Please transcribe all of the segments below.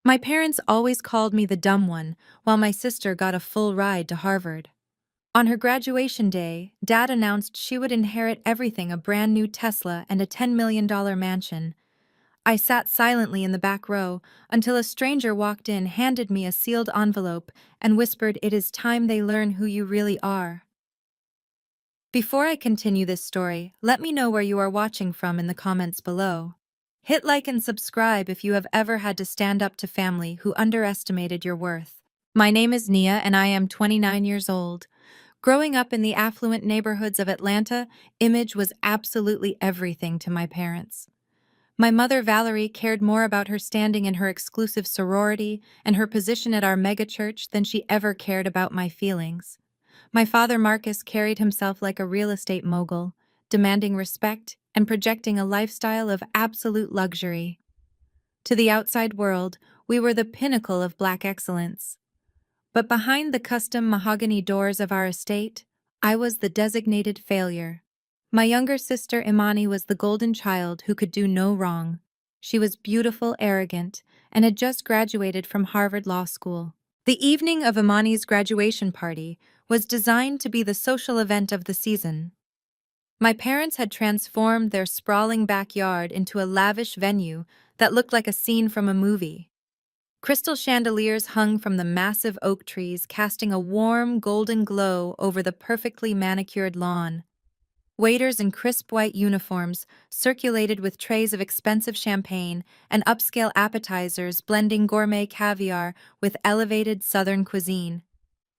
My parents always called me the dumb one, while my sister got a full ride to Harvard. On her graduation day, Dad announced she would inherit everything: a brand new Tesla and a $10 million mansion. I sat silently in the back row until a stranger walked in, handed me a sealed envelope, and whispered, "It is time they learn who you really are." Before I continue this story, let me know where you are watching from in the comments below. Hit like and subscribe if you have ever had to stand up to family who underestimated your worth. My name is Nia and I am 29 years old. Growing up in the affluent neighborhoods of Atlanta, image was absolutely everything to my parents. My mother, Valerie, cared more about her standing in her exclusive sorority and her position at our megachurch than she ever cared about my feelings. My father, Marcus, carried himself like a real estate mogul, demanding respect and projecting a lifestyle of absolute luxury. To the outside world, we were the pinnacle of Black excellence. But behind the custom mahogany doors of our estate, I was the designated failure. My younger sister, Imani, was the golden child who could do no wrong. She was beautiful, arrogant, and had just graduated from Harvard Law School. The evening of Imani's graduation party was designed to be the social event of the season. My parents had transformed their sprawling backyard into a lavish venue that looked like a scene from a movie. Crystal chandeliers hung from the massive oak trees, casting a warm, golden glow over the perfectly manicured lawn. Waiters in crisp white uniforms circulated with trays of expensive champagne and upscale appetizers, blending gourmet caviar with elevated Southern cuisine.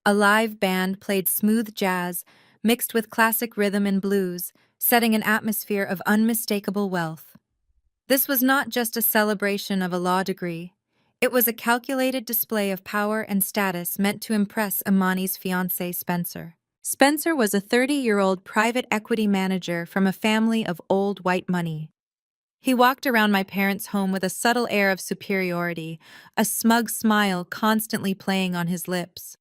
A live band played smooth jazz mixed with classic rhythm and blues, setting an atmosphere of unmistakable wealth. This was not just a celebration of a law degree. It was a calculated display of power and status meant to impress Imani's fiancé, Spencer. Spencer was a 30-year-old private equity manager from a family of old white money. He walked around my parents' home with a subtle air of superiority, a smug smile constantly playing on his lips.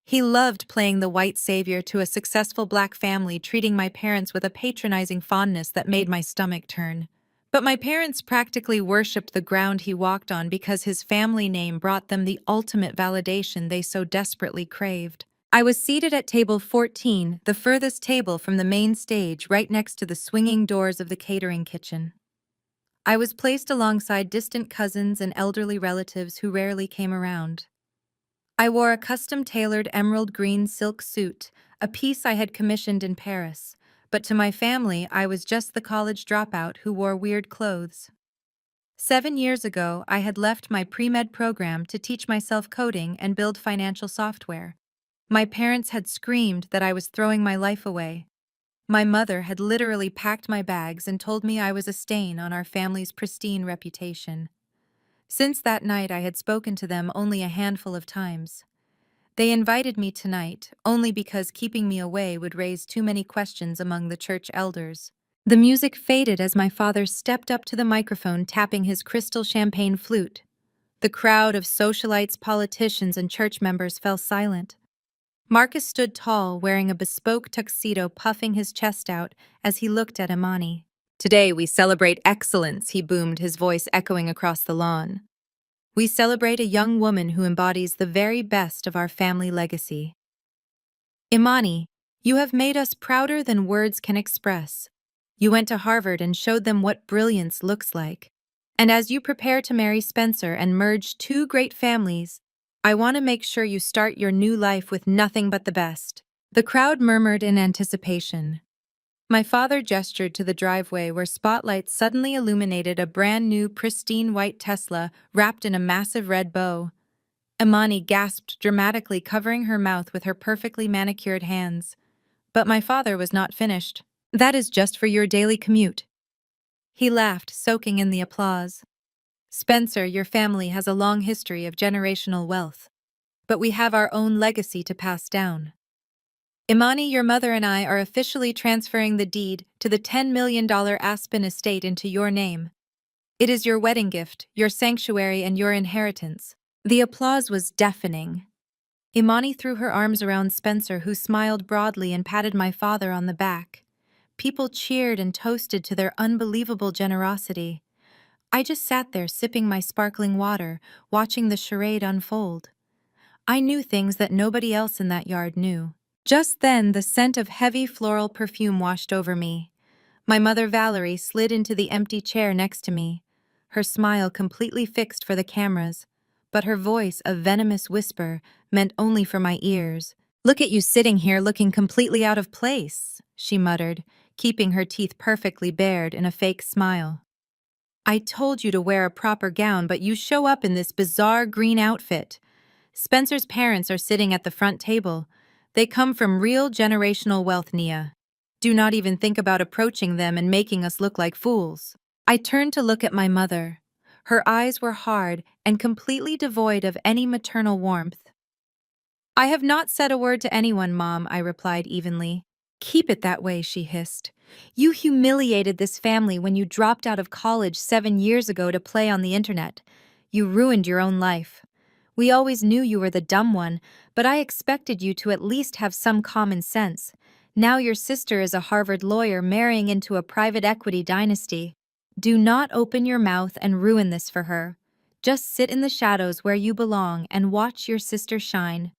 He loved playing the white savior to a successful Black family, treating my parents with a patronizing fondness that made my stomach turn. But my parents practically worshipped the ground he walked on because his family name brought them the ultimate validation they so desperately craved. I was seated at table 14, the furthest table from the main stage, right next to the swinging doors of the catering kitchen. I was placed alongside distant cousins and elderly relatives who rarely came around. I wore a custom-tailored emerald green silk suit, a piece I had commissioned in Paris, but to my family I was just the college dropout who wore weird clothes. 7 years ago, I had left my pre-med program to teach myself coding and build financial software. My parents had screamed that I was throwing my life away. My mother had literally packed my bags and told me I was a stain on our family's pristine reputation. Since that night, I had spoken to them only a handful of times. They invited me tonight only because keeping me away would raise too many questions among the church elders. The music faded as my father stepped up to the microphone, tapping his crystal champagne flute. The crowd of socialites, politicians, and church members fell silent. Marcus stood tall, wearing a bespoke tuxedo, puffing his chest out as he looked at Imani. "Today we celebrate excellence," he boomed, his voice echoing across the lawn. "We celebrate a young woman who embodies the very best of our family legacy. Imani, you have made us prouder than words can express. You went to Harvard and showed them what brilliance looks like. And as you prepare to marry Spencer and merge two great families, I want to make sure you start your new life with nothing but the best." The crowd murmured in anticipation. My father gestured to the driveway where spotlights suddenly illuminated a brand new, pristine white Tesla wrapped in a massive red bow. Imani gasped dramatically, covering her mouth with her perfectly manicured hands. But my father was not finished. "That is just for your daily commute." He laughed, soaking in the applause. "Spencer, your family has a long history of generational wealth. But we have our own legacy to pass down. Imani, your mother and I are officially transferring the deed to the $10 million Aspen estate into your name. It is your wedding gift, your sanctuary, and your inheritance." The applause was deafening. Imani threw her arms around Spencer, who smiled broadly and patted my father on the back. People cheered and toasted to their unbelievable generosity. I just sat there sipping my sparkling water, watching the charade unfold. I knew things that nobody else in that yard knew. Just then, the scent of heavy floral perfume washed over me. My mother Valerie slid into the empty chair next to me, her smile completely fixed for the cameras, but her voice, a venomous whisper, meant only for my ears. "Look at you sitting here looking completely out of place," she muttered, keeping her teeth perfectly bared in a fake smile. "I told you to wear a proper gown, but you show up in this bizarre green outfit. Spencer's parents are sitting at the front table. They come from real generational wealth, Nia. Do not even think about approaching them and making us look like fools." I turned to look at my mother. Her eyes were hard and completely devoid of any maternal warmth. "I have not said a word to anyone, Mom," I replied evenly. "Keep it that way," she hissed. "You humiliated this family when you dropped out of college 7 years ago to play on the internet. You ruined your own life. We always knew you were the dumb one, but I expected you to at least have some common sense. Now your sister is a Harvard lawyer marrying into a private equity dynasty. Do not open your mouth and ruin this for her. Just sit in the shadows where you belong and watch your sister shine.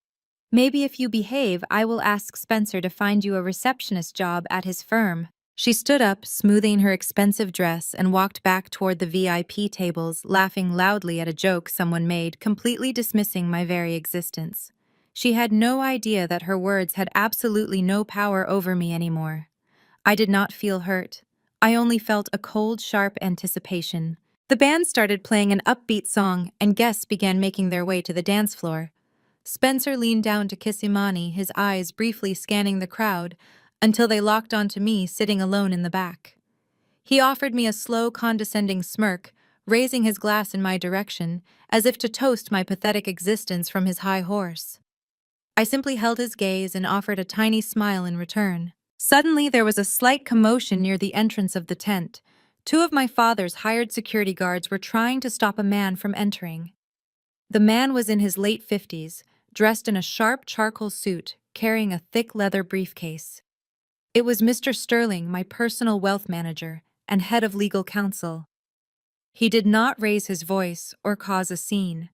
Maybe if you behave, I will ask Spencer to find you a receptionist job at his firm." She stood up, smoothing her expensive dress, and walked back toward the VIP tables, laughing loudly at a joke someone made, completely dismissing my very existence. She had no idea that her words had absolutely no power over me anymore. I did not feel hurt. I only felt a cold, sharp anticipation. The band started playing an upbeat song, and guests began making their way to the dance floor. Spencer leaned down to kiss Imani, his eyes briefly scanning the crowd, until they locked onto me sitting alone in the back. He offered me a slow, condescending smirk, raising his glass in my direction, as if to toast my pathetic existence from his high horse. I simply held his gaze and offered a tiny smile in return. Suddenly, there was a slight commotion near the entrance of the tent. Two of my father's hired security guards were trying to stop a man from entering. The man was in his late 50s, dressed in a sharp charcoal suit, carrying a thick leather briefcase. It was Mr. Sterling, my personal wealth manager and head of legal counsel. He did not raise his voice or cause a scene.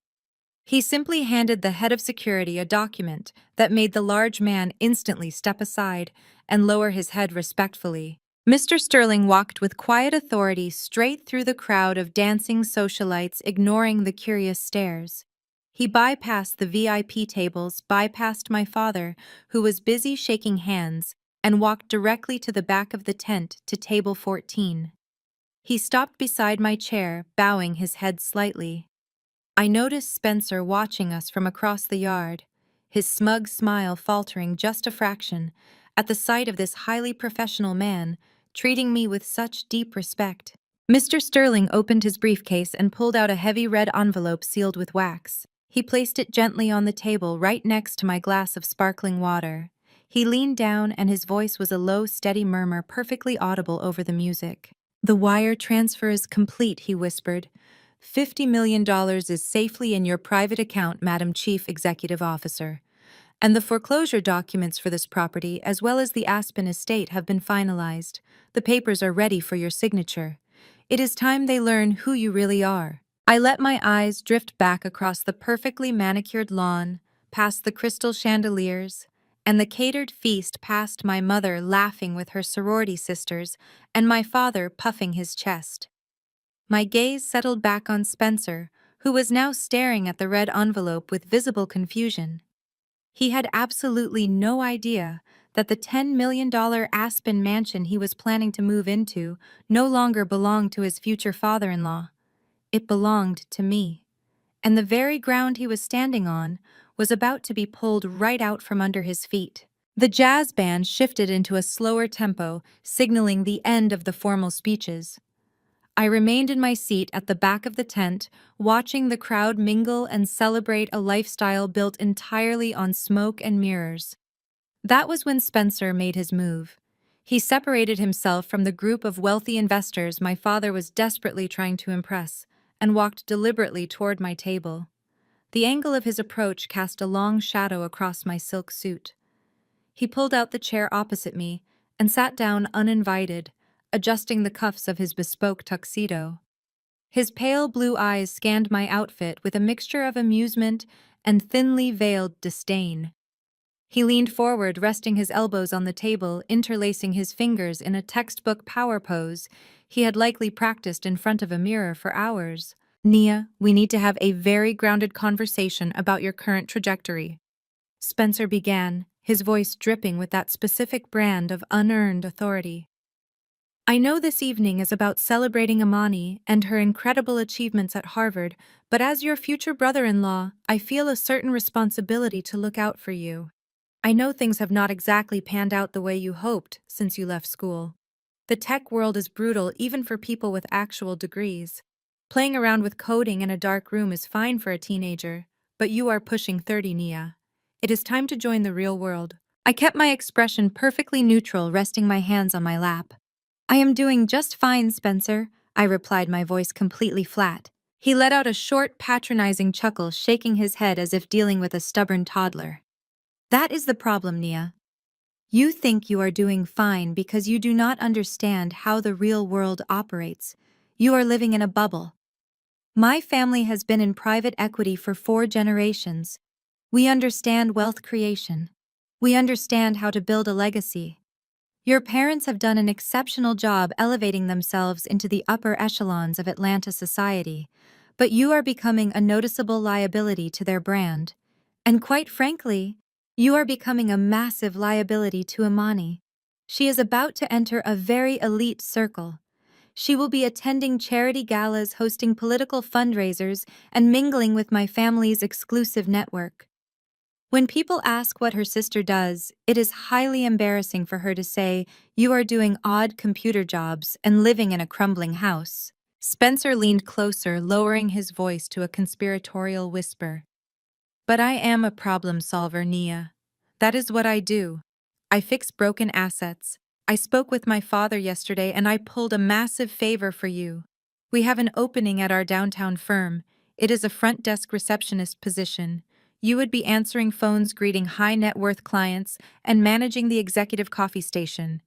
He simply handed the head of security a document that made the large man instantly step aside and lower his head respectfully. Mr. Sterling walked with quiet authority straight through the crowd of dancing socialites, ignoring the curious stares. He bypassed the VIP tables, bypassed my father, who was busy shaking hands, and walked directly to the back of the tent to table 14. He stopped beside my chair, bowing his head slightly. I noticed Spencer watching us from across the yard, his smug smile faltering just a fraction at the sight of this highly professional man treating me with such deep respect. Mr. Sterling opened his briefcase and pulled out a heavy red envelope sealed with wax. He placed it gently on the table right next to my glass of sparkling water. He leaned down and his voice was a low, steady murmur perfectly audible over the music. "The wire transfer is complete," he whispered. $50 million is safely in your private account, Madam Chief Executive Officer. And the foreclosure documents for this property, as well as the Aspen estate, have been finalized. The papers are ready for your signature. It is time they learn who you really are." I let my eyes drift back across the perfectly manicured lawn, past the crystal chandeliers, and the catered feast, past my mother laughing with her sorority sisters and my father puffing his chest. My gaze settled back on Spencer, who was now staring at the red envelope with visible confusion. He had absolutely no idea that the $10 million Aspen mansion he was planning to move into no longer belonged to his future father-in-law. It belonged to me. And the very ground he was standing on was about to be pulled right out from under his feet. The jazz band shifted into a slower tempo, signaling the end of the formal speeches. I remained in my seat at the back of the tent, watching the crowd mingle and celebrate a lifestyle built entirely on smoke and mirrors. That was when Spencer made his move. He separated himself from the group of wealthy investors my father was desperately trying to impress, and walked deliberately toward my table. The angle of his approach cast a long shadow across my silk suit. He pulled out the chair opposite me and sat down uninvited, adjusting the cuffs of his bespoke tuxedo. His pale blue eyes scanned my outfit with a mixture of amusement and thinly veiled disdain. He leaned forward, resting his elbows on the table, interlacing his fingers in a textbook power pose he had likely practiced in front of a mirror for hours. Nia, we need to have a very grounded conversation about your current trajectory. Spencer began, his voice dripping with that specific brand of unearned authority. I know this evening is about celebrating Amani and her incredible achievements at Harvard, but as your future brother-in-law, I feel a certain responsibility to look out for you. I know things have not exactly panned out the way you hoped since you left school. The tech world is brutal even for people with actual degrees. Playing around with coding in a dark room is fine for a teenager, but you are pushing 30, Nia. It is time to join the real world. I kept my expression perfectly neutral, resting my hands on my lap. I am doing just fine, Spencer, I replied, my voice completely flat. He let out a short, patronizing chuckle, shaking his head as if dealing with a stubborn toddler. That is the problem, Nia. You think you are doing fine because you do not understand how the real world operates. You are living in a bubble. My family has been in private equity for 4 generations. We understand wealth creation. We understand how to build a legacy. Your parents have done an exceptional job elevating themselves into the upper echelons of Atlanta society, but you are becoming a noticeable liability to their brand. And quite frankly, you are becoming a massive liability to Imani. She is about to enter a very elite circle. She will be attending charity galas, hosting political fundraisers, and mingling with my family's exclusive network. When people ask what her sister does, it is highly embarrassing for her to say, "You are doing odd computer jobs and living in a crumbling house." Spencer leaned closer, lowering his voice to a conspiratorial whisper. But I am a problem solver, Nia. That is what I do. I fix broken assets. I spoke with my father yesterday and I pulled a massive favor for you. We have an opening at our downtown firm. It is a front desk receptionist position. You would be answering phones, greeting high net worth clients, and managing the executive coffee station.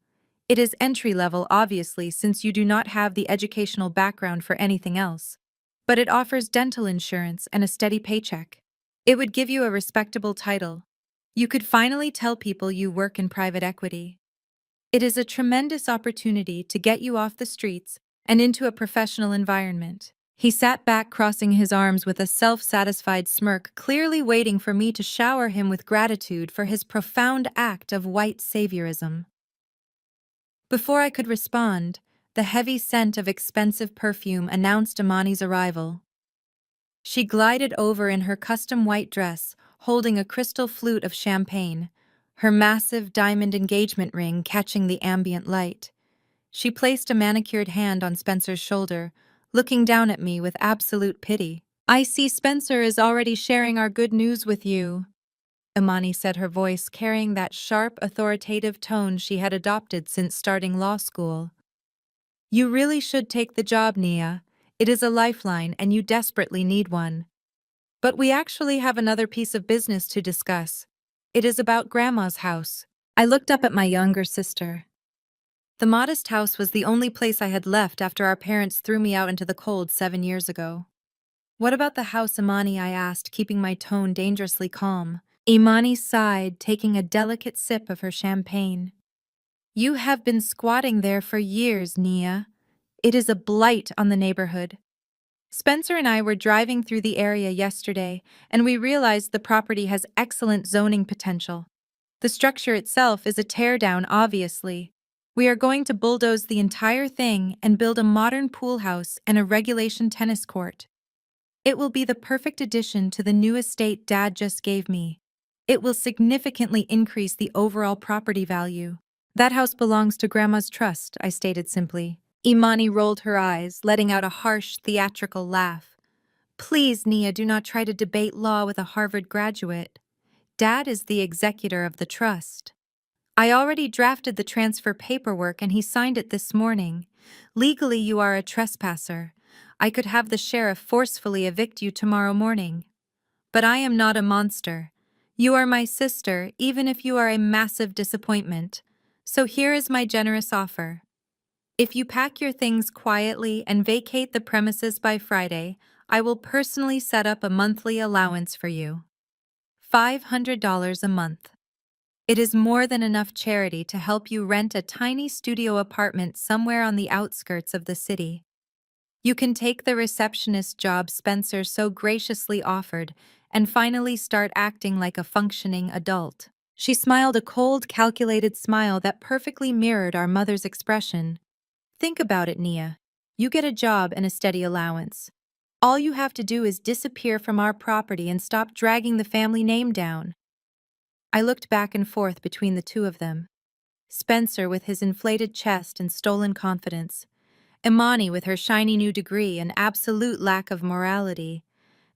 It is entry level, obviously, since you do not have the educational background for anything else. But it offers dental insurance and a steady paycheck. It would give you a respectable title. You could finally tell people you work in private equity. It is a tremendous opportunity to get you off the streets and into a professional environment. He sat back, crossing his arms with a self-satisfied smirk, clearly waiting for me to shower him with gratitude for his profound act of white saviorism. Before I could respond, the heavy scent of expensive perfume announced Amani's arrival. She glided over in her custom white dress, holding a crystal flute of champagne, her massive diamond engagement ring catching the ambient light. She placed a manicured hand on Spencer's shoulder, looking down at me with absolute pity. "I see Spencer is already sharing our good news with you," Imani said, her voice carrying that sharp, authoritative tone she had adopted since starting law school. "You really should take the job, Nia. It is a lifeline and you desperately need one. But we actually have another piece of business to discuss. It is about Grandma's house." I looked up at my younger sister. The modest house was the only place I had left after our parents threw me out into the cold 7 years ago. "What about the house, Imani?" I asked, keeping my tone dangerously calm. Imani sighed, taking a delicate sip of her champagne. "You have been squatting there for years, Nia. It is a blight on the neighborhood. Spencer and I were driving through the area yesterday, and we realized the property has excellent zoning potential. The structure itself is a teardown, obviously. We are going to bulldoze the entire thing and build a modern pool house and a regulation tennis court. It will be the perfect addition to the new estate Dad just gave me. It will significantly increase the overall property value." "That house belongs to Grandma's trust," I stated simply. Imani rolled her eyes, letting out a harsh, theatrical laugh. "Please, Nia, do not try to debate law with a Harvard graduate. Dad is the executor of the trust. I already drafted the transfer paperwork and he signed it this morning. Legally, you are a trespasser. I could have the sheriff forcefully evict you tomorrow morning. But I am not a monster. You are my sister, even if you are a massive disappointment. So here is my generous offer. If you pack your things quietly and vacate the premises by Friday, I will personally set up a monthly allowance for you. $500 a month. It is more than enough charity to help you rent a tiny studio apartment somewhere on the outskirts of the city. You can take the receptionist job Spencer so graciously offered and finally start acting like a functioning adult. She smiled a cold, calculated smile that perfectly mirrored our mother's expression. Think about it, Nia. You get a job and a steady allowance. All you have to do is disappear from our property and stop dragging the family name down. I looked back and forth between the two of them. Spencer with his inflated chest and stolen confidence. Imani with her shiny new degree and absolute lack of morality.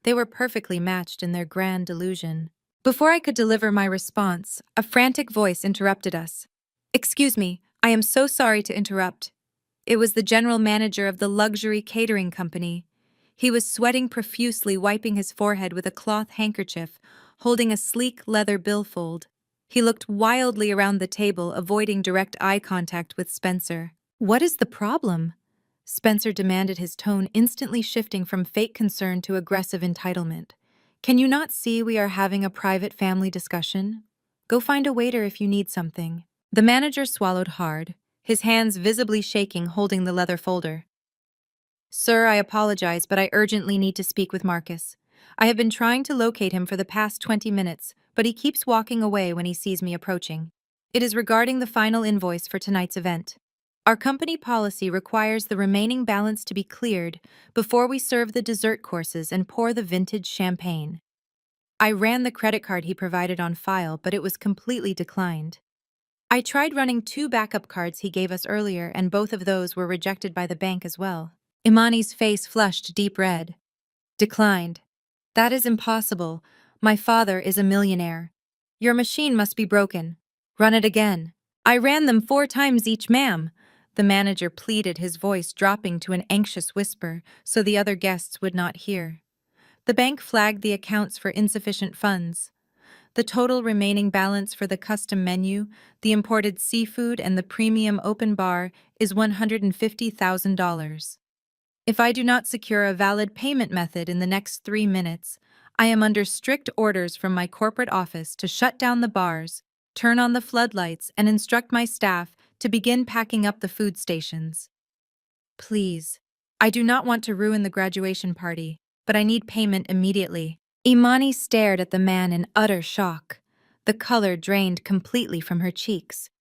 They were perfectly matched in their grand delusion. Before I could deliver my response, a frantic voice interrupted us. "Excuse me, I am so sorry to interrupt." It was the general manager of the luxury catering company. He was sweating profusely, wiping his forehead with a cloth handkerchief, holding a sleek leather billfold. He looked wildly around the table, avoiding direct eye contact with Spencer. "What is the problem?" Spencer demanded, his tone instantly shifting from fake concern to aggressive entitlement. "Can you not see we are having a private family discussion? Go find a waiter if you need something." The manager swallowed hard, his hands visibly shaking, holding the leather folder. "Sir, I apologize, but I urgently need to speak with Marcus. I have been trying to locate him for the past 20 minutes, but he keeps walking away when he sees me approaching. It is regarding the final invoice for tonight's event. Our company policy requires the remaining balance to be cleared before we serve the dessert courses and pour the vintage champagne." I ran the credit card he provided on file, but it was completely declined. I tried running 2 backup cards he gave us earlier, and both of those were rejected by the bank as well. Imani's face flushed deep red. "Declined. That is impossible. My father is a millionaire. Your machine must be broken. Run it again." "I ran them 4 times each, ma'am," the manager pleaded, his voice dropping to an anxious whisper so the other guests would not hear. The bank flagged the accounts for insufficient funds. The total remaining balance for the custom menu, the imported seafood, and the premium open bar is $150,000. If I do not secure a valid payment method in the next 3 minutes, I am under strict orders from my corporate office to shut down the bars, turn on the floodlights, and instruct my staff to begin packing up the food stations. Please, I do not want to ruin the graduation party, but I need payment immediately." Imani stared at the man in utter shock. The color drained completely from her cheeks.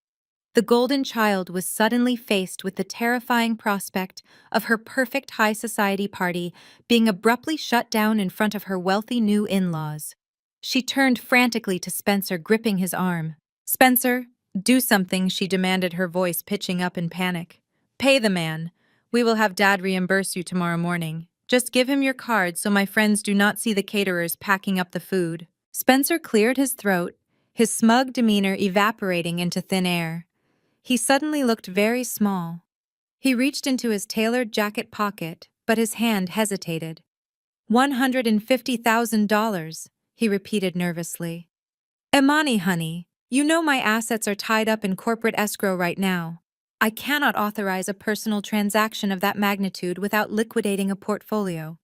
The golden child was suddenly faced with the terrifying prospect of her perfect high society party being abruptly shut down in front of her wealthy new in-laws. She turned frantically to Spencer, gripping his arm. "Spencer, do something," she demanded, her voice pitching up in panic. "Pay the man. We will have Dad reimburse you tomorrow morning. Just give him your card so my friends do not see the caterers packing up the food." Spencer cleared his throat, his smug demeanor evaporating into thin air. He suddenly looked very small. He reached into his tailored jacket pocket, but his hand hesitated. $150,000, he repeated nervously. "Imani, honey, you know my assets are tied up in corporate escrow right now. I cannot authorize a personal transaction of that magnitude without liquidating a portfolio.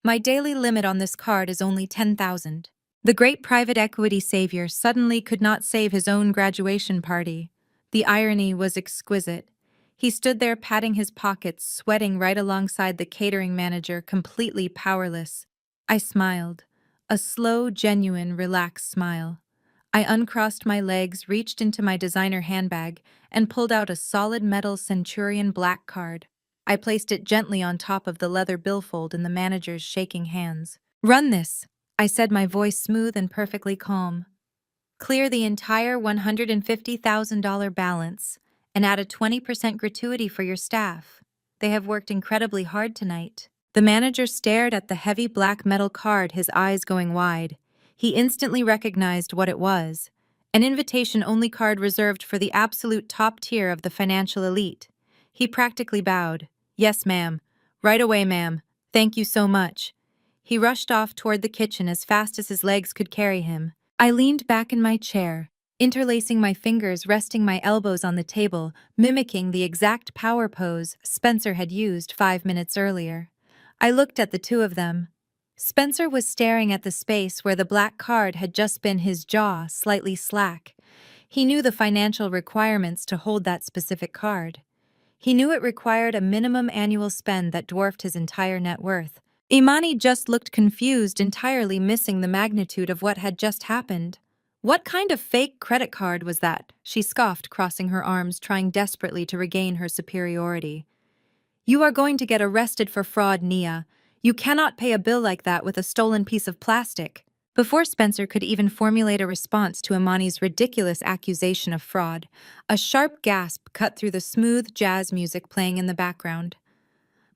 My daily limit on this card is only $10,000. The great private equity savior suddenly could not save his own graduation party. The irony was exquisite. He stood there patting his pockets, sweating right alongside the catering manager, completely powerless. I smiled. A slow, genuine, relaxed smile. I uncrossed my legs, reached into my designer handbag, and pulled out a solid metal Centurion black card. I placed it gently on top of the leather billfold in the manager's shaking hands. "Run this," I said, my voice smooth and perfectly calm. "Clear the entire $150,000 balance and add a 20% gratuity for your staff. They have worked incredibly hard tonight." The manager stared at the heavy black metal card, his eyes going wide. He instantly recognized what it was. An invitation-only card reserved for the absolute top tier of the financial elite. He practically bowed. "Yes, ma'am. Right away, ma'am. Thank you so much." He rushed off toward the kitchen as fast as his legs could carry him. I leaned back in my chair, interlacing my fingers, resting my elbows on the table, mimicking the exact power pose Spencer had used 5 minutes earlier. I looked at the two of them. Spencer was staring at the space where the black card had just been, his jaw slightly slack. He knew the financial requirements to hold that specific card. He knew it required a minimum annual spend that dwarfed his entire net worth. Imani just looked confused, entirely missing the magnitude of what had just happened. "What kind of fake credit card was that?" she scoffed, crossing her arms, trying desperately to regain her superiority. "You are going to get arrested for fraud, Nia. You cannot pay a bill like that with a stolen piece of plastic." Before Spencer could even formulate a response to Imani's ridiculous accusation of fraud, a sharp gasp cut through the smooth jazz music playing in the background.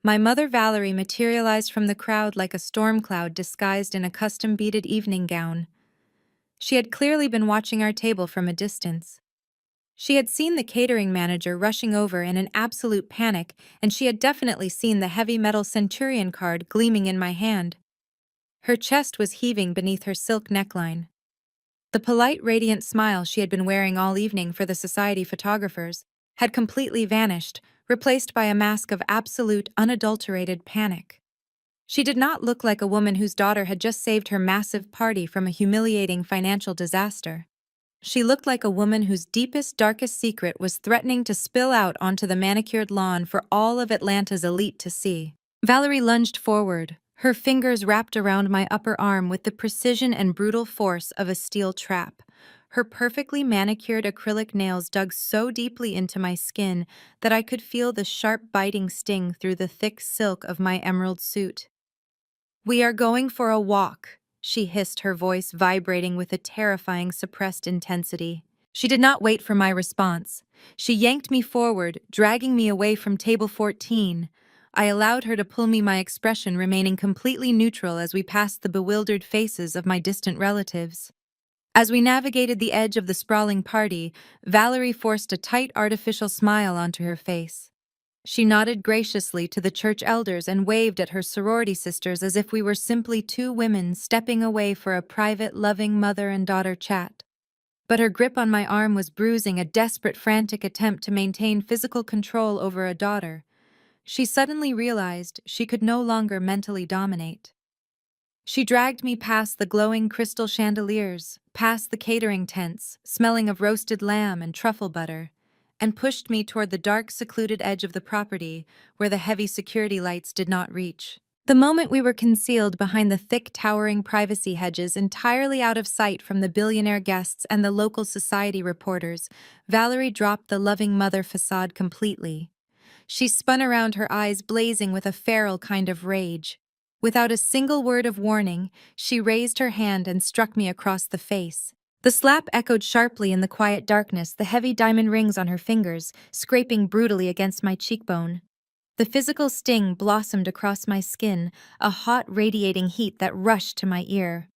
My mother Valerie materialized from the crowd like a storm cloud disguised in a custom-beaded evening gown. She had clearly been watching our table from a distance. She had seen the catering manager rushing over in an absolute panic, and she had definitely seen the heavy metal Centurion card gleaming in my hand. Her chest was heaving beneath her silk neckline. The polite, radiant smile she had been wearing all evening for the society photographers had completely vanished, replaced by a mask of absolute, unadulterated panic. She did not look like a woman whose daughter had just saved her massive party from a humiliating financial disaster. She looked like a woman whose deepest, darkest secret was threatening to spill out onto the manicured lawn for all of Atlanta's elite to see. Valerie lunged forward, her fingers wrapped around my upper arm with the precision and brutal force of a steel trap. Her perfectly manicured acrylic nails dug so deeply into my skin that I could feel the sharp biting sting through the thick silk of my emerald suit. "We are going for a walk," she hissed, her voice vibrating with a terrifying suppressed intensity. She did not wait for my response. She yanked me forward, dragging me away from table 14. I allowed her to pull me, my expression remaining completely neutral as we passed the bewildered faces of my distant relatives. As we navigated the edge of the sprawling party, Valerie forced a tight artificial smile onto her face. She nodded graciously to the church elders and waved at her sorority sisters as if we were simply two women stepping away for a private, loving mother and daughter chat. But her grip on my arm was bruising, a desperate, frantic attempt to maintain physical control over a daughter. She suddenly realized she could no longer mentally dominate. She dragged me past the glowing crystal chandeliers, past the catering tents, smelling of roasted lamb and truffle butter, and pushed me toward the dark, secluded edge of the property where the heavy security lights did not reach. The moment we were concealed behind the thick, towering privacy hedges, entirely out of sight from the billionaire guests and the local society reporters, Valerie dropped the loving mother facade completely. She spun around, her eyes blazing with a feral kind of rage. Without a single word of warning, she raised her hand and struck me across the face. The slap echoed sharply in the quiet darkness, the heavy diamond rings on her fingers scraping brutally against my cheekbone. The physical sting blossomed across my skin, a hot, radiating heat that rushed to my ear.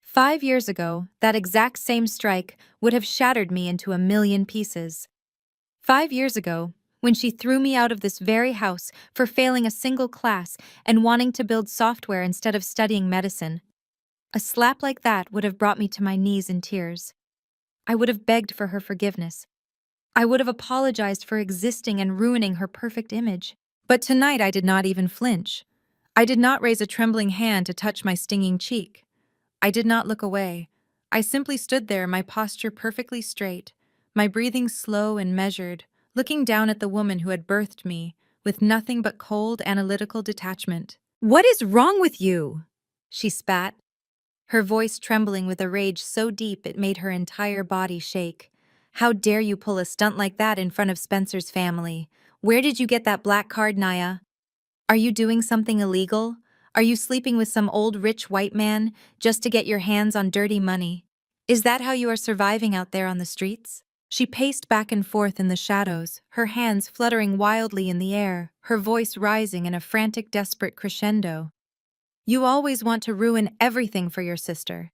5 years ago, that exact same strike would have shattered me into a million pieces. 5 years ago, when she threw me out of this very house for failing a single class and wanting to build software instead of studying medicine. A slap like that would have brought me to my knees in tears. I would have begged for her forgiveness. I would have apologized for existing and ruining her perfect image. But tonight I did not even flinch. I did not raise a trembling hand to touch my stinging cheek. I did not look away. I simply stood there, my posture perfectly straight, my breathing slow and measured, looking down at the woman who had birthed me, with nothing but cold, analytical detachment. "What is wrong with you?" she spat, her voice trembling with a rage so deep it made her entire body shake. "How dare you pull a stunt like that in front of Spencer's family? Where did you get that black card, Naya? Are you doing something illegal? Are you sleeping with some old rich white man just to get your hands on dirty money? Is that how you are surviving out there on the streets?" She paced back and forth in the shadows, her hands fluttering wildly in the air, her voice rising in a frantic, desperate crescendo. "You always want to ruin everything for your sister.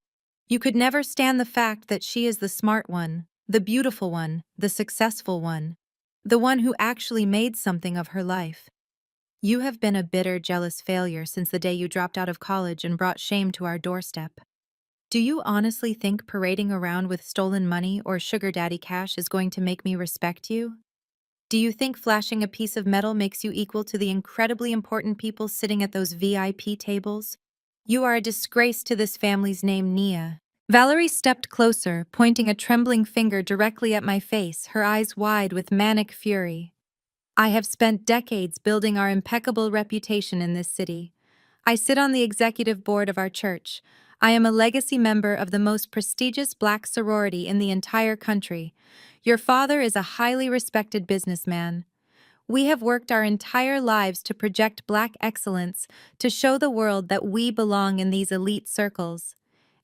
You could never stand the fact that she is the smart one, the beautiful one, the successful one, the one who actually made something of her life. You have been a bitter, jealous failure since the day you dropped out of college and brought shame to our doorstep. Do you honestly think parading around with stolen money or sugar daddy cash is going to make me respect you? Do you think flashing a piece of metal makes you equal to the incredibly important people sitting at those VIP tables? You are a disgrace to this family's name, Nia. Valerie stepped closer, pointing a trembling finger directly at my face, her eyes wide with manic fury. I have spent decades building our impeccable reputation in this city. I sit on the executive board of our church. I am a legacy member of the most prestigious black sorority in the entire country. Your father is a highly respected businessman. We have worked our entire lives to project black excellence, to show the world that we belong in these elite circles.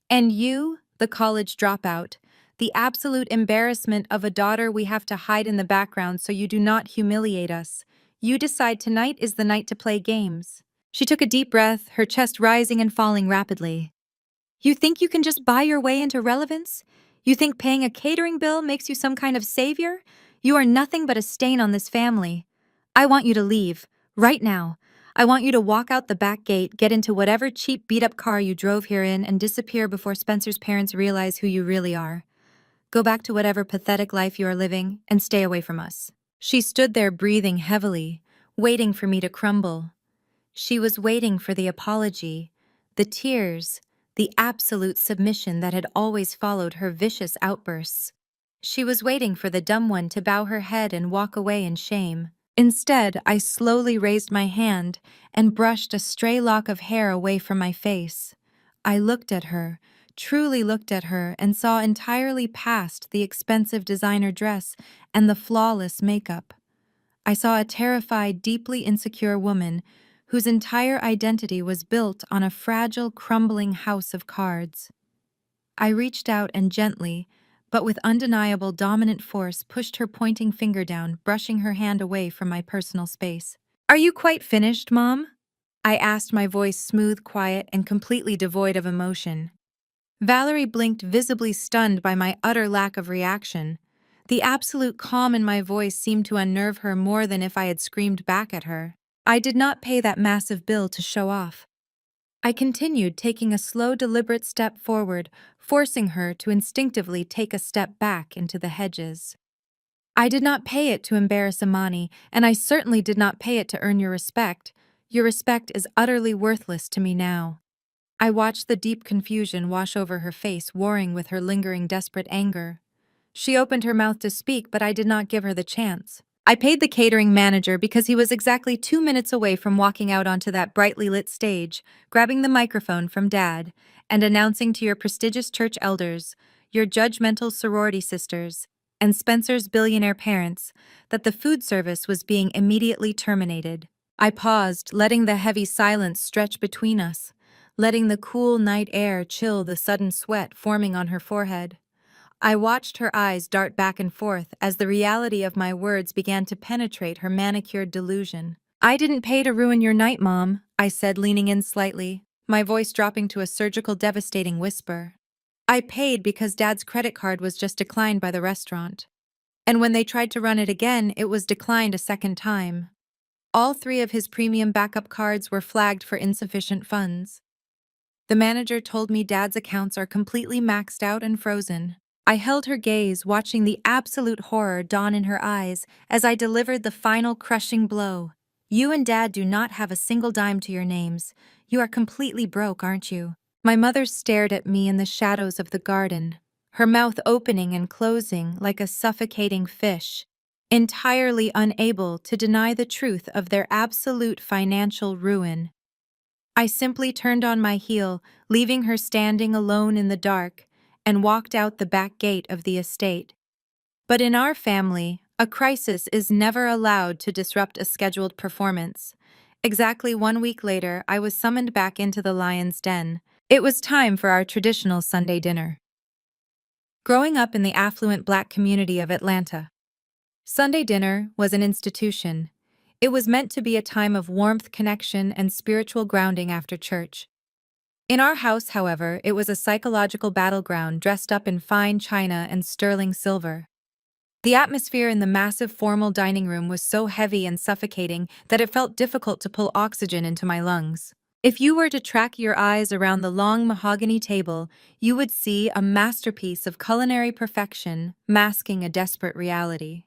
And you, the college dropout, the absolute embarrassment of a daughter we have to hide in the background so you do not humiliate us. You decide tonight is the night to play games. She took a deep breath, her chest rising and falling rapidly. You think you can just buy your way into relevance? You think paying a catering bill makes you some kind of savior? You are nothing but a stain on this family. I want you to leave, right now. I want you to walk out the back gate, get into whatever cheap beat-up car you drove here in, and disappear before Spencer's parents realize who you really are. Go back to whatever pathetic life you are living, and stay away from us. She stood there breathing heavily, waiting for me to crumble. She was waiting for the apology, the tears, the absolute submission that had always followed her vicious outbursts. She was waiting for the dumb one to bow her head and walk away in shame. Instead, I slowly raised my hand and brushed a stray lock of hair away from my face. I looked at her, truly looked at her, and saw entirely past the expensive designer dress and the flawless makeup. I saw a terrified, deeply insecure woman whose entire identity was built on a fragile, crumbling house of cards. I reached out and gently, but with undeniable dominant force, pushed her pointing finger down, brushing her hand away from my personal space. "Are you quite finished, Mom?" I asked, my voice smooth, quiet, and completely devoid of emotion. Valerie blinked, visibly stunned by my utter lack of reaction. The absolute calm in my voice seemed to unnerve her more than if I had screamed back at her. I did not pay that massive bill to show off. I continued, taking a slow, deliberate step forward, forcing her to instinctively take a step back into the hedges. I did not pay it to embarrass Amani, and I certainly did not pay it to earn your respect. Your respect is utterly worthless to me now. I watched the deep confusion wash over her face, warring with her lingering desperate anger. She opened her mouth to speak, but I did not give her the chance. I paid the catering manager because he was exactly 2 minutes away from walking out onto that brightly lit stage, grabbing the microphone from Dad, and announcing to your prestigious church elders, your judgmental sorority sisters, and Spencer's billionaire parents, that the food service was being immediately terminated. I paused, letting the heavy silence stretch between us, letting the cool night air chill the sudden sweat forming on her forehead. I watched her eyes dart back and forth as the reality of my words began to penetrate her manicured delusion. "I didn't pay to ruin your night, Mom," I said, leaning in slightly, my voice dropping to a surgical, devastating whisper. "I paid because Dad's credit card was just declined by the restaurant. And when they tried to run it again, it was declined a second time. All 3 of his premium backup cards were flagged for insufficient funds. The manager told me Dad's accounts are completely maxed out and frozen." I held her gaze, watching the absolute horror dawn in her eyes as I delivered the final crushing blow. "You and Dad do not have a single dime to your names. You are completely broke, aren't you?" My mother stared at me in the shadows of the garden, her mouth opening and closing like a suffocating fish, entirely unable to deny the truth of their absolute financial ruin. I simply turned on my heel, leaving her standing alone in the dark, and walked out the back gate of the estate. But in our family, a crisis is never allowed to disrupt a scheduled performance. Exactly 1 week later, I was summoned back into the lion's den. It was time for our traditional Sunday dinner. Growing up in the affluent black community of Atlanta, Sunday dinner was an institution. It was meant to be a time of warmth, connection, and spiritual grounding after church. In our house, however, it was a psychological battleground dressed up in fine china and sterling silver. The atmosphere in the massive formal dining room was so heavy and suffocating that it felt difficult to pull oxygen into my lungs. If you were to track your eyes around the long mahogany table, you would see a masterpiece of culinary perfection masking a desperate reality.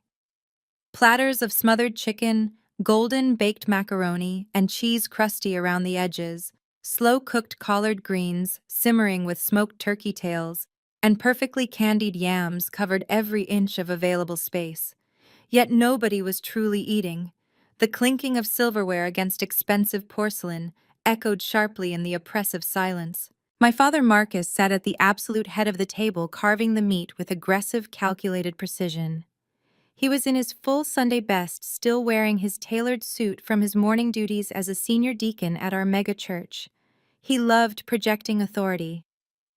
Platters of smothered chicken, golden baked macaroni, and cheese crusty around the edges, slow-cooked collard greens simmering with smoked turkey tails, and perfectly candied yams covered every inch of available space. Yet nobody was truly eating. The clinking of silverware against expensive porcelain echoed sharply in the oppressive silence. My father Marcus sat at the absolute head of the table carving the meat with aggressive, calculated precision. He was in his full Sunday best, still wearing his tailored suit from his morning duties as a senior deacon at our mega church. He loved projecting authority.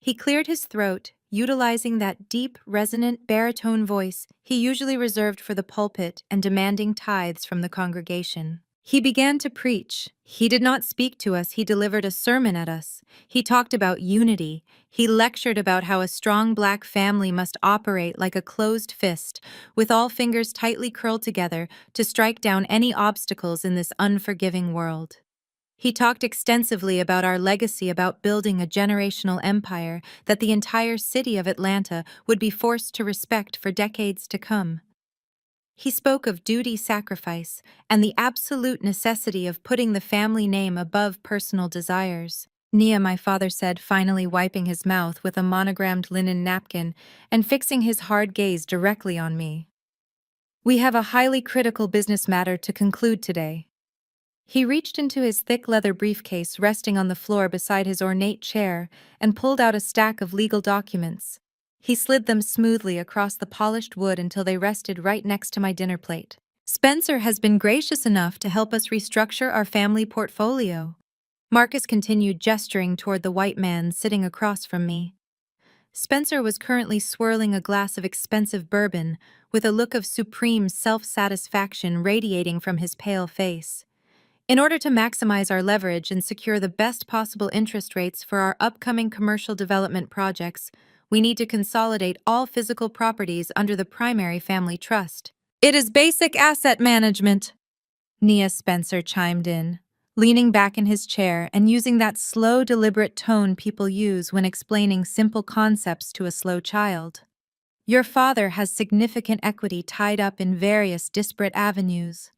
He cleared his throat, utilizing that deep, resonant baritone voice he usually reserved for the pulpit and demanding tithes from the congregation. He began to preach. He did not speak to us, he delivered a sermon at us. He talked about unity. He lectured about how a strong black family must operate like a closed fist, with all fingers tightly curled together to strike down any obstacles in this unforgiving world. He talked extensively about our legacy, about building a generational empire that the entire city of Atlanta would be forced to respect for decades to come. He spoke of duty sacrifice and the absolute necessity of putting the family name above personal desires. Nia, my father said, finally wiping his mouth with a monogrammed linen napkin and fixing his hard gaze directly on me. We have a highly critical business matter to conclude today. He reached into his thick leather briefcase resting on the floor beside his ornate chair and pulled out a stack of legal documents. He slid them smoothly across the polished wood until they rested right next to my dinner plate. Spencer has been gracious enough to help us restructure our family portfolio. Marcus continued, gesturing toward the white man sitting across from me. Spencer was currently swirling a glass of expensive bourbon, with a look of supreme self-satisfaction radiating from his pale face. In order to maximize our leverage and secure the best possible interest rates for our upcoming commercial development projects, we need to consolidate all physical properties under the primary family trust. It is basic asset management, Nia Spencer chimed in, leaning back in his chair and using that slow, deliberate tone people use when explaining simple concepts to a slow child. Your father has significant equity tied up in various disparate avenues.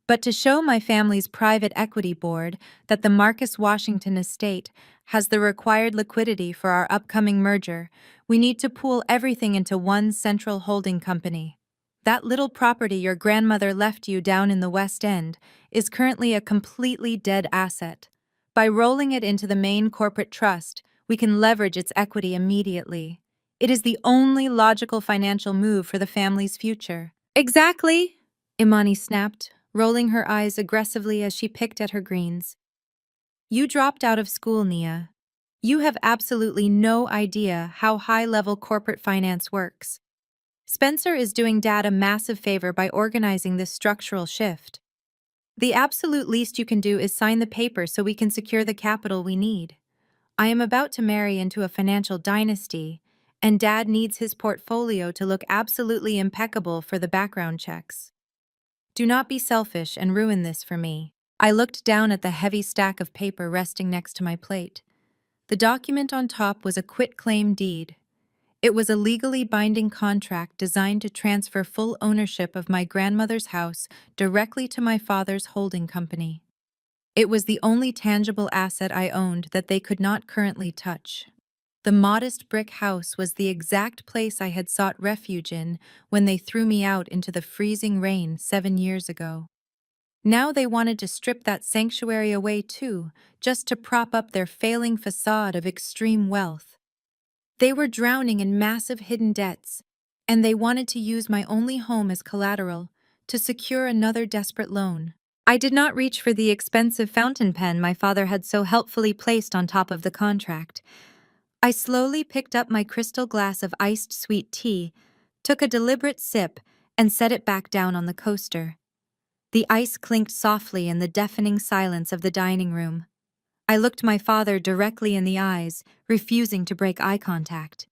But to show my family's private equity board that the Marcus Washington estate has the required liquidity for our upcoming merger, we need to pool everything into one central holding company. That little property your grandmother left you down in the West End is currently a completely dead asset. By rolling it into the main corporate trust, we can leverage its equity immediately. It is the only logical financial move for the family's future. Exactly, Imani snapped, rolling her eyes aggressively as she picked at her greens. You dropped out of school, Nia. You have absolutely no idea how high-level corporate finance works. Spencer is doing Dad a massive favor by organizing this structural shift. The absolute least you can do is sign the paper so we can secure the capital we need. I am about to marry into a financial dynasty, and Dad needs his portfolio to look absolutely impeccable for the background checks. Do not be selfish and ruin this for me. I looked down at the heavy stack of paper resting next to my plate. The document on top was a quitclaim deed. It was a legally binding contract designed to transfer full ownership of my grandmother's house directly to my father's holding company. It was the only tangible asset I owned that they could not currently touch. The modest brick house was the exact place I had sought refuge in when they threw me out into the freezing rain 7 years ago. Now they wanted to strip that sanctuary away too, just to prop up their failing facade of extreme wealth. They were drowning in massive hidden debts, and they wanted to use my only home as collateral to secure another desperate loan. I did not reach for the expensive fountain pen my father had so helpfully placed on top of the contract. I slowly picked up my crystal glass of iced sweet tea, took a deliberate sip, and set it back down on the coaster. The ice clinked softly in the deafening silence of the dining room. I looked my father directly in the eyes, refusing to break eye contact.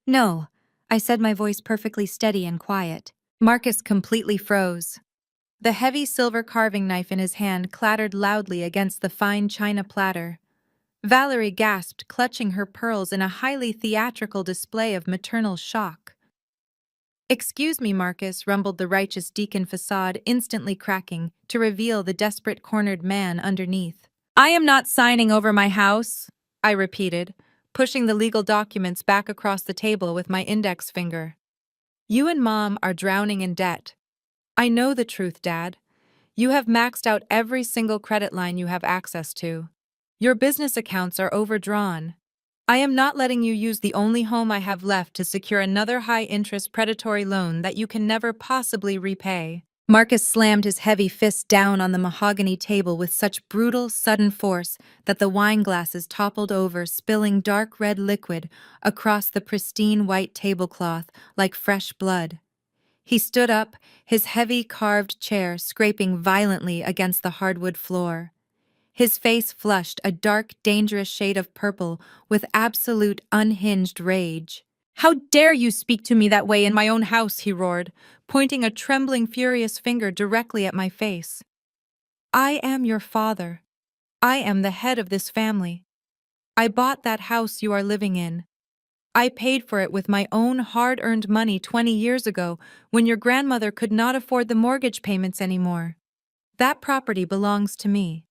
No, I said, my voice perfectly steady and quiet. Marcus completely froze. The heavy silver carving knife in his hand clattered loudly against the fine china platter. Valerie gasped, clutching her pearls in a highly theatrical display of maternal shock. "Excuse me, Marcus," rumbled the righteous deacon facade, instantly cracking to reveal the desperate cornered man underneath. "I am not signing over my house," I repeated, pushing the legal documents back across the table with my index finger. "You and Mom are drowning in debt. I know the truth, Dad. You have maxed out every single credit line you have access to. Your business accounts are overdrawn. I am not letting you use the only home I have left to secure another high-interest predatory loan that you can never possibly repay." Marcus slammed his heavy fist down on the mahogany table with such brutal, sudden force that the wine glasses toppled over, spilling dark red liquid across the pristine white tablecloth like fresh blood. He stood up, his heavy carved chair scraping violently against the hardwood floor. His face flushed a dark, dangerous shade of purple with absolute unhinged rage. "How dare you speak to me that way in my own house?" he roared, pointing a trembling, furious finger directly at my face. "I am your father. I am the head of this family. I bought that house you are living in. I paid for it with my own hard-earned money 20 years ago when your grandmother could not afford the mortgage payments anymore. That property belongs to me.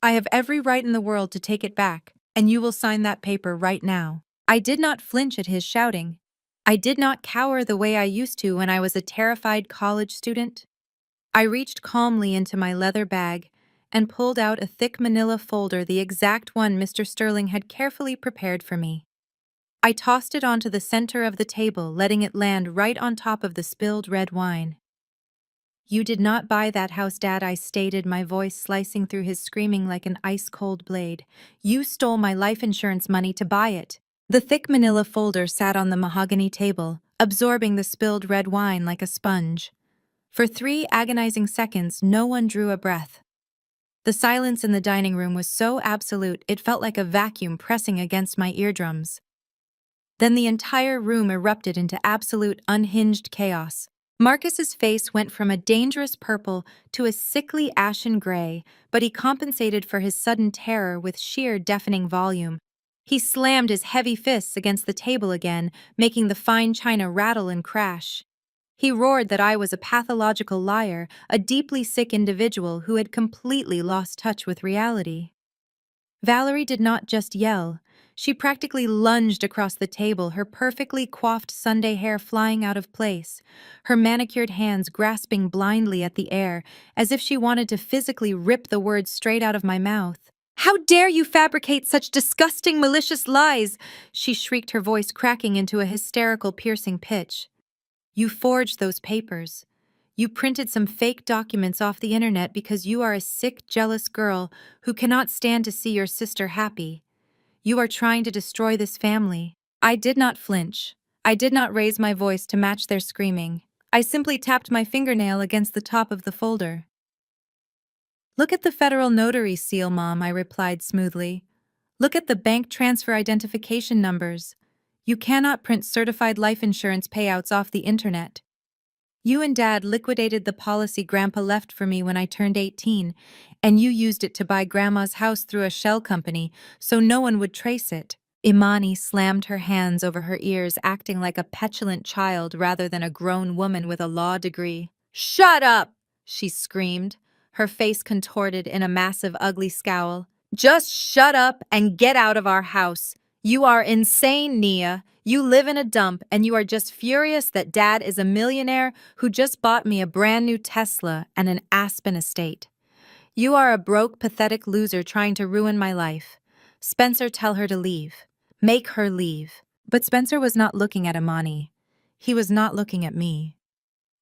I have every right in the world to take it back, and you will sign that paper right now." I did not flinch at his shouting. I did not cower the way I used to when I was a terrified college student. I reached calmly into my leather bag and pulled out a thick manila folder, the exact one Mr. Sterling had carefully prepared for me. I tossed it onto the center of the table, letting it land right on top of the spilled red wine. "You did not buy that house, Dad," I stated, my voice slicing through his screaming like an ice-cold blade. "You stole my life insurance money to buy it." The thick manila folder sat on the mahogany table, absorbing the spilled red wine like a sponge. For 3 agonizing seconds, no one drew a breath. The silence in the dining room was so absolute it felt like a vacuum pressing against my eardrums. Then the entire room erupted into absolute unhinged chaos. Marcus's face went from a dangerous purple to a sickly ashen gray, but he compensated for his sudden terror with sheer deafening volume. He slammed his heavy fists against the table again, making the fine china rattle and crash. He roared that I was a pathological liar, a deeply sick individual who had completely lost touch with reality. Valerie did not just yell. She practically lunged across the table, her perfectly coiffed Sunday hair flying out of place, her manicured hands grasping blindly at the air, as if she wanted to physically rip the words straight out of my mouth. "How dare you fabricate such disgusting, malicious lies!" she shrieked, her voice cracking into a hysterical, piercing pitch. "You forged those papers. You printed some fake documents off the internet because you are a sick, jealous girl who cannot stand to see your sister happy. You are trying to destroy this family." I did not flinch. I did not raise my voice to match their screaming. I simply tapped my fingernail against the top of the folder. "Look at the federal notary seal, Mom," I replied smoothly. "Look at the bank transfer identification numbers. You cannot print certified life insurance payouts off the internet. You and Dad liquidated the policy Grandpa left for me when I turned 18, and you used it to buy Grandma's house through a shell company so no one would trace it." Imani slammed her hands over her ears, acting like a petulant child rather than a grown woman with a law degree. "Shut up!" she screamed, her face contorted in a massive, ugly scowl. "Just shut up and get out of our house. You are insane, Nia. You live in a dump and you are just furious that Dad is a millionaire who just bought me a brand new Tesla and an Aspen estate. You are a broke, pathetic loser trying to ruin my life. Spencer, tell her to leave. Make her leave." But Spencer was not looking at Imani. He was not looking at me.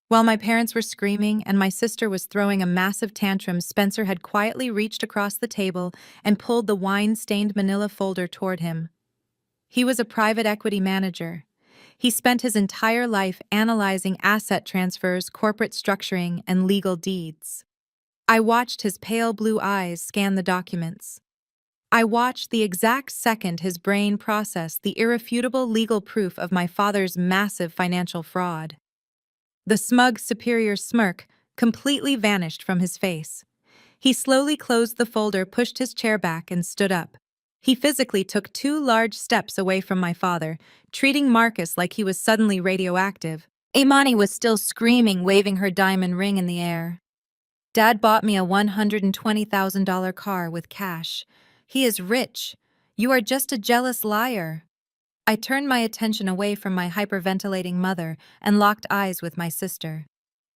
While my parents were screaming and my sister was throwing a massive tantrum, Spencer had quietly reached across the table and pulled the wine-stained manila folder toward him. He was a private equity manager. He spent his entire life analyzing asset transfers, corporate structuring, and legal deeds. I watched his pale blue eyes scan the documents. I watched the exact second his brain processed the irrefutable legal proof of my father's massive financial fraud. The smug, superior smirk completely vanished from his face. He slowly closed the folder, pushed his chair back, and stood up. He physically took 2 large steps away from my father, treating Marcus like he was suddenly radioactive. Imani was still screaming, waving her diamond ring in the air. Dad bought me a $120,000 car with cash. He is rich. You are just a jealous liar. I turned my attention away from my hyperventilating mother and locked eyes with my sister.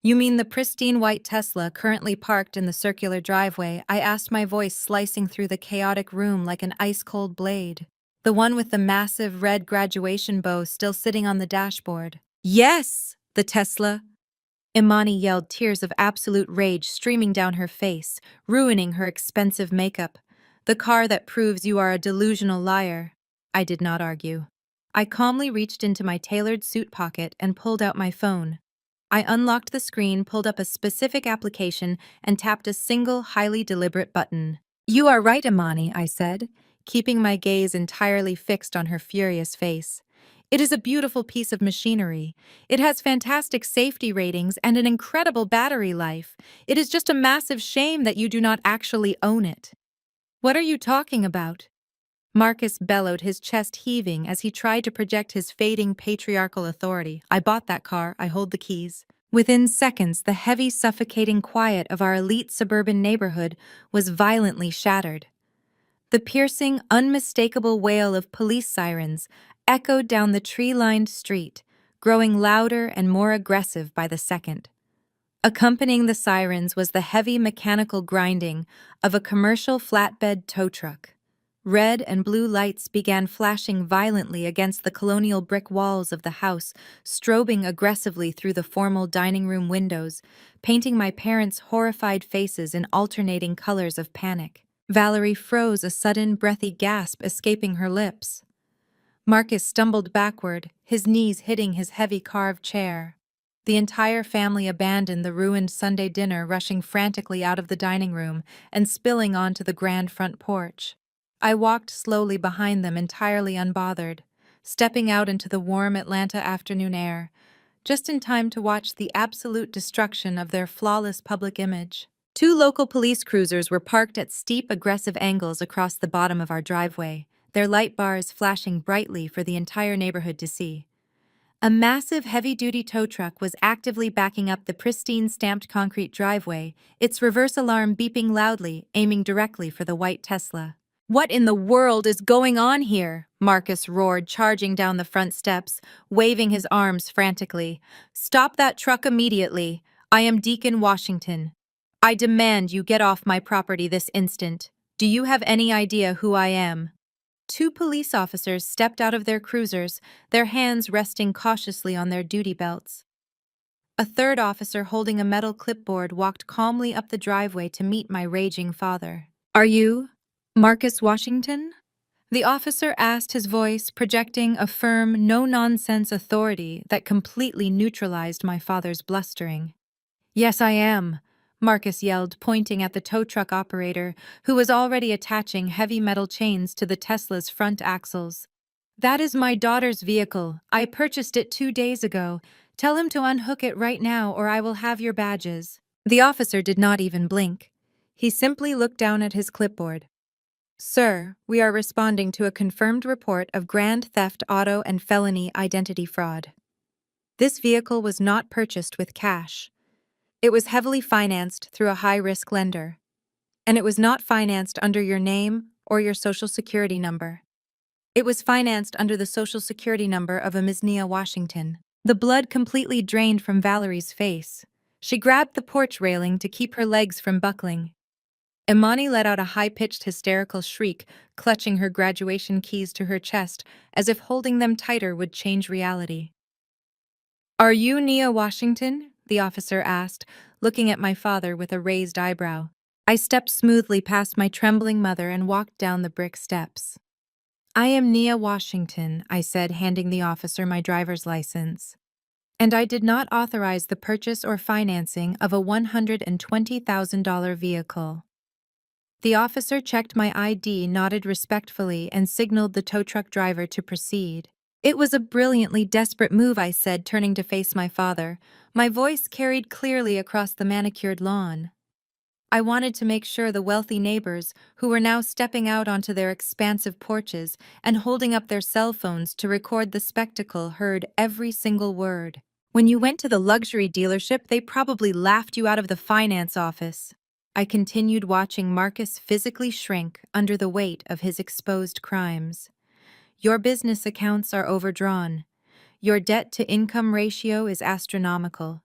You mean the pristine white Tesla currently parked in the circular driveway? I asked, my voice slicing through the chaotic room like an ice-cold blade. The one with the massive red graduation bow still sitting on the dashboard. Yes, the Tesla. Imani yelled, tears of absolute rage streaming down her face, ruining her expensive makeup. The car that proves you are a delusional liar. I did not argue. I calmly reached into my tailored suit pocket and pulled out my phone. I unlocked the screen, pulled up a specific application, and tapped a single, highly deliberate button. You are right, Imani, I said, keeping my gaze entirely fixed on her furious face. It is a beautiful piece of machinery. It has fantastic safety ratings and an incredible battery life. It is just a massive shame that you do not actually own it. What are you talking about? Marcus bellowed, his chest heaving as he tried to project his fading patriarchal authority. I bought that car, I hold the keys. Within seconds, the heavy, suffocating quiet of our elite suburban neighborhood was violently shattered. The piercing, unmistakable wail of police sirens echoed down the tree-lined street, growing louder and more aggressive by the second. Accompanying the sirens was the heavy mechanical grinding of a commercial flatbed tow truck. Red and blue lights began flashing violently against the colonial brick walls of the house, strobing aggressively through the formal dining room windows, painting my parents' horrified faces in alternating colors of panic. Valerie froze, a sudden, breathy gasp escaping her lips. Marcus stumbled backward, his knees hitting his heavy carved chair. The entire family abandoned the ruined Sunday dinner, rushing frantically out of the dining room and spilling onto the grand front porch. I walked slowly behind them, entirely unbothered, stepping out into the warm Atlanta afternoon air, just in time to watch the absolute destruction of their flawless public image. 2 local police cruisers were parked at steep, aggressive angles across the bottom of our driveway, their light bars flashing brightly for the entire neighborhood to see. A massive heavy-duty tow truck was actively backing up the pristine stamped concrete driveway, its reverse alarm beeping loudly, aiming directly for the white Tesla. What in the world is going on here? Marcus roared, charging down the front steps, waving his arms frantically. Stop that truck immediately. I am Deacon Washington. I demand you get off my property this instant. Do you have any idea who I am? 2 police officers stepped out of their cruisers, their hands resting cautiously on their duty belts. A 3rd officer holding a metal clipboard walked calmly up the driveway to meet my raging father. Are you Marcus Washington? The officer asked, his voice projecting a firm, no-nonsense authority that completely neutralized my father's blustering. Yes, I am, Marcus yelled, pointing at the tow truck operator, who was already attaching heavy metal chains to the Tesla's front axles. That is my daughter's vehicle. I purchased it 2 days ago. Tell him to unhook it right now, or I will have your badges. The officer did not even blink. He simply looked down at his clipboard. Sir, we are responding to a confirmed report of grand theft, auto, and felony identity fraud. This vehicle was not purchased with cash. It was heavily financed through a high-risk lender, and it was not financed under your name or your social security number. It was financed under the social security number of a Ms. Nia Washington. The blood completely drained from Valerie's face. She grabbed the porch railing to keep her legs from buckling. Imani let out a high-pitched hysterical shriek, clutching her graduation keys to her chest as if holding them tighter would change reality. Are you Nia Washington? The officer asked, looking at my father with a raised eyebrow. I stepped smoothly past my trembling mother and walked down the brick steps. I am Nia Washington, I said, handing the officer my driver's license. And I did not authorize the purchase or financing of a $120,000 vehicle. The officer checked my ID, nodded respectfully, and signaled the tow truck driver to proceed. It was a brilliantly desperate move, I said, turning to face my father. My voice carried clearly across the manicured lawn. I wanted to make sure the wealthy neighbors, who were now stepping out onto their expansive porches and holding up their cell phones to record the spectacle, heard every single word. When you went to the luxury dealership, they probably laughed you out of the finance office. I continued watching Marcus physically shrink under the weight of his exposed crimes. Your business accounts are overdrawn. Your debt-to-income ratio is astronomical.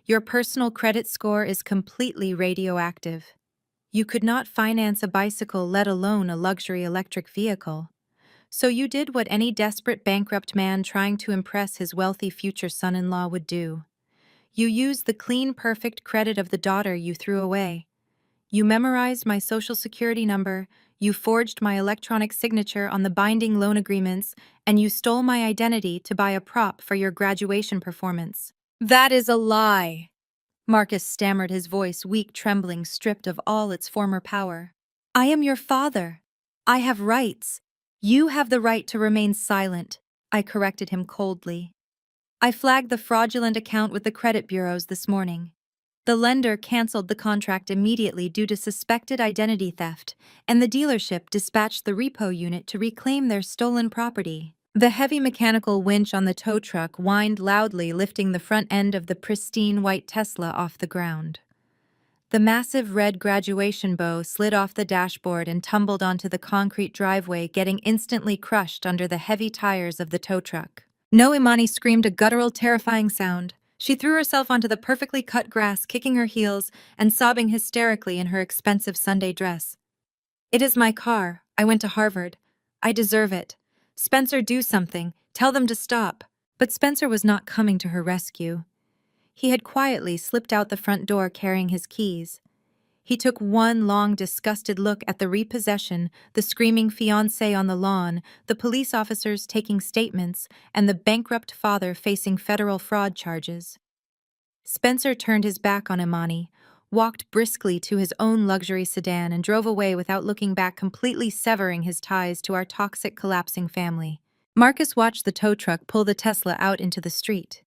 Your personal credit score is completely radioactive. You could not finance a bicycle, let alone a luxury electric vehicle. So you did what any desperate bankrupt man trying to impress his wealthy future son-in-law would do. You used the clean, perfect credit of the daughter you threw away. You memorized my social security number, you forged my electronic signature on the binding loan agreements, and you stole my identity to buy a prop for your graduation performance. That is a lie. Marcus stammered, his voice weak, trembling, stripped of all its former power. I am your father. I have rights. You have the right to remain silent, I corrected him coldly. I flagged the fraudulent account with the credit bureaus this morning. The lender canceled the contract immediately due to suspected identity theft, and the dealership dispatched the repo unit to reclaim their stolen property. The heavy mechanical winch on the tow truck whined loudly, lifting the front end of the pristine white Tesla off the ground. The massive red graduation bow slid off the dashboard and tumbled onto the concrete driveway, getting instantly crushed under the heavy tires of the tow truck. No, Imani screamed a guttural, terrifying sound. She threw herself onto the perfectly cut grass, kicking her heels and sobbing hysterically in her expensive Sunday dress. It is my car. I went to Harvard. I deserve it. Spencer, do something. Tell them to stop. But Spencer was not coming to her rescue. He had quietly slipped out the front door carrying his keys. He took one long, disgusted look at the repossession, the screaming fiancé on the lawn, the police officers taking statements, and the bankrupt father facing federal fraud charges. Spencer turned his back on Imani, walked briskly to his own luxury sedan, and drove away without looking back, completely severing his ties to our toxic, collapsing family. Marcus watched the tow truck pull the Tesla out into the street.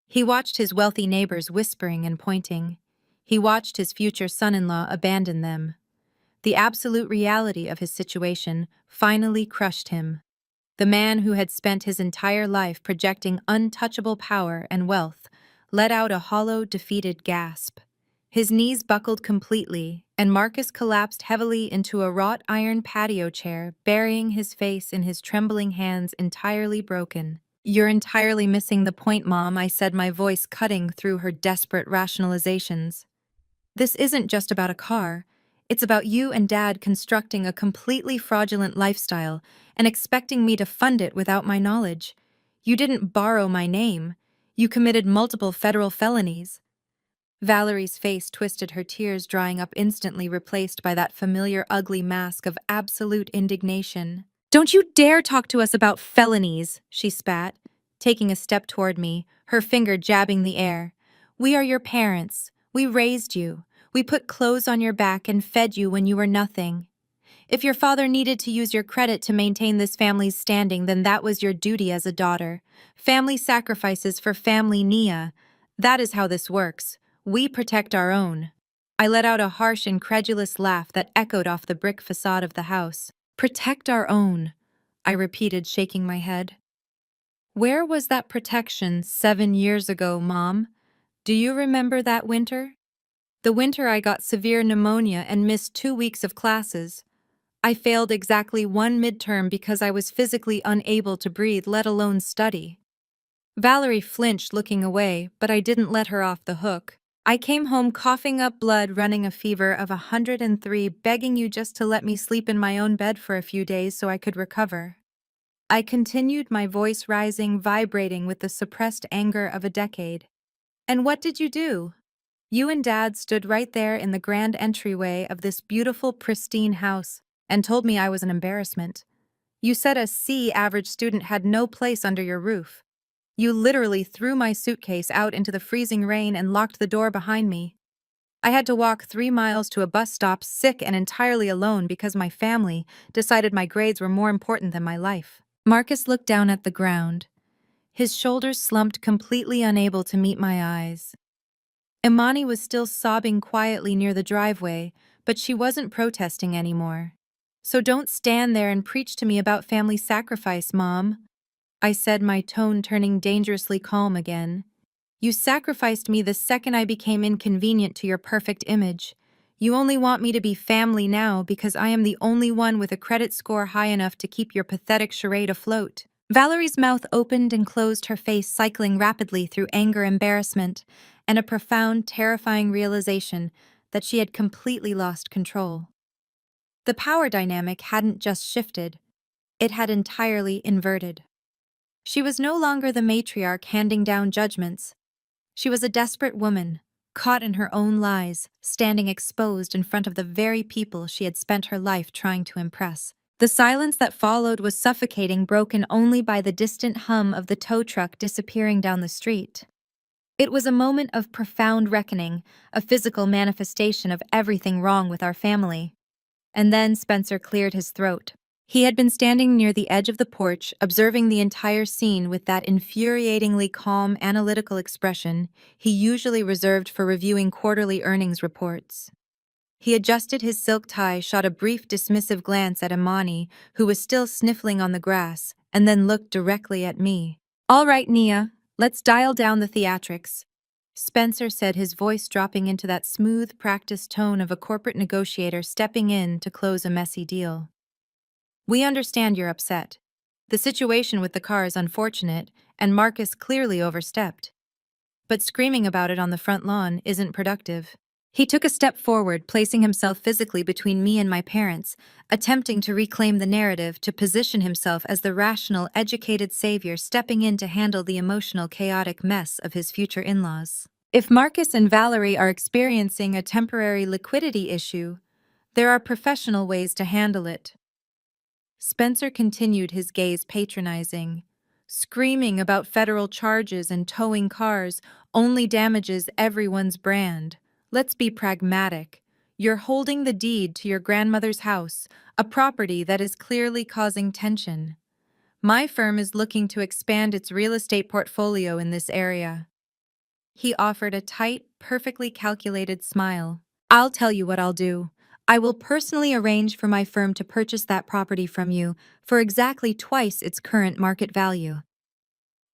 He watched his wealthy neighbors whispering and pointing. He watched his future son-in-law abandon them. The absolute reality of his situation finally crushed him. The man who had spent his entire life projecting untouchable power and wealth let out a hollow, defeated gasp. His knees buckled completely, and Marcus collapsed heavily into a wrought iron patio chair, burying his face in his trembling hands, entirely broken. You're entirely missing the point, Mom, I said, my voice cutting through her desperate rationalizations. This isn't just about a car. It's about you and Dad constructing a completely fraudulent lifestyle and expecting me to fund it without my knowledge. You didn't borrow my name. You committed multiple federal felonies. Valerie's face twisted, her tears drying up, instantly replaced by that familiar ugly mask of absolute indignation. Don't you dare talk to us about felonies, she spat, taking a step toward me, her finger jabbing the air. We are your parents. We raised you. We put clothes on your back and fed you when you were nothing. If your father needed to use your credit to maintain this family's standing, then that was your duty as a daughter. Family sacrifices for family, Nia. That is how this works. We protect our own. I let out a harsh, incredulous laugh that echoed off the brick facade of the house. Protect our own, I repeated, shaking my head. Where was that protection 7 years ago, Mom? Do you remember that winter? The winter I got severe pneumonia and missed 2 weeks of classes. I failed exactly one midterm because I was physically unable to breathe, let alone study. Valerie flinched, looking away, but I didn't let her off the hook. I came home coughing up blood, running a fever of 103, begging you just to let me sleep in my own bed for a few days so I could recover. I continued, my voice rising, vibrating with the suppressed anger of a decade. And what did you do? You and Dad stood right there in the grand entryway of this beautiful, pristine house and told me I was an embarrassment. You said a C average student had no place under your roof. You literally threw my suitcase out into the freezing rain and locked the door behind me. I had to walk 3 miles to a bus stop, sick and entirely alone, because my family decided my grades were more important than my life. Marcus looked down at the ground, his shoulders slumped, completely unable to meet my eyes. Imani was still sobbing quietly near the driveway, but she wasn't protesting anymore. "So don't stand there and preach to me about family sacrifice, Mom," I said, my tone turning dangerously calm again. "You sacrificed me the second I became inconvenient to your perfect image. You only want me to be family now because I am the only one with a credit score high enough to keep your pathetic charade afloat." Valerie's mouth opened and closed, her face cycling rapidly through anger, embarrassment, and a profound, terrifying realization that she had completely lost control. The power dynamic hadn't just shifted, it had entirely inverted. She was no longer the matriarch handing down judgments. She was a desperate woman, caught in her own lies, standing exposed in front of the very people she had spent her life trying to impress. The silence that followed was suffocating, broken only by the distant hum of the tow truck disappearing down the street. It was a moment of profound reckoning, a physical manifestation of everything wrong with our family. And then Spencer cleared his throat. He had been standing near the edge of the porch, observing the entire scene with that infuriatingly calm, analytical expression he usually reserved for reviewing quarterly earnings reports. He adjusted his silk tie, shot a brief dismissive glance at Imani, who was still sniffling on the grass, and then looked directly at me. "All right, Nia, let's dial down the theatrics," Spencer said, his voice dropping into that smooth, practiced tone of a corporate negotiator stepping in to close a messy deal. "We understand you're upset. The situation with the car is unfortunate, and Marcus clearly overstepped. But screaming about it on the front lawn isn't productive." He took a step forward, placing himself physically between me and my parents, attempting to reclaim the narrative, to position himself as the rational, educated savior stepping in to handle the emotional, chaotic mess of his future in-laws. "If Marcus and Valerie are experiencing a temporary liquidity issue, there are professional ways to handle it." Spencer continued, his gaze patronizing. "Screaming about federal charges and towing cars only damages everyone's brand. Let's be pragmatic. You're holding the deed to your grandmother's house, a property that is clearly causing tension. My firm is looking to expand its real estate portfolio in this area." He offered a tight, perfectly calculated smile. "I'll tell you what I'll do. I will personally arrange for my firm to purchase that property from you for exactly twice its current market value.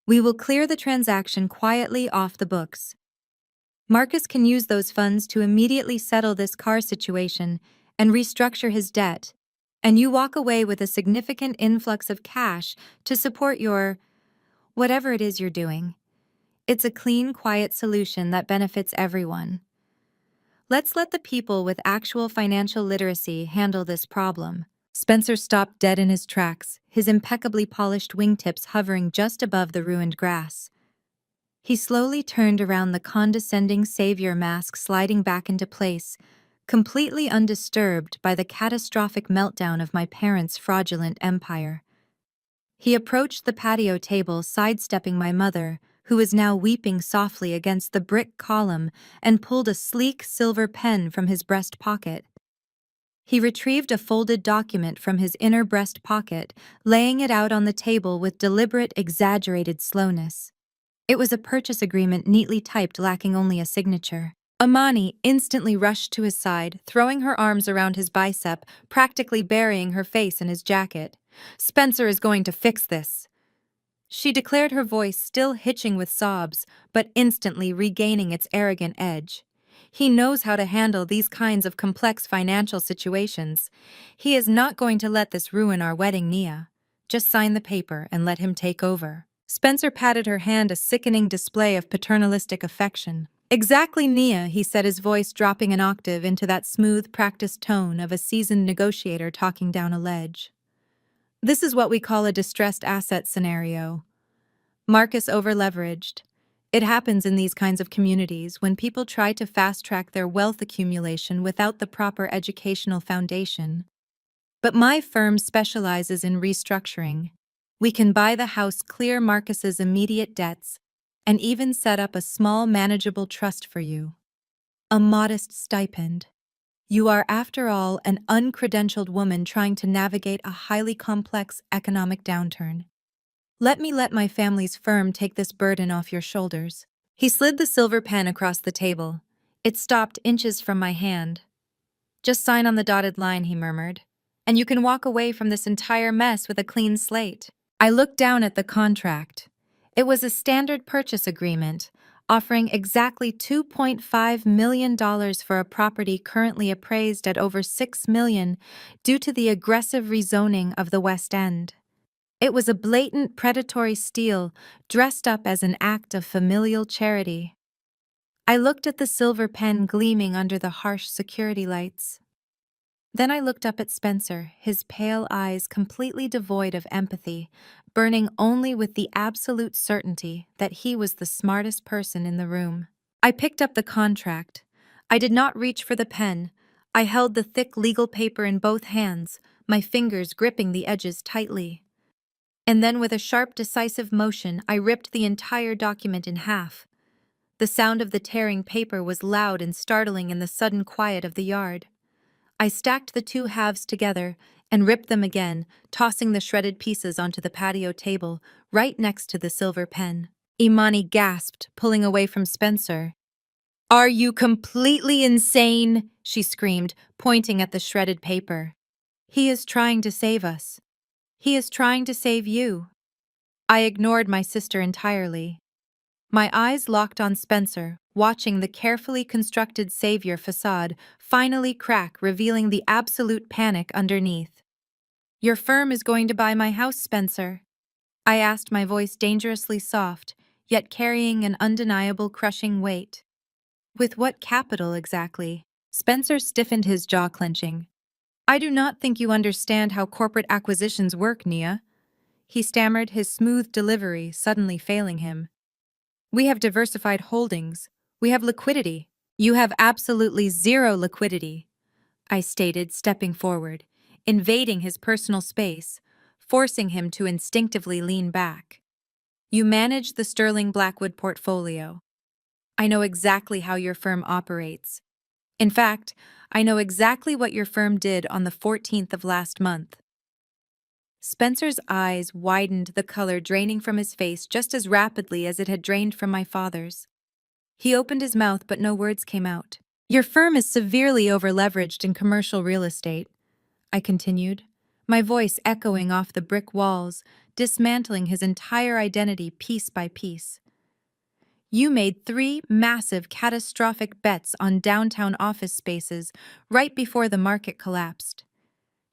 We will clear the transaction quietly off the books. Marcus can use those funds to immediately settle this car situation and restructure his debt, and you walk away with a significant influx of cash to support your whatever it is you're doing. It's a clean, quiet solution that benefits everyone. Let's let the people with actual financial literacy handle this problem." Spencer stopped dead in his tracks, his impeccably polished wingtips hovering just above the ruined grass. He slowly turned around, the condescending savior mask sliding back into place, completely undisturbed by the catastrophic meltdown of my parents' fraudulent empire. He approached the patio table, sidestepping my mother, who was now weeping softly against the brick column, and pulled a sleek silver pen from his breast pocket. He retrieved a folded document from his inner breast pocket, laying it out on the table with deliberate, exaggerated slowness. It was a purchase agreement, neatly typed, lacking only a signature. Imani instantly rushed to his side, throwing her arms around his bicep, practically burying her face in his jacket. "Spencer is going to fix this," she declared, her voice still hitching with sobs, but instantly regaining its arrogant edge. "He knows how to handle these kinds of complex financial situations. He is not going to let this ruin our wedding, Nia. Just sign the paper and let him take over." Spencer patted her hand, a sickening display of paternalistic affection. "Exactly, Nia," he said, his voice dropping an octave into that smooth, practiced tone of a seasoned negotiator talking down a ledge. "This is what we call a distressed asset scenario. Marcus overleveraged. It happens in these kinds of communities when people try to fast-track their wealth accumulation without the proper educational foundation. But my firm specializes in restructuring. We can buy the house, clear Marcus's immediate debts, and even set up a small, manageable trust for you. A modest stipend. You are, after all, an uncredentialed woman trying to navigate a highly complex economic downturn. Let my family's firm take this burden off your shoulders." He slid the silver pen across the table. It stopped inches from my hand. "Just sign on the dotted line," he murmured, "and you can walk away from this entire mess with a clean slate." I looked down at the contract. It was a standard purchase agreement, offering exactly $2.5 million for a property currently appraised at over $6 million due to the aggressive rezoning of the West End. It was a blatant predatory steal dressed up as an act of familial charity. I looked at the silver pen gleaming under the harsh security lights. Then I looked up at Spencer, his pale eyes completely devoid of empathy, burning only with the absolute certainty that he was the smartest person in the room. I picked up the contract. I did not reach for the pen. I held the thick legal paper in both hands, my fingers gripping the edges tightly. And then with a sharp, decisive motion, I ripped the entire document in half. The sound of the tearing paper was loud and startling in the sudden quiet of the yard. I stacked the two halves together and ripped them again, tossing the shredded pieces onto the patio table, right next to the silver pen. Imani gasped, pulling away from Spencer. "Are you completely insane?" she screamed, pointing at the shredded paper. "He is trying to save us. He is trying to save you." I ignored my sister entirely. My eyes locked on Spencer, watching the carefully constructed savior facade finally crack, revealing the absolute panic underneath. "Your firm is going to buy my house, Spencer?" I asked, my voice dangerously soft, yet carrying an undeniable crushing weight. "With what capital exactly?" Spencer stiffened, his jaw clenching. "I do not think you understand how corporate acquisitions work, Nia," he stammered, his smooth delivery suddenly failing him. "We have diversified holdings. We have liquidity." "You have absolutely zero liquidity," I stated, stepping forward, invading his personal space, forcing him to instinctively lean back. "You manage the Sterling Blackwood portfolio. I know exactly how your firm operates. In fact, I know exactly what your firm did on the 14th of last month." Spencer's eyes widened, the color draining from his face just as rapidly as it had drained from my father's. He opened his mouth, but no words came out. "Your firm is severely overleveraged in commercial real estate," I continued, my voice echoing off the brick walls, dismantling his entire identity piece by piece. "You made 3 massive, catastrophic bets on downtown office spaces right before the market collapsed.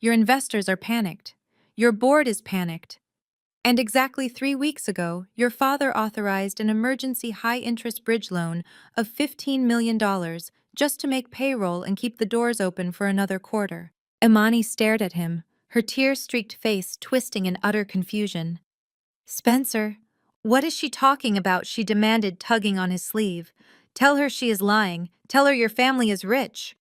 Your investors are panicked. Your board is panicked. And exactly 3 weeks ago, your father authorized an emergency high-interest bridge loan of $15 million just to make payroll and keep the doors open for another quarter." Imani stared at him, her tear-streaked face twisting in utter confusion. "Spencer, what is she talking about?" she demanded, tugging on his sleeve. "Tell her she is lying. Tell her your family is rich."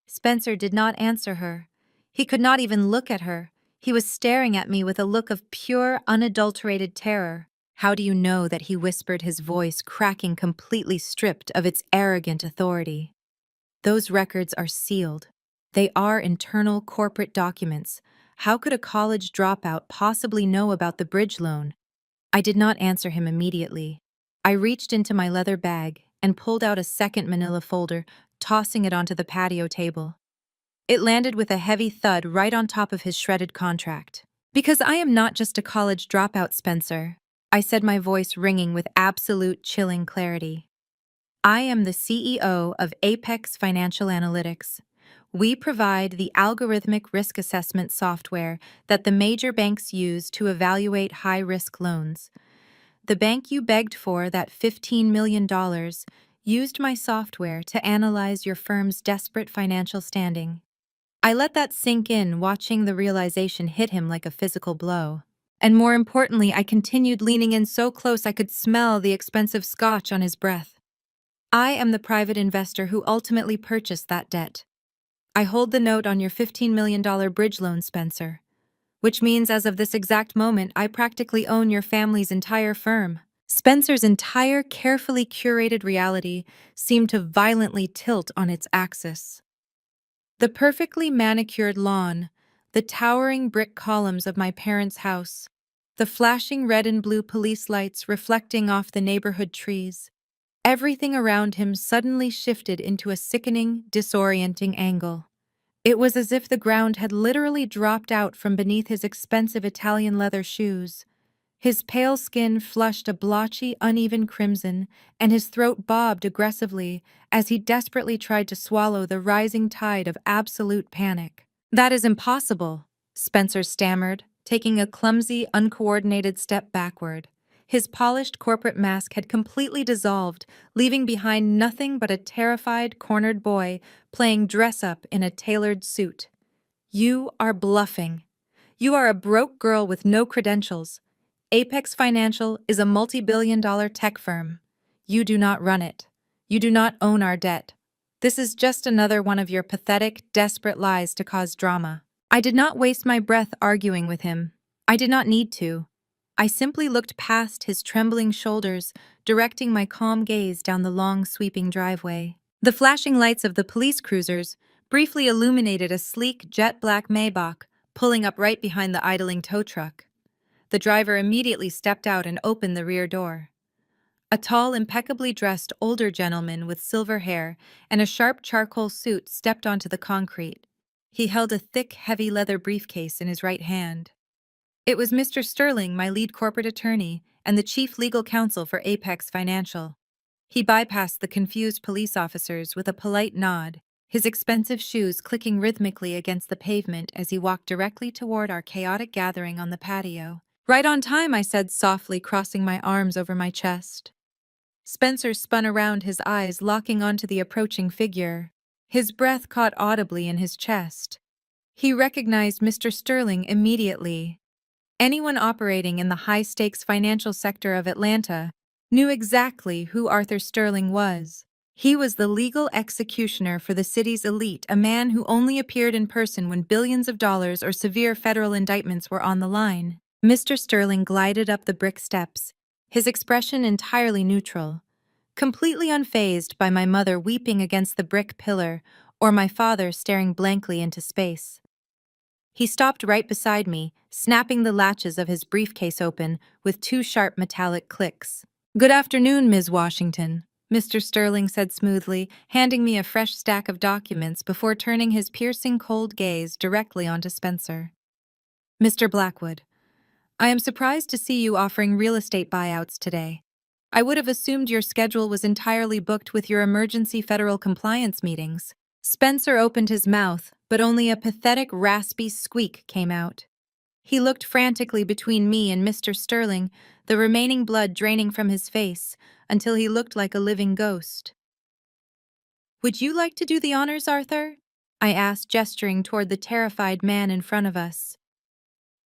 Spencer did not answer her. He could not even look at her. He was staring at me with a look of pure, unadulterated terror. "How do you know that?" he whispered, his voice cracking, completely stripped of its arrogant authority. "Those records are sealed. They are internal corporate documents. How could a college dropout possibly know about the bridge loan?" I did not answer him immediately. I reached into my leather bag and pulled out a second manila folder, tossing it onto the patio table. It landed with a heavy thud right on top of his shredded contract. "Because I am not just a college dropout, Spencer," I said, my voice ringing with absolute chilling clarity. "I am the CEO of Apex Financial Analytics. We provide the algorithmic risk assessment software that the major banks use to evaluate high-risk loans. The bank you begged for, that $15 million, used my software to analyze your firm's desperate financial standing." I let that sink in, watching the realization hit him like a physical blow. And more importantly, I continued, leaning in so close I could smell the expensive scotch on his breath. "I am the private investor who ultimately purchased that debt. I hold the note on your $15 million bridge loan, Spencer. Which means as of this exact moment, I practically own your family's entire firm." Spencer's entire carefully curated reality seemed to violently tilt on its axis. The perfectly manicured lawn, the towering brick columns of my parents' house, the flashing red and blue police lights reflecting off the neighborhood trees. Everything around him suddenly shifted into a sickening, disorienting angle. It was as if the ground had literally dropped out from beneath his expensive Italian leather shoes. His pale skin flushed a blotchy, uneven crimson, and his throat bobbed aggressively as he desperately tried to swallow the rising tide of absolute panic. "That is impossible," Spencer stammered, taking a clumsy, uncoordinated step backward. His polished corporate mask had completely dissolved, leaving behind nothing but a terrified, cornered boy playing dress-up in a tailored suit. "You are bluffing. You are a broke girl with no credentials. Apex Financial is a multi-billion-dollar tech firm. You do not run it. You do not own our debt. This is just another one of your pathetic, desperate lies to cause drama." I did not waste my breath arguing with him. I did not need to. I simply looked past his trembling shoulders, directing my calm gaze down the long, sweeping driveway. The flashing lights of the police cruisers briefly illuminated a sleek, jet-black Maybach pulling up right behind the idling tow truck. The driver immediately stepped out and opened the rear door. A tall, impeccably dressed older gentleman with silver hair and a sharp charcoal suit stepped onto the concrete. He held a thick, heavy leather briefcase in his right hand. It was Mr. Sterling, my lead corporate attorney, and the chief legal counsel for Apex Financial. He bypassed the confused police officers with a polite nod, his expensive shoes clicking rhythmically against the pavement as he walked directly toward our chaotic gathering on the patio. "Right on time," I said softly, crossing my arms over my chest. Spencer spun around, his eyes locking onto the approaching figure. His breath caught audibly in his chest. He recognized Mr. Sterling immediately. Anyone operating in the high-stakes financial sector of Atlanta knew exactly who Arthur Sterling was. He was the legal executioner for the city's elite, a man who only appeared in person when billions of dollars or severe federal indictments were on the line. Mr. Sterling glided up the brick steps, his expression entirely neutral, completely unfazed by my mother weeping against the brick pillar or my father staring blankly into space. He stopped right beside me, snapping the latches of his briefcase open with two sharp metallic clicks. "Good afternoon, Ms. Washington," Mr. Sterling said smoothly, handing me a fresh stack of documents before turning his piercing cold gaze directly onto Spencer. "Mr. Blackwood, I am surprised to see you offering real estate buyouts today. I would have assumed your schedule was entirely booked with your emergency federal compliance meetings." Spencer opened his mouth, but only a pathetic, raspy squeak came out. He looked frantically between me and Mr. Sterling, the remaining blood draining from his face, until he looked like a living ghost. "Would you like to do the honors, Arthur?" I asked, gesturing toward the terrified man in front of us.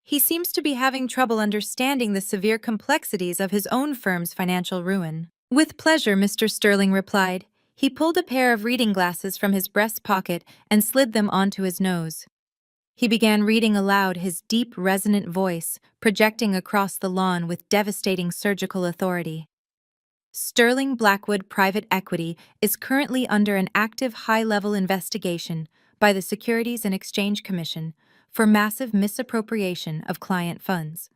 "He seems to be having trouble understanding the severe complexities of his own firm's financial ruin." "With pleasure," Mr. Sterling replied. He pulled a pair of reading glasses from his breast pocket and slid them onto his nose. He began reading aloud, his deep, resonant voice projecting across the lawn with devastating surgical authority. "Sterling Blackwood Private Equity is currently under an active high-level investigation by the Securities and Exchange Commission for massive misappropriation of client funds.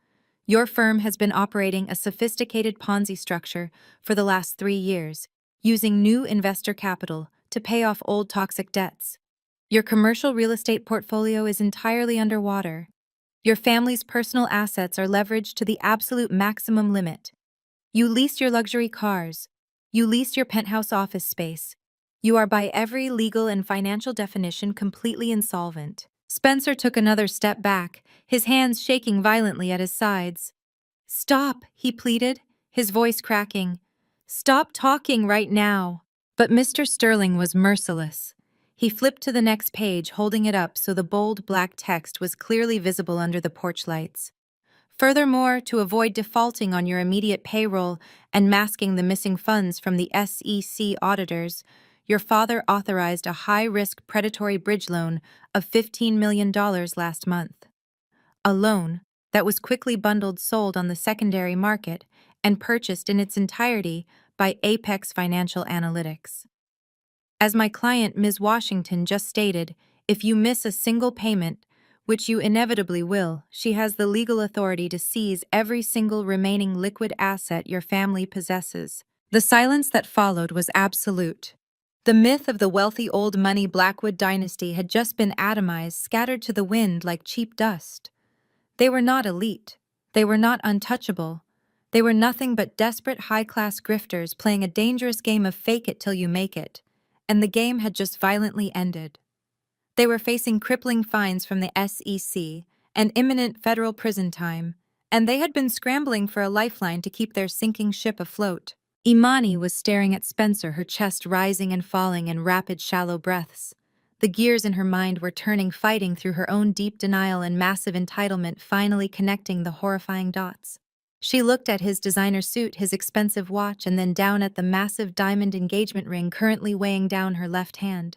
Your firm has been operating a sophisticated Ponzi structure for the last 3 years, using new investor capital to pay off old toxic debts. Your commercial real estate portfolio is entirely underwater. Your family's personal assets are leveraged to the absolute maximum limit. You lease your luxury cars. You lease your penthouse office space. You are by every legal and financial definition completely insolvent." Spencer took another step back, his hands shaking violently at his sides. "Stop," he pleaded, his voice cracking. "Stop talking right now." But Mr. Sterling was merciless. He flipped to the next page, holding it up so the bold black text was clearly visible under the porch lights. "Furthermore, to avoid defaulting on your immediate payroll and masking the missing funds from the SEC auditors, your father authorized a high-risk predatory bridge loan of $15 million last month. A loan that was quickly sold on the secondary market and purchased in its entirety by Apex Financial Analytics. As my client, Ms. Washington, just stated, If you miss a single payment, which you inevitably will, she has the legal authority to seize every single remaining liquid asset your family possesses. The silence that followed was absolute. The myth of the wealthy old money Blackwood dynasty had just been atomized, scattered to the wind like cheap dust. They were not elite. They were not untouchable. They were nothing but desperate high-class grifters playing a dangerous game of fake it till you make it, and the game had just violently ended. They were facing crippling fines from the SEC and imminent federal prison time, and they had been scrambling for a lifeline to keep their sinking ship afloat. Imani was staring at Spencer, her chest rising and falling in rapid, shallow breaths. The gears in her mind were turning, fighting through her own deep denial and massive entitlement, finally connecting the horrifying dots. She looked at his designer suit, his expensive watch, and then down at the massive diamond engagement ring currently weighing down her left hand.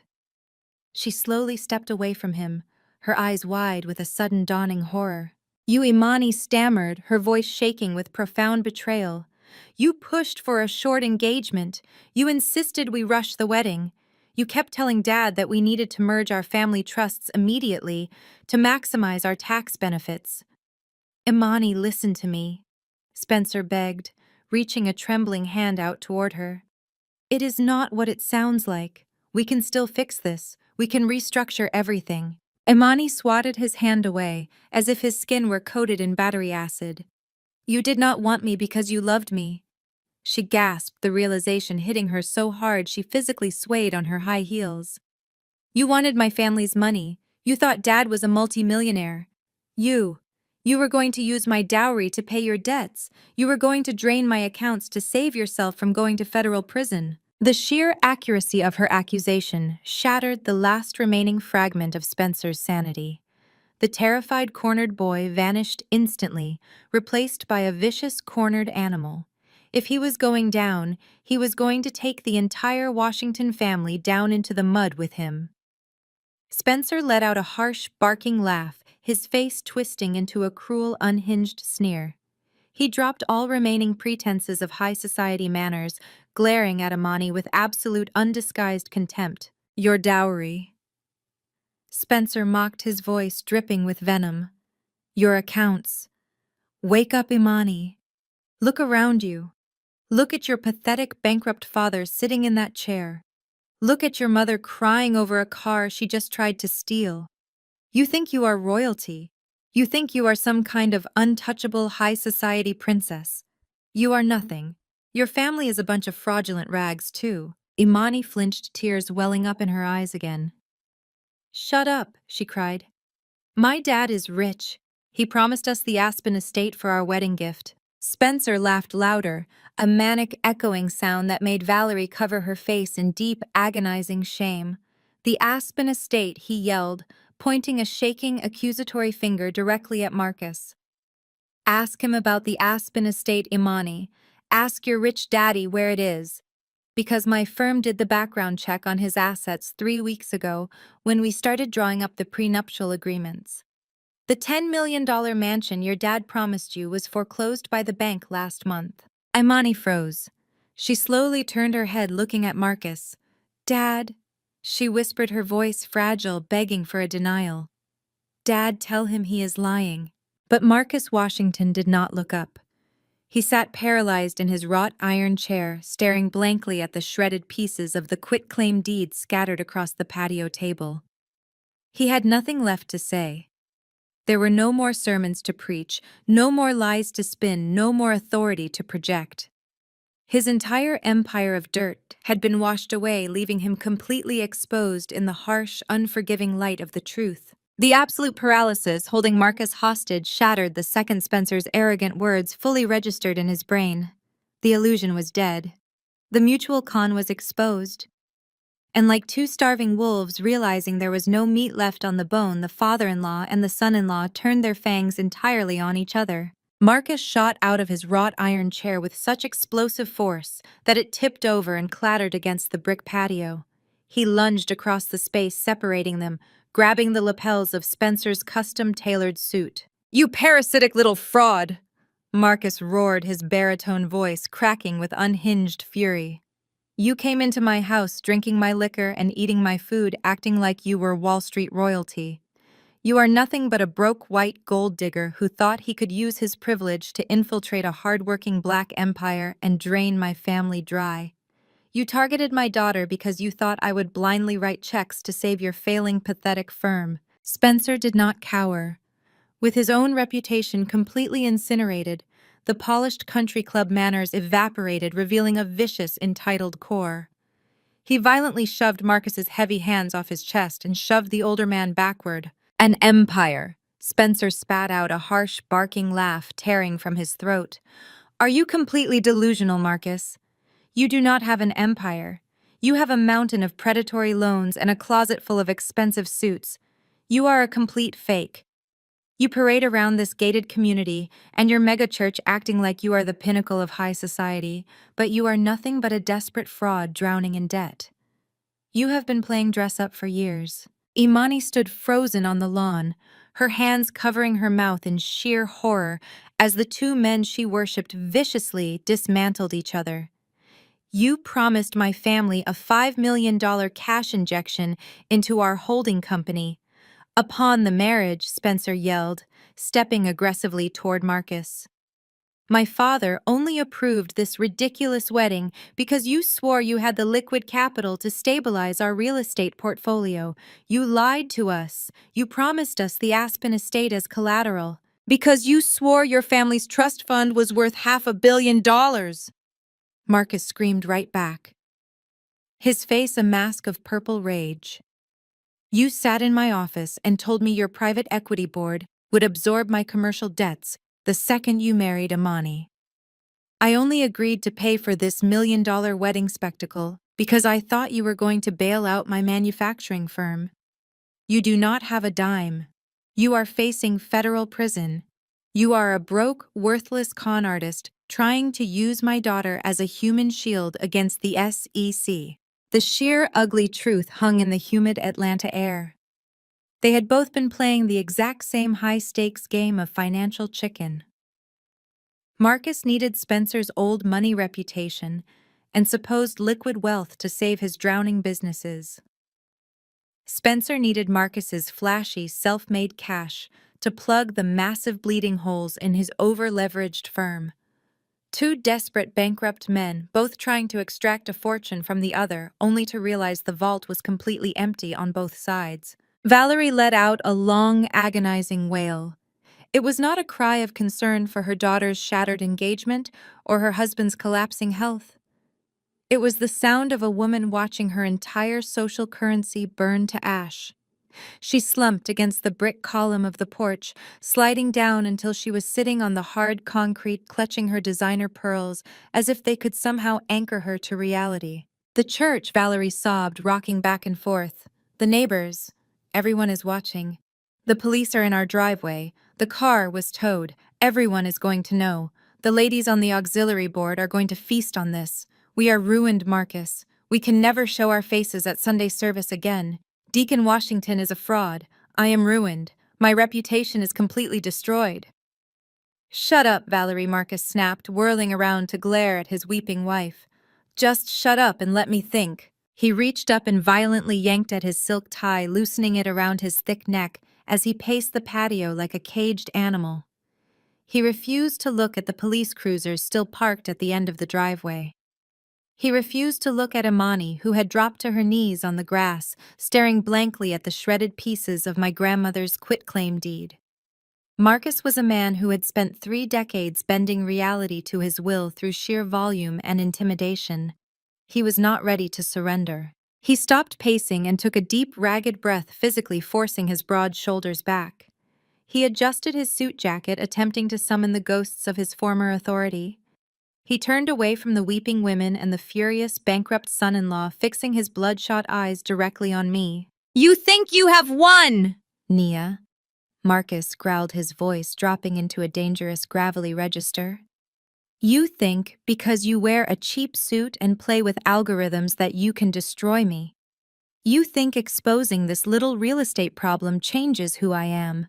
She slowly stepped away from him, her eyes wide with a sudden dawning horror. "You," Imani stammered, her voice shaking with profound betrayal. "You pushed for a short engagement. You insisted we rush the wedding. You kept telling Dad that we needed to merge our family trusts immediately to maximize our tax benefits." "Imani, listen to me," Spencer begged, reaching a trembling hand out toward her. "It is not what it sounds like. We can still fix this. We can restructure everything." Imani swatted his hand away, as if his skin were coated in battery acid. "You did not want me because you loved me." She gasped, the realization hitting her so hard she physically swayed on her high heels. "You wanted my family's money. You thought Dad was a multimillionaire. You were going to use my dowry to pay your debts. You were going to drain my accounts to save yourself from going to federal prison." The sheer accuracy of her accusation shattered the last remaining fragment of Spencer's sanity. The terrified cornered boy vanished instantly, replaced by a vicious cornered animal. If he was going down, he was going to take the entire Washington family down into the mud with him. Spencer let out a harsh, barking laugh, his face twisting into a cruel, unhinged sneer. He dropped all remaining pretenses of high society manners, glaring at Imani with absolute undisguised contempt. "Your dowry." Spencer mocked, his voice dripping with venom. "Your accounts. Wake up, Imani. Look around you. Look at your pathetic, bankrupt father sitting in that chair. Look at your mother crying over a car she just tried to steal. You think you are royalty. You think you are some kind of untouchable high society princess. You are nothing. Your family is a bunch of fraudulent rags, too." Imani flinched, tears welling up in her eyes again. "Shut up," she cried. "My dad is rich. He promised us the Aspen estate for our wedding gift." Spencer laughed louder, a manic echoing sound that made Valerie cover her face in deep, agonizing shame. "The Aspen estate," he yelled, pointing a shaking, accusatory finger directly at Marcus. "Ask him about the Aspen estate, Imani. Ask your rich daddy where it is. Because my firm did the background check on his assets 3 weeks ago when we started drawing up the prenuptial agreements. The $10 million mansion your dad promised you was foreclosed by the bank last month." Imani froze. She slowly turned her head, looking at Marcus. "Dad," she whispered, her voice fragile, begging for a denial. "Dad, tell him he is lying." But Marcus Washington did not look up. He sat paralyzed in his wrought iron chair, staring blankly at the shredded pieces of the quitclaim deed scattered across the patio table. He had nothing left to say. There were no more sermons to preach, no more lies to spin, no more authority to project. His entire empire of dirt had been washed away, leaving him completely exposed in the harsh, unforgiving light of the truth. The absolute paralysis holding Marcus hostage shattered the second Spencer's arrogant words fully registered in his brain. The illusion was dead. The mutual con was exposed. And like two starving wolves realizing there was no meat left on the bone, the father-in-law and the son-in-law turned their fangs entirely on each other. Marcus shot out of his wrought iron chair with such explosive force that it tipped over and clattered against the brick patio. He lunged across the space separating them, grabbing the lapels of Spencer's custom-tailored suit. "You parasitic little fraud!" Marcus roared, his baritone voice cracking with unhinged fury. You came into my house drinking my liquor and eating my food, acting like you were Wall Street royalty. You are nothing but a broke white gold digger who thought he could use his privilege to infiltrate a hardworking black empire and drain my family dry. You targeted my daughter because you thought I would blindly write checks to save your failing, pathetic firm. Spencer did not cower. With his own reputation completely incinerated, the polished country club manners evaporated, revealing a vicious, entitled core. He violently shoved Marcus's heavy hands off his chest and shoved the older man backward. An empire. Spencer spat out a harsh, barking laugh tearing from his throat. Are you completely delusional, Marcus? You do not have an empire. You have a mountain of predatory loans and a closet full of expensive suits. You are a complete fake. You parade around this gated community and your megachurch acting like you are the pinnacle of high society, but you are nothing but a desperate fraud drowning in debt. You have been playing dress-up for years. Imani stood frozen on the lawn, her hands covering her mouth in sheer horror as the two men she worshipped viciously dismantled each other. You promised my family a $5 million cash injection into our holding company. Upon the marriage, Spencer yelled, stepping aggressively toward Marcus. My father only approved this ridiculous wedding because you swore you had the liquid capital to stabilize our real estate portfolio. You lied to us. You promised us the Aspen estate as collateral. Because you swore your family's trust fund was worth $500 million. Marcus screamed right back, his face a mask of purple rage. You sat in my office and told me your private equity board would absorb my commercial debts the second you married Imani. I only agreed to pay for this $1 million wedding spectacle because I thought you were going to bail out my manufacturing firm. You do not have a dime. You are facing federal prison. You are a broke, worthless con artist trying to use my daughter as a human shield against the SEC. The sheer, ugly truth hung in the humid Atlanta air. They had both been playing the exact same high-stakes game of financial chicken. Marcus needed Spencer's old money reputation and supposed liquid wealth to save his drowning businesses. Spencer needed Marcus's flashy, self-made cash to plug the massive bleeding holes in his over-leveraged firm. Two desperate, bankrupt men, both trying to extract a fortune from the other, only to realize the vault was completely empty on both sides. Valerie let out a long, agonizing wail. It was not a cry of concern for her daughter's shattered engagement or her husband's collapsing health. It was the sound of a woman watching her entire social currency burn to ash. She slumped against the brick column of the porch, sliding down until she was sitting on the hard concrete, clutching her designer pearls as if they could somehow anchor her to reality. The church, Valerie sobbed, rocking back and forth. The neighbors. Everyone is watching. The police are in our driveway. The car was towed. Everyone is going to know. The ladies on the auxiliary board are going to feast on this. We are ruined, Marcus. We can never show our faces at Sunday service again. Deacon Washington is a fraud. I am ruined. My reputation is completely destroyed. Shut up, Valerie, Marcus snapped, whirling around to glare at his weeping wife. Just shut up and let me think. He reached up and violently yanked at his silk tie, loosening it around his thick neck as he paced the patio like a caged animal. He refused to look at the police cruisers still parked at the end of the driveway. He refused to look at Imani, who had dropped to her knees on the grass, staring blankly at the shredded pieces of my grandmother's quitclaim deed. Marcus was a man who had spent 3 decades bending reality to his will through sheer volume and intimidation. He was not ready to surrender. He stopped pacing and took a deep, ragged breath, physically forcing his broad shoulders back. He adjusted his suit jacket, attempting to summon the ghosts of his former authority. He turned away from the weeping women and the furious, bankrupt son-in-law, fixing his bloodshot eyes directly on me. "You think you have won, Nia?" Marcus growled, his voice dropping into a dangerous, gravelly register. "You think, because you wear a cheap suit and play with algorithms, that you can destroy me. You think exposing this little real estate problem changes who I am."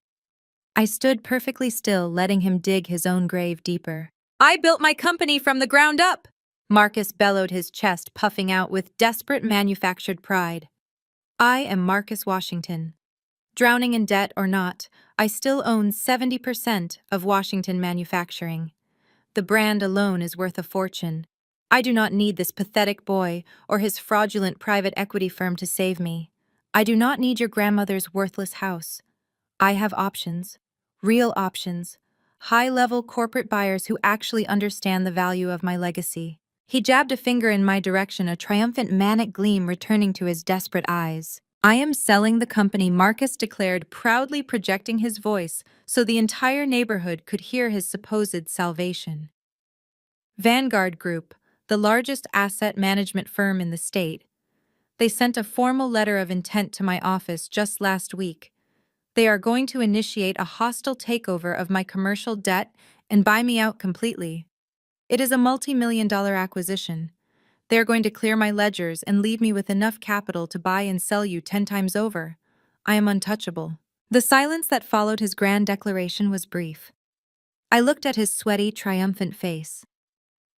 I stood perfectly still, letting him dig his own grave deeper. "I built my company from the ground up. Marcus bellowed, his chest puffing out with desperate manufactured pride. I am Marcus Washington. Drowning in debt or not, I still own 70% of Washington Manufacturing. The brand alone is worth a fortune. I do not need this pathetic boy or his fraudulent private equity firm to save me. I do not need your grandmother's worthless house. I have options. Real options. High-level corporate buyers who actually understand the value of my legacy. He jabbed a finger in my direction, a triumphant manic gleam returning to his desperate eyes. I am selling the company, Marcus declared, proudly projecting his voice so the entire neighborhood could hear his supposed salvation. Vanguard Group, the largest asset management firm in the state. They sent a formal letter of intent to my office just last week. They are going to initiate a hostile takeover of my commercial debt and buy me out completely. It is a multi-million-dollar acquisition. They are going to clear my ledgers and leave me with enough capital to buy and sell you 10 times over. I am untouchable. The silence that followed his grand declaration was brief. I looked at his sweaty, triumphant face.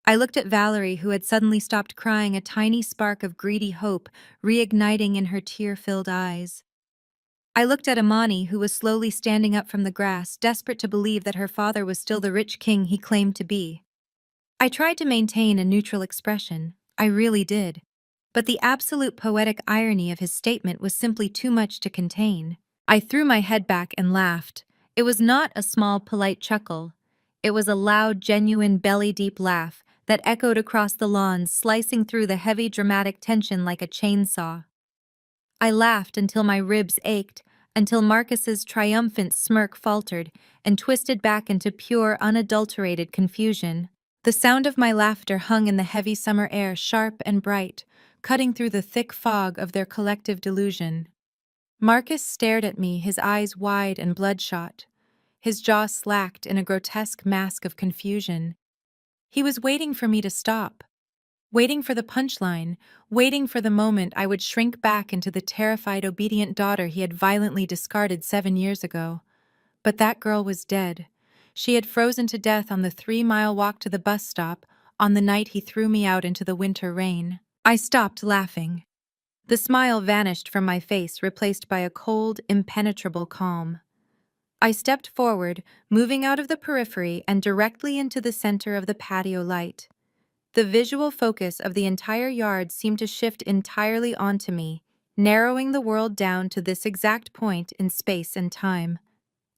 I looked at Valerie, who had suddenly stopped crying, a tiny spark of greedy hope reigniting in her tear-filled eyes. I looked at Amani, who was slowly standing up from the grass, desperate to believe that her father was still the rich king he claimed to be. I tried to maintain a neutral expression. I really did. But the absolute poetic irony of his statement was simply too much to contain. I threw my head back and laughed. It was not a small, polite chuckle. It was a loud, genuine, belly-deep laugh that echoed across the lawn, slicing through the heavy, dramatic tension like a chainsaw. I laughed until my ribs ached, until Marcus's triumphant smirk faltered and twisted back into pure, unadulterated confusion. The sound of my laughter hung in the heavy summer air, sharp and bright, cutting through the thick fog of their collective delusion. Marcus stared at me, his eyes wide and bloodshot. His jaw slacked in a grotesque mask of confusion. He was waiting for me to stop, waiting for the punchline, waiting for the moment I would shrink back into the terrified, obedient daughter he had violently discarded 7 years ago. But that girl was dead. She had frozen to death on the 3-mile walk to the bus stop on the night he threw me out into the winter rain. I stopped laughing. The smile vanished from my face, replaced by a cold, impenetrable calm. I stepped forward, moving out of the periphery and directly into the center of the patio light. The visual focus of the entire yard seemed to shift entirely onto me, narrowing the world down to this exact point in space and time.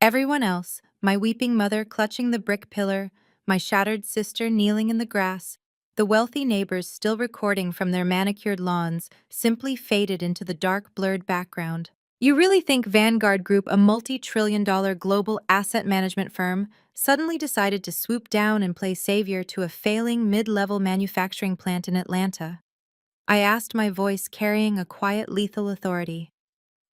Everyone else, my weeping mother clutching the brick pillar, my shattered sister kneeling in the grass, the wealthy neighbors still recording from their manicured lawns, simply faded into the dark, blurred background. You really think Vanguard Group, a multi-trillion-dollar global asset management firm, suddenly decided to swoop down and play savior to a failing mid-level manufacturing plant in Atlanta? I asked, my voice carrying a quiet, lethal authority.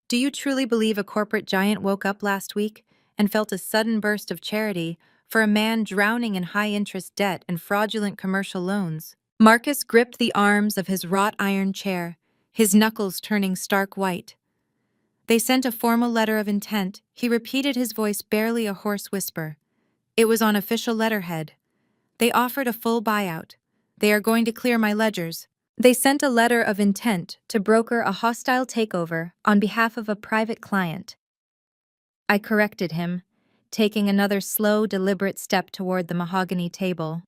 Do you truly believe a corporate giant woke up last week and felt a sudden burst of charity for a man drowning in high-interest debt and fraudulent commercial loans? Marcus gripped the arms of his wrought iron chair, his knuckles turning stark white. They sent a formal letter of intent, he repeated, his voice barely a hoarse whisper. It was on official letterhead. They offered a full buyout. They are going to clear my ledgers. They sent a letter of intent to broker a hostile takeover on behalf of a private client. I corrected him, taking another slow, deliberate step toward the mahogany table.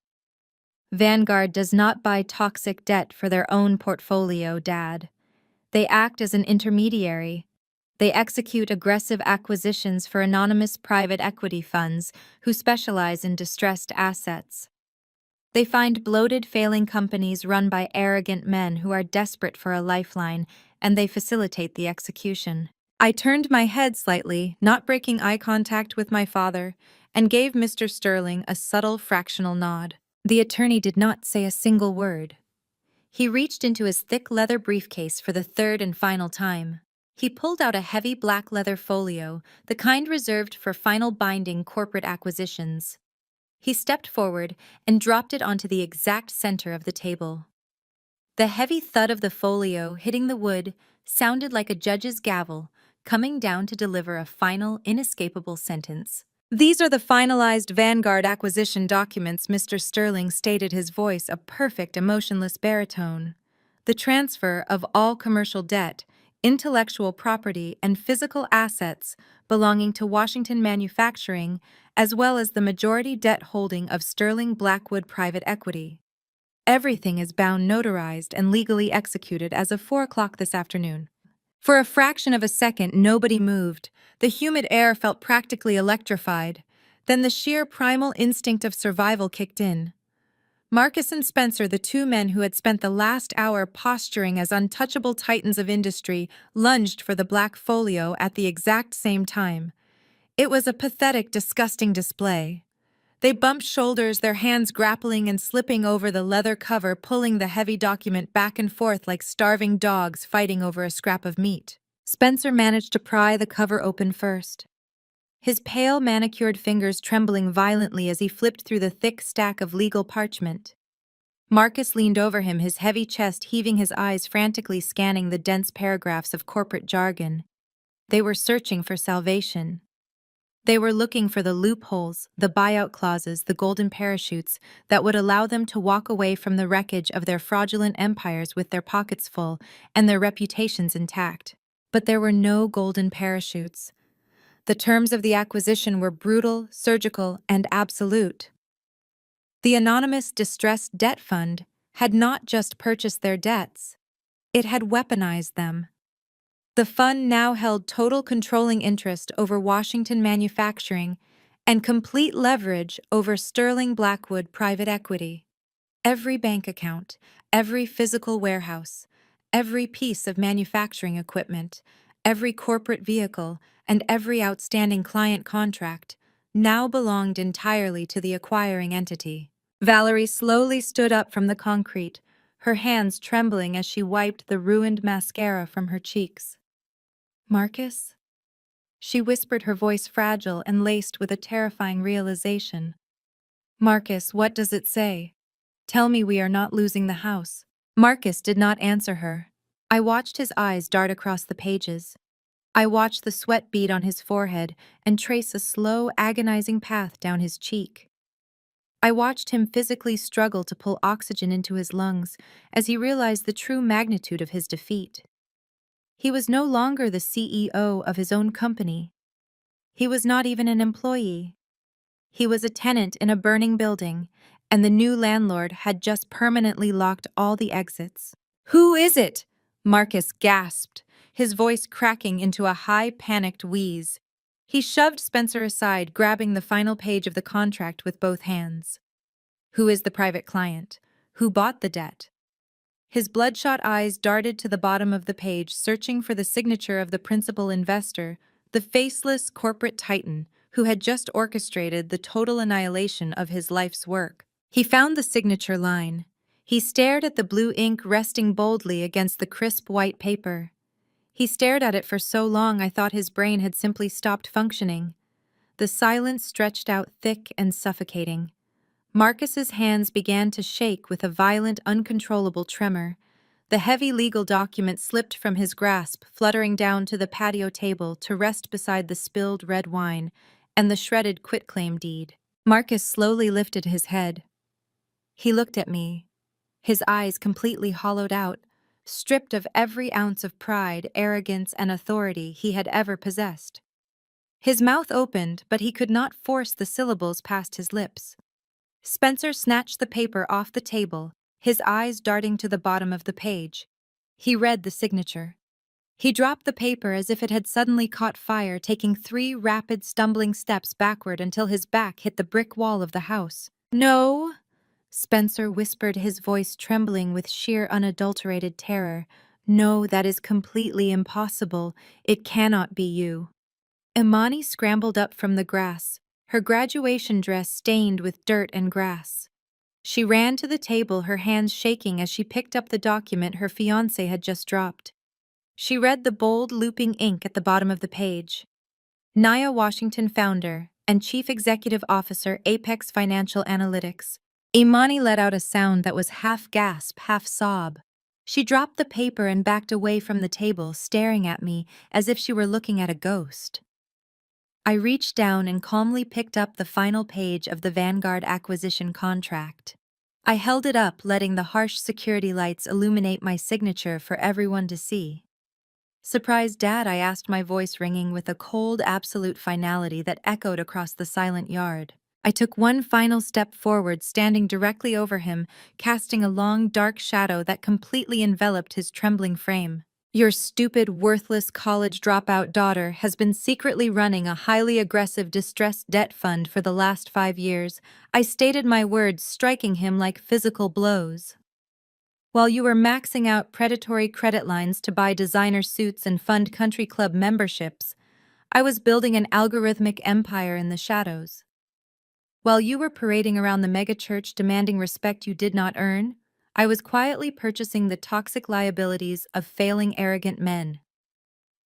Vanguard does not buy toxic debt for their own portfolio, Dad. They act as an intermediary. They execute aggressive acquisitions for anonymous private equity funds who specialize in distressed assets. They find bloated, failing companies run by arrogant men who are desperate for a lifeline, and they facilitate the execution. I turned my head slightly, not breaking eye contact with my father, and gave Mr. Sterling a subtle fractional nod. The attorney did not say a single word. He reached into his thick leather briefcase for the third and final time. He pulled out a heavy black leather folio, the kind reserved for final binding corporate acquisitions. He stepped forward and dropped it onto the exact center of the table. The heavy thud of the folio hitting the wood sounded like a judge's gavel coming down to deliver a final, inescapable sentence. These are the finalized Vanguard acquisition documents, Mr. Sterling stated, his voice a perfect, emotionless baritone. The transfer of all commercial debt, intellectual property, and physical assets belonging to Washington Manufacturing, as well as the majority debt holding of Sterling Blackwood Private Equity. Everything is bound notarized and legally executed as of 4 o'clock this afternoon. For a fraction of a second, nobody moved. The humid air felt practically electrified. Then the sheer primal instinct of survival kicked in. Marcus and Spencer, the two men who had spent the last hour posturing as untouchable titans of industry, lunged for the black folio at the exact same time. It was a pathetic, disgusting display. They bumped shoulders, their hands grappling and slipping over the leather cover, pulling the heavy document back and forth like starving dogs fighting over a scrap of meat. Spencer managed to pry the cover open first, his pale, manicured fingers trembling violently as he flipped through the thick stack of legal parchment. Marcus leaned over him, his heavy chest heaving, his eyes frantically scanning the dense paragraphs of corporate jargon. They were searching for salvation. They were looking for the loopholes, the buyout clauses, the golden parachutes that would allow them to walk away from the wreckage of their fraudulent empires with their pockets full and their reputations intact. But there were no golden parachutes. The terms of the acquisition were brutal, surgical, and absolute. The anonymous distressed debt fund had not just purchased their debts, it had weaponized them. The fund now held total controlling interest over Washington Manufacturing and complete leverage over Sterling Blackwood Private Equity. Every bank account, every physical warehouse, every piece of manufacturing equipment, every corporate vehicle, and every outstanding client contract now belonged entirely to the acquiring entity. Valerie slowly stood up from the concrete, her hands trembling as she wiped the ruined mascara from her cheeks. "Marcus?" she whispered, her voice fragile and laced with a terrifying realization. "Marcus, what does it say? Tell me we are not losing the house." Marcus did not answer her. I watched his eyes dart across the pages. I watched the sweat bead on his forehead and trace a slow, agonizing path down his cheek. I watched him physically struggle to pull oxygen into his lungs as he realized the true magnitude of his defeat. He was no longer the CEO of his own company. He was not even an employee. He was a tenant in a burning building, and the new landlord had just permanently locked all the exits. "Who is it?" Marcus gasped, his voice cracking into a high, panicked wheeze. He shoved Spencer aside, grabbing the final page of the contract with both hands. "Who is the private client? Who bought the debt?" His bloodshot eyes darted to the bottom of the page, searching for the signature of the principal investor, the faceless corporate titan who had just orchestrated the total annihilation of his life's work. He found the signature line. He stared at the blue ink resting boldly against the crisp white paper. He stared at it for so long I thought his brain had simply stopped functioning. The silence stretched out thick and suffocating. Marcus's hands began to shake with a violent, uncontrollable tremor. The heavy legal document slipped from his grasp, fluttering down to the patio table to rest beside the spilled red wine and the shredded quitclaim deed. Marcus slowly lifted his head. He looked at me, his eyes completely hollowed out, stripped of every ounce of pride, arrogance, and authority he had ever possessed. His mouth opened, but he could not force the syllables past his lips. Spencer snatched the paper off the table, his eyes darting to the bottom of the page. He read the signature. He dropped the paper as if it had suddenly caught fire, taking 3 rapid, stumbling steps backward until his back hit the brick wall of the house. "No," Spencer whispered, his voice trembling with sheer unadulterated terror. "No, that is completely impossible. It cannot be you." Imani scrambled up from the grass, her graduation dress stained with dirt and grass. She ran to the table, her hands shaking as she picked up the document her fiancé had just dropped. She read the bold, looping ink at the bottom of the page. "Nia Washington, founder and Chief Executive Officer, Apex Financial Analytics." Imani let out a sound that was half gasp, half sob. She dropped the paper and backed away from the table, staring at me as if she were looking at a ghost. I reached down and calmly picked up the final page of the Vanguard acquisition contract. I held it up, letting the harsh security lights illuminate my signature for everyone to see. "Surprised, Dad?" I asked, my voice ringing with a cold, absolute finality that echoed across the silent yard. I took one final step forward, standing directly over him, casting a long, dark shadow that completely enveloped his trembling frame. "Your stupid, worthless college dropout daughter has been secretly running a highly aggressive distressed debt fund for the last 5 years," I stated, my words striking him like physical blows. "While you were maxing out predatory credit lines to buy designer suits and fund country club memberships, I was building an algorithmic empire in the shadows. While you were parading around the megachurch demanding respect you did not earn, I was quietly purchasing the toxic liabilities of failing, arrogant men.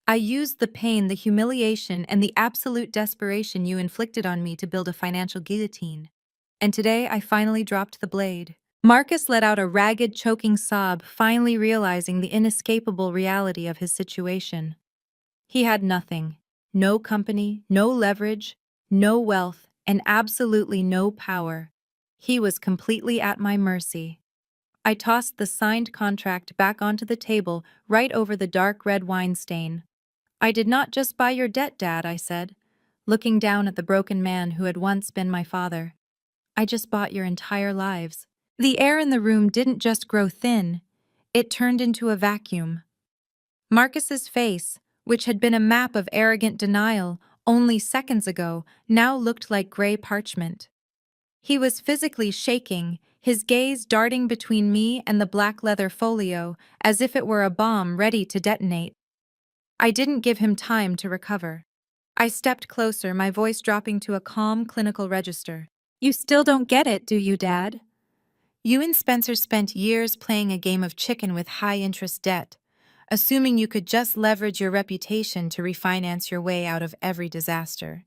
I used the pain, the humiliation, and the absolute desperation you inflicted on me to build a financial guillotine. And today I finally dropped the blade." Marcus let out a ragged, choking sob, finally realizing the inescapable reality of his situation. He had nothing. No company, no leverage, no wealth, and absolutely no power. He was completely at my mercy. I tossed the signed contract back onto the table, right over the dark red wine stain. "I did not just buy your debt, Dad," I said, looking down at the broken man who had once been my father. "I just bought your entire lives." The air in the room didn't just grow thin, it turned into a vacuum. Marcus's face, which had been a map of arrogant denial only seconds ago, now looked like gray parchment. He was physically shaking, his gaze darting between me and the black leather folio as if it were a bomb ready to detonate. I didn't give him time to recover. I stepped closer, my voice dropping to a calm, clinical register. "You still don't get it, do you, Dad? You and Spencer spent years playing a game of chicken with high-interest debt, assuming you could just leverage your reputation to refinance your way out of every disaster.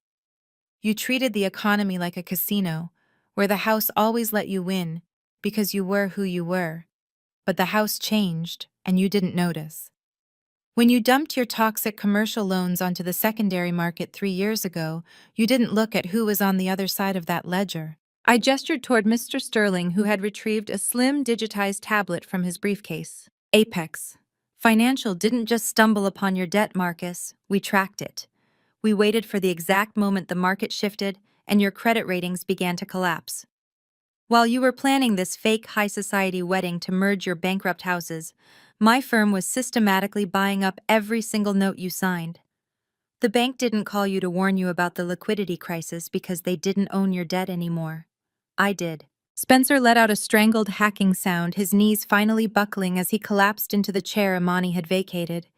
You treated the economy like a casino, where the house always let you win because you were who you were. But the house changed, and you didn't notice. When you dumped your toxic commercial loans onto the secondary market 3 years ago, you didn't look at who was on the other side of that ledger." I gestured toward Mr. Sterling, who had retrieved a slim, digitized tablet from his briefcase. "Apex Financial didn't just stumble upon your debt, Marcus. We tracked it. We waited for the exact moment the market shifted and your credit ratings began to collapse. While you were planning this fake high society wedding to merge your bankrupt houses, my firm was systematically buying up every single note you signed. The bank didn't call you to warn you about the liquidity crisis because they didn't own your debt anymore. I did." Spencer let out a strangled hacking sound, his knees finally buckling as he collapsed into the chair Imani had vacated.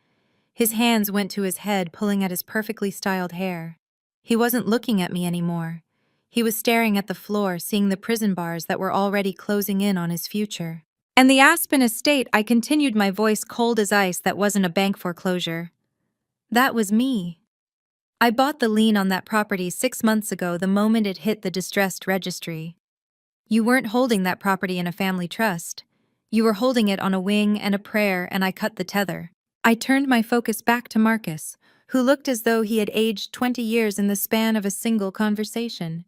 His hands went to his head, pulling at his perfectly styled hair. He wasn't looking at me anymore. He was staring at the floor, seeing the prison bars that were already closing in on his future. "And the Aspen estate," I continued, my voice cold as ice. "That wasn't a bank foreclosure. That was me. I bought the lien on that property 6 months ago, the moment it hit the distressed registry. You weren't holding that property in a family trust. You were holding it on a wing and a prayer, and I cut the tether." I turned my focus back to Marcus, who looked as though he had aged 20 years in the span of a single conversation.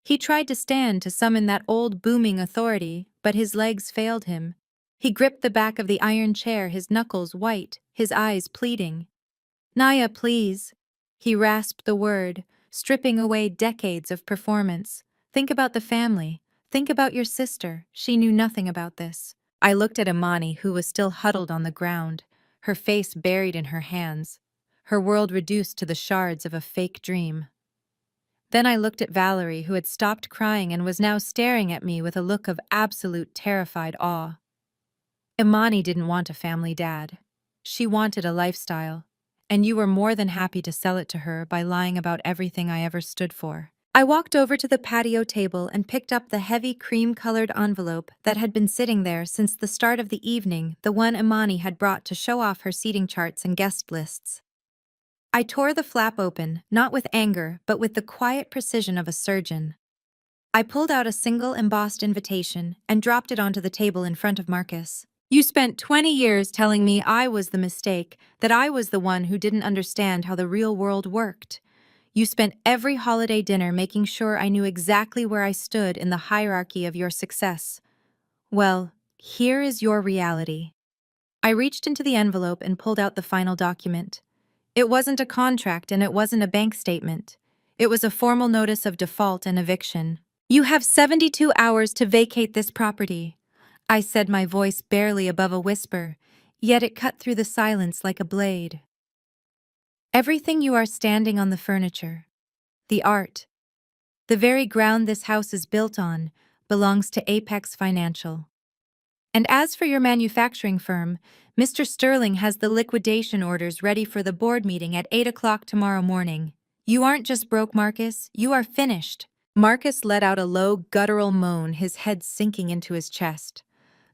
He tried to stand to summon that old booming authority, but his legs failed him. He gripped the back of the iron chair, his knuckles white, his eyes pleading. "Naya, please." He rasped the word, stripping away decades of performance. "Think about the family. Think about your sister. She knew nothing about this." I looked at Imani, who was still huddled on the ground, her face buried in her hands, her world reduced to the shards of a fake dream. Then I looked at Valerie, who had stopped crying and was now staring at me with a look of absolute terrified awe. Imani didn't want a family, Dad. She wanted a lifestyle, and you were more than happy to sell it to her by lying about everything I ever stood for. I walked over to the patio table and picked up the heavy cream-colored envelope that had been sitting there since the start of the evening, the one Imani had brought to show off her seating charts and guest lists. I tore the flap open, not with anger, but with the quiet precision of a surgeon. I pulled out a single embossed invitation and dropped it onto the table in front of Marcus. "You spent 20 years telling me I was the mistake, that I was the one who didn't understand how the real world worked. You spent every holiday dinner making sure I knew exactly where I stood in the hierarchy of your success. Well, here is your reality. I reached into the envelope and pulled out the final document. It wasn't a contract and it wasn't a bank statement. It was a formal notice of default and eviction. You have 72 hours to vacate this property, I said, my voice barely above a whisper, yet it cut through the silence like a blade. Everything you are standing on, the furniture, the art, the very ground this house is built on, belongs to Apex Financial. And as for your manufacturing firm, Mr. Sterling has the liquidation orders ready for the board meeting at 8 o'clock tomorrow morning. You aren't just broke, Marcus, you are finished. Marcus let out a low, guttural moan, his head sinking into his chest.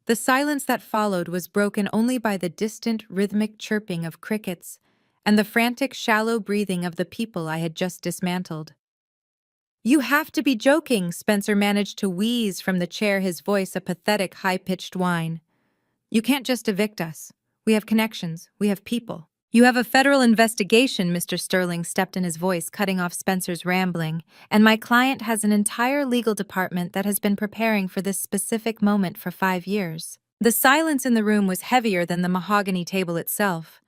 The silence that followed was broken only by the distant, rhythmic chirping of crickets and the frantic, shallow breathing of the people I had just dismantled. You have to be joking, Spencer managed to wheeze from the chair, his voice a pathetic, high-pitched whine. You can't just evict us. We have connections. We have people. You have a federal investigation, Mr. Sterling stepped in, his voice cutting off Spencer's rambling, and my client has an entire legal department that has been preparing for this specific moment for 5 years. The silence in the room was heavier than the mahogany table itself.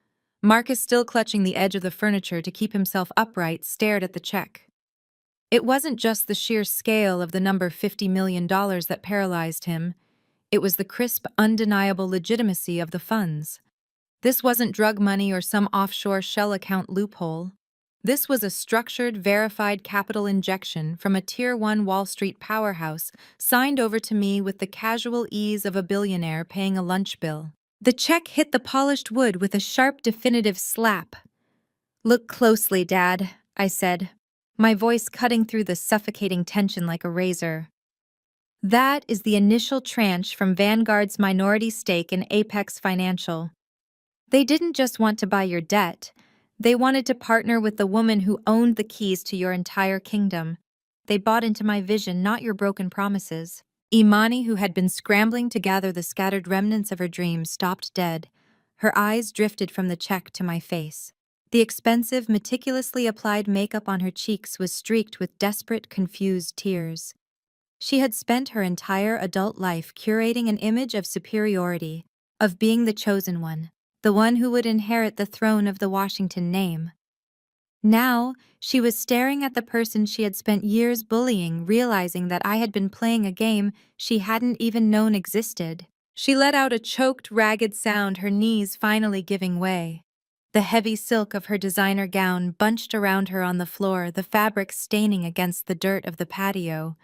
Marcus, still clutching the edge of the furniture to keep himself upright, stared at the check. It wasn't just the sheer scale of the number $50 million that paralyzed him. It was the crisp, undeniable legitimacy of the funds. This wasn't drug money or some offshore shell account loophole. This was a structured, verified capital injection from a Tier 1 Wall Street powerhouse, signed over to me with the casual ease of a billionaire paying a lunch bill. The check hit the polished wood with a sharp, definitive slap. Look closely, Dad, I said, my voice cutting through the suffocating tension like a razor. That is the initial tranche from Vanguard's minority stake in Apex Financial. They didn't just want to buy your debt. They wanted to partner with the woman who owned the keys to your entire kingdom. They bought into my vision, not your broken promises. Imani, who had been scrambling to gather the scattered remnants of her dreams, stopped dead. Her eyes drifted from the check to my face. The expensive, meticulously applied makeup on her cheeks was streaked with desperate, confused tears. She had spent her entire adult life curating an image of superiority, of being the chosen one, the one who would inherit the throne of the Washington name. Now, she was staring at the person she had spent years bullying, realizing that I had been playing a game she hadn't even known existed. She let out a choked, ragged sound, her knees finally giving way. The heavy silk of her designer gown bunched around her on the floor, the fabric staining against the dirt of the patio.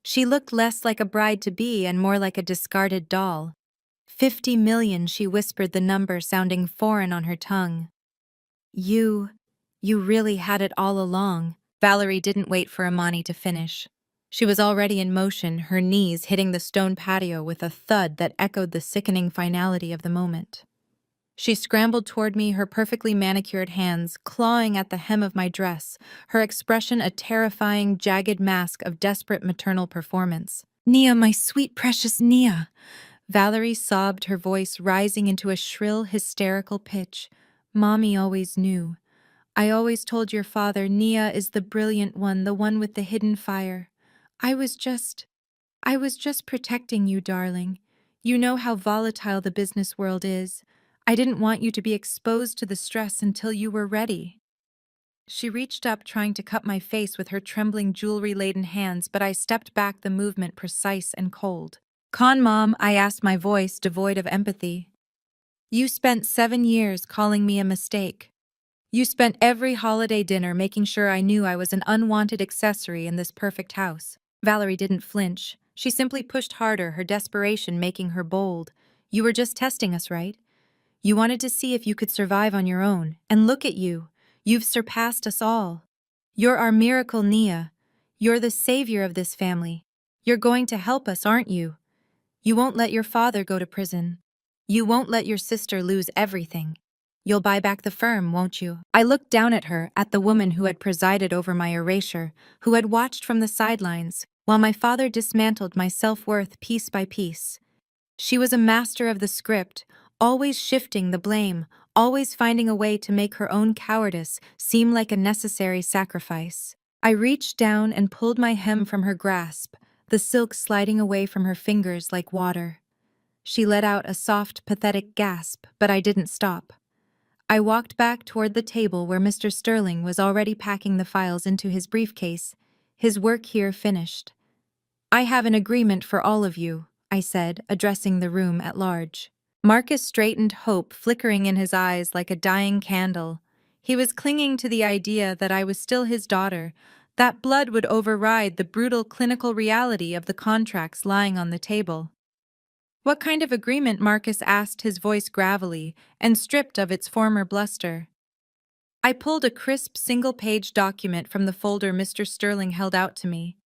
She looked less like a bride-to-be and more like a discarded doll. 50 million, she whispered, the number sounding foreign on her tongue. You really had it all along. Valerie didn't wait for Imani to finish. She was already in motion, her knees hitting the stone patio with a thud that echoed the sickening finality of the moment. She scrambled toward me, her perfectly manicured hands clawing at the hem of my dress, her expression a terrifying, jagged mask of desperate maternal performance. Nia, my sweet, precious Nia! Valerie sobbed, her voice rising into a shrill, hysterical pitch. Mommy always knew. I always told your father Nia is the brilliant one, the one with the hidden fire. I was just protecting you, darling. You know how volatile the business world is. I didn't want you to be exposed to the stress until you were ready. She reached up, trying to cut my face with her trembling, jewelry-laden hands, but I stepped back, the movement precise and cold. Con Mom, I asked, my voice devoid of empathy. You spent 7 years calling me a mistake. You spent every holiday dinner making sure I knew I was an unwanted accessory in this perfect house. Valerie didn't flinch. She simply pushed harder, her desperation making her bold. You were just testing us, right? You wanted to see if you could survive on your own. And look at you. You've surpassed us all. You're our miracle, Nia. You're the savior of this family. You're going to help us, aren't you? You won't let your father go to prison. You won't let your sister lose everything. You'll buy back the firm, won't you? I looked down at her, at the woman who had presided over my erasure, who had watched from the sidelines, while my father dismantled my self-worth piece by piece. She was a master of the script, always shifting the blame, always finding a way to make her own cowardice seem like a necessary sacrifice. I reached down and pulled my hem from her grasp, the silk sliding away from her fingers like water. She let out a soft, pathetic gasp, but I didn't stop. I walked back toward the table where Mr. Sterling was already packing the files into his briefcase, his work here finished. "I have an agreement for all of you," I said, addressing the room at large. Marcus straightened, hope flickering in his eyes like a dying candle. He was clinging to the idea that I was still his daughter, that blood would override the brutal clinical reality of the contracts lying on the table. "What kind of agreement?" Marcus asked, his voice gravelly and stripped of its former bluster. I pulled a crisp single-page document from the folder Mr. Sterling held out to me.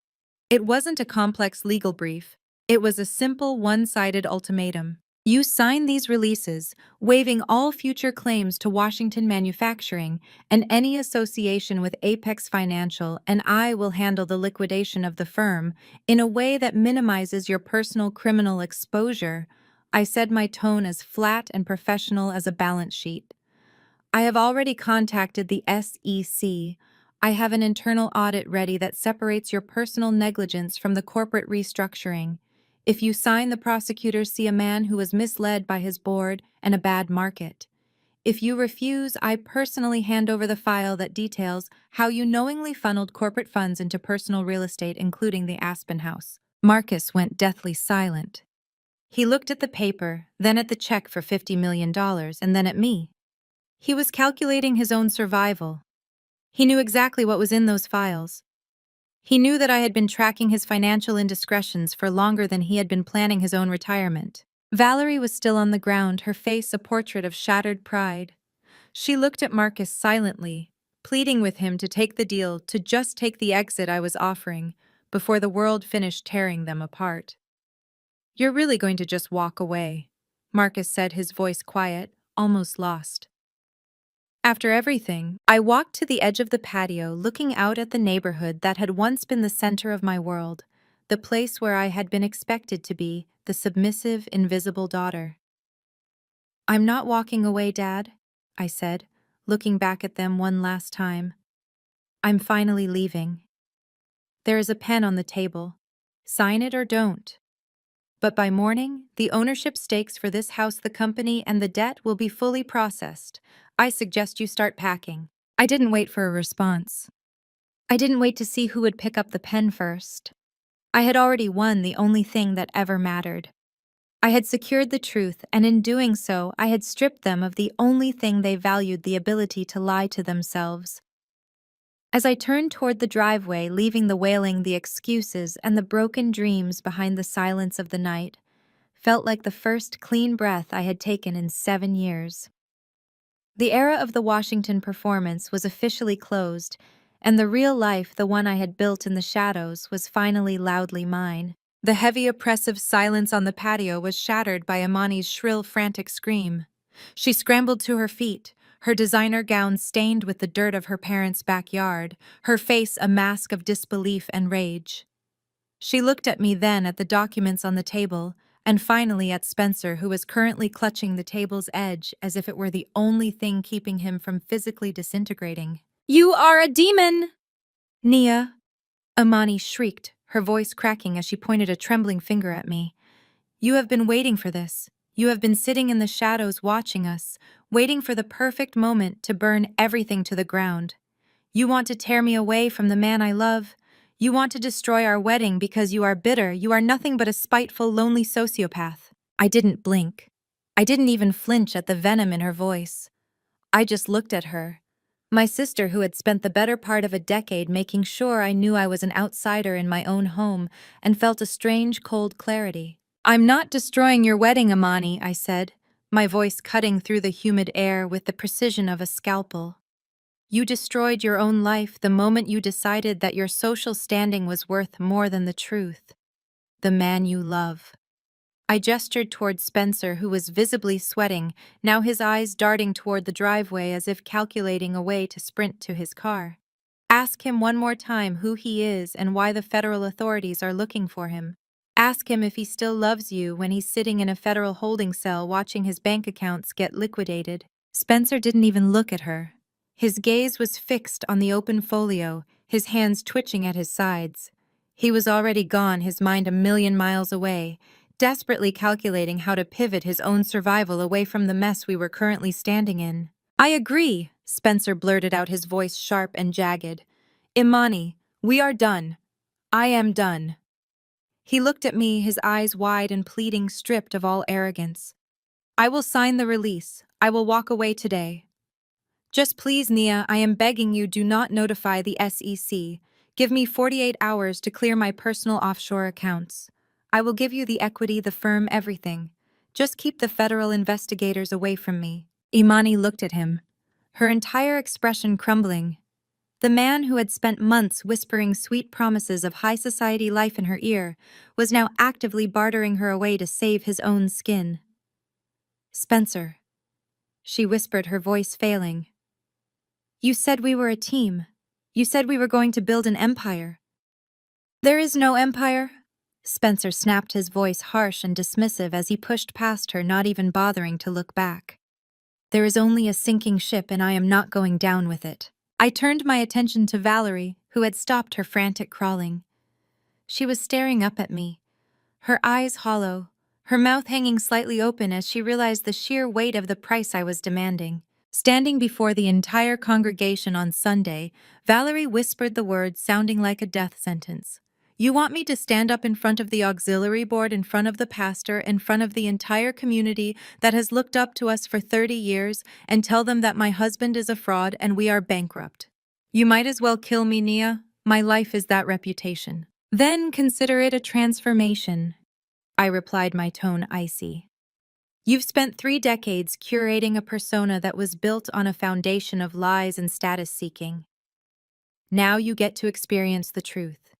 It wasn't a complex legal brief. It was a simple, one-sided ultimatum. "You sign these releases, waiving all future claims to Washington Manufacturing and any association with Apex Financial, and I will handle the liquidation of the firm in a way that minimizes your personal criminal exposure." I said, my tone as flat and professional as a balance sheet. "I have already contacted the SEC. I have an internal audit ready that separates your personal negligence from the corporate restructuring. If you sign, the prosecutors see a man who was misled by his board and a bad market. If you refuse, I personally hand over the file that details how you knowingly funneled corporate funds into personal real estate, including the Aspen House." Marcus went deathly silent. He looked at the paper, then at the check for $50 million, and then at me. He was calculating his own survival. He knew exactly what was in those files. He knew that I had been tracking his financial indiscretions for longer than he had been planning his own retirement. Valerie was still on the ground, her face a portrait of shattered pride. She looked at Marcus silently, pleading with him to take the deal, to just take the exit I was offering, before the world finished tearing them apart. "You're really going to just walk away?" Marcus said, his voice quiet, almost lost. After everything, I walked to the edge of the patio, looking out at the neighborhood that had once been the center of my world, the place where I had been expected to be the submissive, invisible daughter. "I'm not walking away, Dad," I said, looking back at them one last time. "I'm finally leaving. There is a pen on the table. Sign it or don't. But by morning, the ownership stakes for this house, the company, and the debt will be fully processed. I suggest you start packing." I didn't wait for a response. I didn't wait to see who would pick up the pen first. I had already won the only thing that ever mattered. I had secured the truth, and in doing so, I had stripped them of the only thing they valued, the ability to lie to themselves. As I turned toward the driveway, leaving the wailing, the excuses, and the broken dreams behind, the silence of the night felt like the first clean breath I had taken in 7 years. The era of the Washington performance was officially closed, and the real life, the one I had built in the shadows, was finally loudly mine. The heavy, oppressive silence on the patio was shattered by Amani's shrill, frantic scream. She scrambled to her feet, her designer gown stained with the dirt of her parents' backyard, her face a mask of disbelief and rage. She looked at me, then at the documents on the table, and finally at Spencer, who was currently clutching the table's edge as if it were the only thing keeping him from physically disintegrating. "You are a demon!" "Nia," Amani shrieked, her voice cracking as she pointed a trembling finger at me. "You have been waiting for this. You have been sitting in the shadows watching us, waiting for the perfect moment to burn everything to the ground. You want to tear me away from the man I love. You want to destroy our wedding because you are bitter. You are nothing but a spiteful, lonely sociopath." I didn't blink. I didn't even flinch at the venom in her voice. I just looked at her. My sister, who had spent the better part of a decade making sure I knew I was an outsider in my own home, and felt a strange, cold clarity. "I'm not destroying your wedding, Amani," I said, my voice cutting through the humid air with the precision of a scalpel. "You destroyed your own life the moment you decided that your social standing was worth more than the truth. The man you love." I gestured toward Spencer, who was visibly sweating, now his eyes darting toward the driveway as if calculating a way to sprint to his car. "Ask him one more time who he is and why the federal authorities are looking for him. Ask him if he still loves you when he's sitting in a federal holding cell watching his bank accounts get liquidated." Spencer didn't even look at her. His gaze was fixed on the open folio, his hands twitching at his sides. He was already gone, his mind a million miles away, desperately calculating how to pivot his own survival away from the mess we were currently standing in. "I agree," Spencer blurted out, his voice sharp and jagged. "Imani, we are done. I am done." He looked at me, his eyes wide and pleading, stripped of all arrogance. "I will sign the release. I will walk away today. Just please, Nia, I am begging you, do not notify the SEC. Give me 48 hours to clear my personal offshore accounts. I will give you the equity, the firm, everything. Just keep the federal investigators away from me." Imani looked at him, her entire expression crumbling. The man who had spent months whispering sweet promises of high society life in her ear was now actively bartering her away to save his own skin. "Spencer," she whispered, her voice failing. "You said we were a team. You said we were going to build an empire." "There is no empire." Spencer snapped, his voice harsh and dismissive as he pushed past her, not even bothering to look back. "There is only a sinking ship, and I am not going down with it." I turned my attention to Valerie, who had stopped her frantic crawling. She was staring up at me, her eyes hollow, her mouth hanging slightly open as she realized the sheer weight of the price I was demanding. Standing before the entire congregation on Sunday, Valerie whispered the words sounding like a death sentence. "You want me to stand up in front of the auxiliary board, in front of the pastor, in front of the entire community that has looked up to us for 30 years, and tell them that my husband is a fraud and we are bankrupt? You might as well kill me, Nia. My life is that reputation. Then consider it a transformation." I replied, my tone icy. "You've spent 3 decades curating a persona that was built on a foundation of lies and status seeking. Now you get to experience the truth.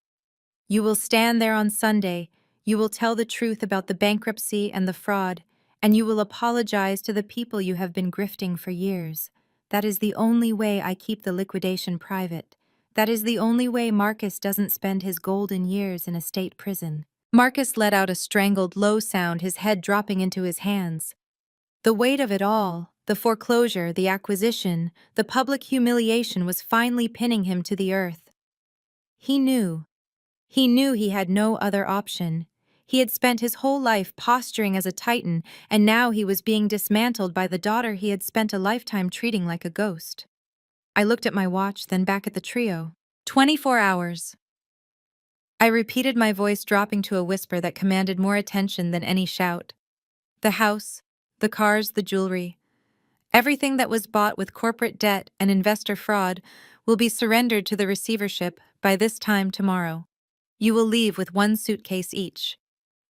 You will stand there on Sunday, you will tell the truth about the bankruptcy and the fraud, and you will apologize to the people you have been grifting for years. That is the only way I keep the liquidation private. That is the only way Marcus doesn't spend his golden years in a state prison." Marcus let out a strangled, low sound, his head dropping into his hands. The weight of it all, the foreclosure, the acquisition, the public humiliation, was finally pinning him to the earth. He knew. He knew he had no other option. He had spent his whole life posturing as a titan, and now he was being dismantled by the daughter he had spent a lifetime treating like a ghost. I looked at my watch, then back at the trio. 24 hours. I repeated, my voice dropping to a whisper that commanded more attention than any shout. The house, the cars, the jewelry, everything that was bought with corporate debt and investor fraud will be surrendered to the receivership by this time tomorrow. You will leave with 1 suitcase each.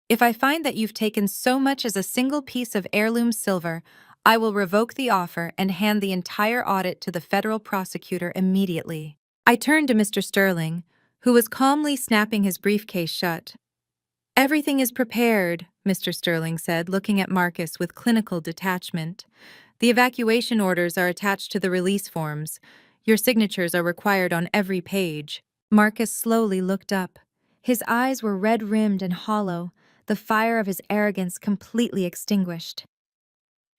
If I find that you've taken so much as a single piece of heirloom silver, I will revoke the offer and hand the entire audit to the federal prosecutor immediately." I turned to Mr. Sterling, who was calmly snapping his briefcase shut. "Everything is prepared," Mr. Sterling said, looking at Marcus with clinical detachment. "The evacuation orders are attached to the release forms. Your signatures are required on every page." Marcus slowly looked up. His eyes were red-rimmed and hollow, the fire of his arrogance completely extinguished.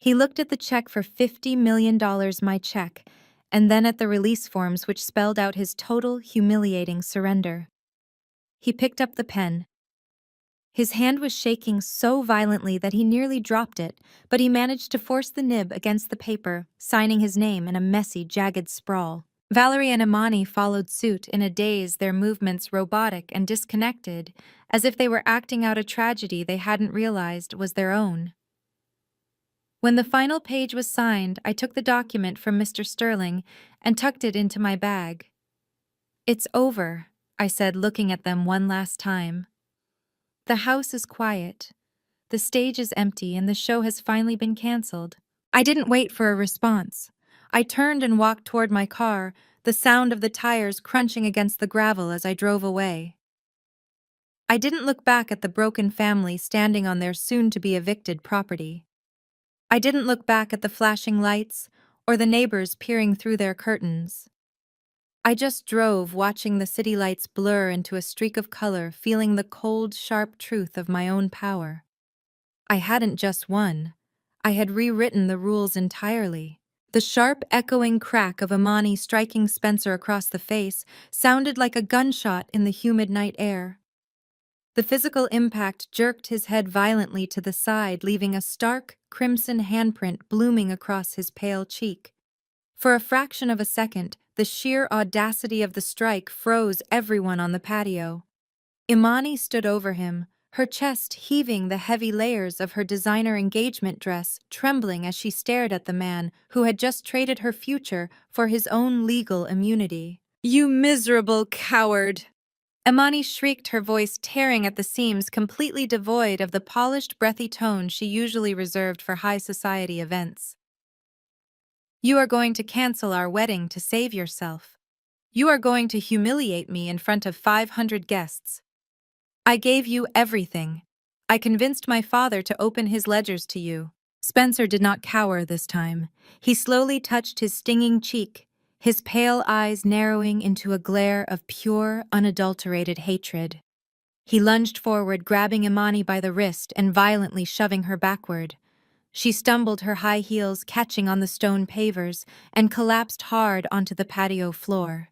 He looked at the check for $50 million, my check, and then at the release forms which spelled out his total, humiliating surrender. He picked up the pen. His hand was shaking so violently that he nearly dropped it, but he managed to force the nib against the paper, signing his name in a messy, jagged sprawl. Valerie and Imani followed suit in a daze, their movements robotic and disconnected, as if they were acting out a tragedy they hadn't realized was their own. When the final page was signed, I took the document from Mr. Sterling and tucked it into my bag. "It's over," I said, looking at them one last time. "The house is quiet. The stage is empty, and the show has finally been canceled." I didn't wait for a response. I turned and walked toward my car, the sound of the tires crunching against the gravel as I drove away. I didn't look back at the broken family standing on their soon-to-be evicted property. I didn't look back at the flashing lights or the neighbors peering through their curtains. I just drove, watching the city lights blur into a streak of color, feeling the cold, sharp truth of my own power. I hadn't just won. I had rewritten the rules entirely. The sharp, echoing crack of Imani striking Spencer across the face sounded like a gunshot in the humid night air. The physical impact jerked his head violently to the side, leaving a stark, crimson handprint blooming across his pale cheek. For a fraction of a second, the sheer audacity of the strike froze everyone on the patio. Imani stood over him, her chest heaving, the heavy layers of her designer engagement dress trembling as she stared at the man who had just traded her future for his own legal immunity. "You miserable coward!" Imani shrieked, her voice tearing at the seams, completely devoid of the polished, breathy tone she usually reserved for high society events. "You are going to cancel our wedding to save yourself. You are going to humiliate me in front of 500 guests. I gave you everything. I convinced my father to open his ledgers to you." Spencer did not cower this time. He slowly touched his stinging cheek, his pale eyes narrowing into a glare of pure, unadulterated hatred. He lunged forward, grabbing Imani by the wrist and violently shoving her backward. She stumbled, her high heels catching on the stone pavers, and collapsed hard onto the patio floor.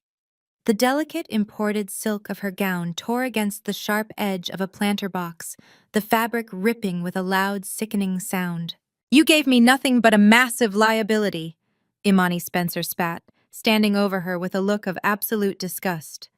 The delicate imported silk of her gown tore against the sharp edge of a planter box, the fabric ripping with a loud, sickening sound. "You gave me nothing but a massive liability," Imani Spencer spat, standing over her with a look of absolute disgust.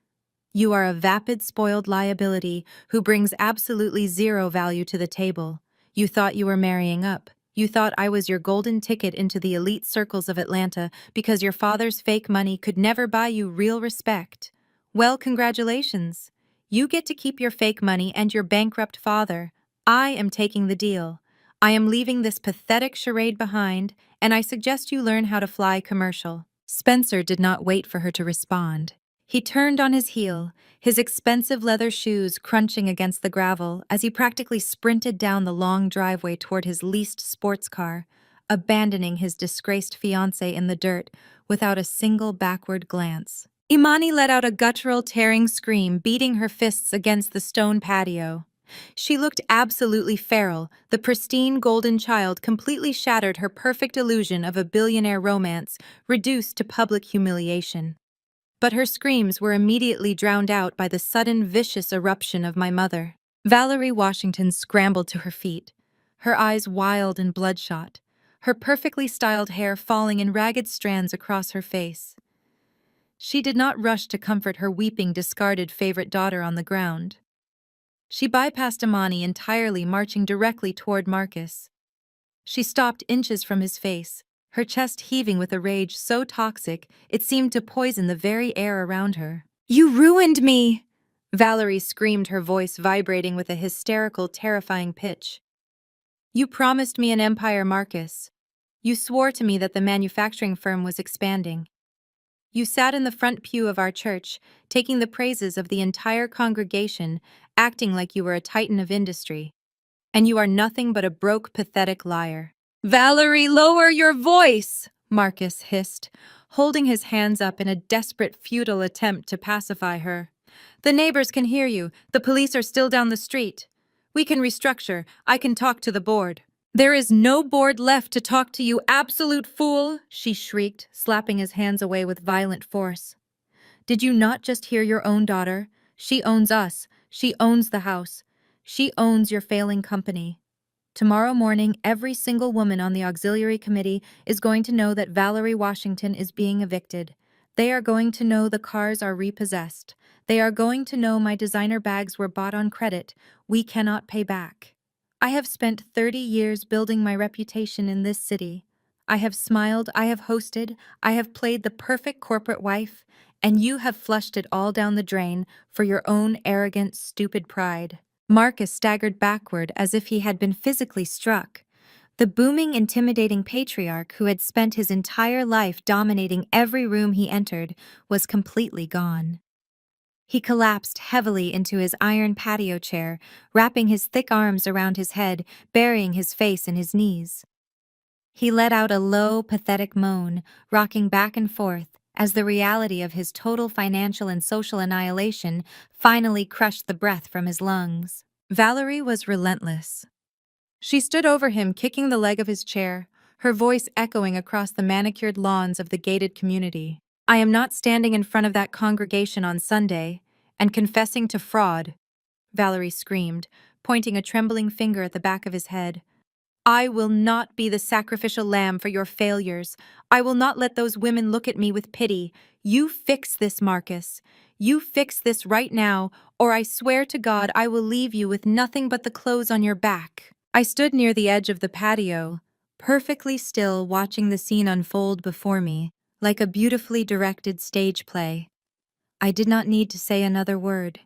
"You are a vapid, spoiled liability who brings absolutely zero value to the table. You thought you were marrying up. You thought I was your golden ticket into the elite circles of Atlanta because your father's fake money could never buy you real respect. Well, congratulations. You get to keep your fake money and your bankrupt father. I am taking the deal. I am leaving this pathetic charade behind, and I suggest you learn how to fly commercial." Spencer did not wait for her to respond. He turned on his heel, his expensive leather shoes crunching against the gravel as he practically sprinted down the long driveway toward his leased sports car, abandoning his disgraced fiancée in the dirt without a single backward glance. Imani let out a guttural, tearing scream, beating her fists against the stone patio. She looked absolutely feral, the pristine golden child completely shattered her perfect illusion of a billionaire romance, reduced to public humiliation. But her screams were immediately drowned out by the sudden, vicious eruption of my mother. Valerie Washington scrambled to her feet, her eyes wild and bloodshot, her perfectly styled hair falling in ragged strands across her face. She did not rush to comfort her weeping, discarded favorite daughter on the ground. She bypassed Imani entirely, marching directly toward Marcus. She stopped inches from his face, her chest heaving with a rage so toxic it seemed to poison the very air around her. "You ruined me!" Valerie screamed, her voice vibrating with a hysterical, terrifying pitch. "You promised me an empire, Marcus. You swore to me that the manufacturing firm was expanding. You sat in the front pew of our church, taking the praises of the entire congregation, acting like you were a titan of industry. And you are nothing but a broke, pathetic liar." "Valerie, lower your voice!" Marcus hissed, holding his hands up in a desperate, futile attempt to pacify her. "The neighbors can hear you. The police are still down the street. We can restructure. I can talk to the board." "There is no board left to talk to, you absolute fool!" she shrieked, slapping his hands away with violent force. "Did you not just hear your own daughter? She owns us. She owns the house. She owns your failing company. Tomorrow morning, every single woman on the auxiliary committee is going to know that Valerie Washington is being evicted. They are going to know the cars are repossessed. They are going to know my designer bags were bought on credit. We cannot pay back. I have spent 30 years building my reputation in this city. I have smiled, I have hosted, I have played the perfect corporate wife, and you have flushed it all down the drain for your own arrogant, stupid pride." Marcus staggered backward as if he had been physically struck. The booming, intimidating patriarch who had spent his entire life dominating every room he entered was completely gone. He collapsed heavily into his iron patio chair, wrapping his thick arms around his head, burying his face in his knees. He let out a low, pathetic moan, rocking back and forth, as the reality of his total financial and social annihilation finally crushed the breath from his lungs. Valerie was relentless. She stood over him, kicking the leg of his chair, her voice echoing across the manicured lawns of the gated community. "I am not standing in front of that congregation on Sunday and confessing to fraud," Valerie screamed, pointing a trembling finger at the back of his head. "I will not be the sacrificial lamb for your failures. I will not let those women look at me with pity. You fix this, Marcus. You fix this right now, or I swear to God I will leave you with nothing but the clothes on your back." I stood near the edge of the patio, perfectly still, watching the scene unfold before me, like a beautifully directed stage play. I did not need to say another word.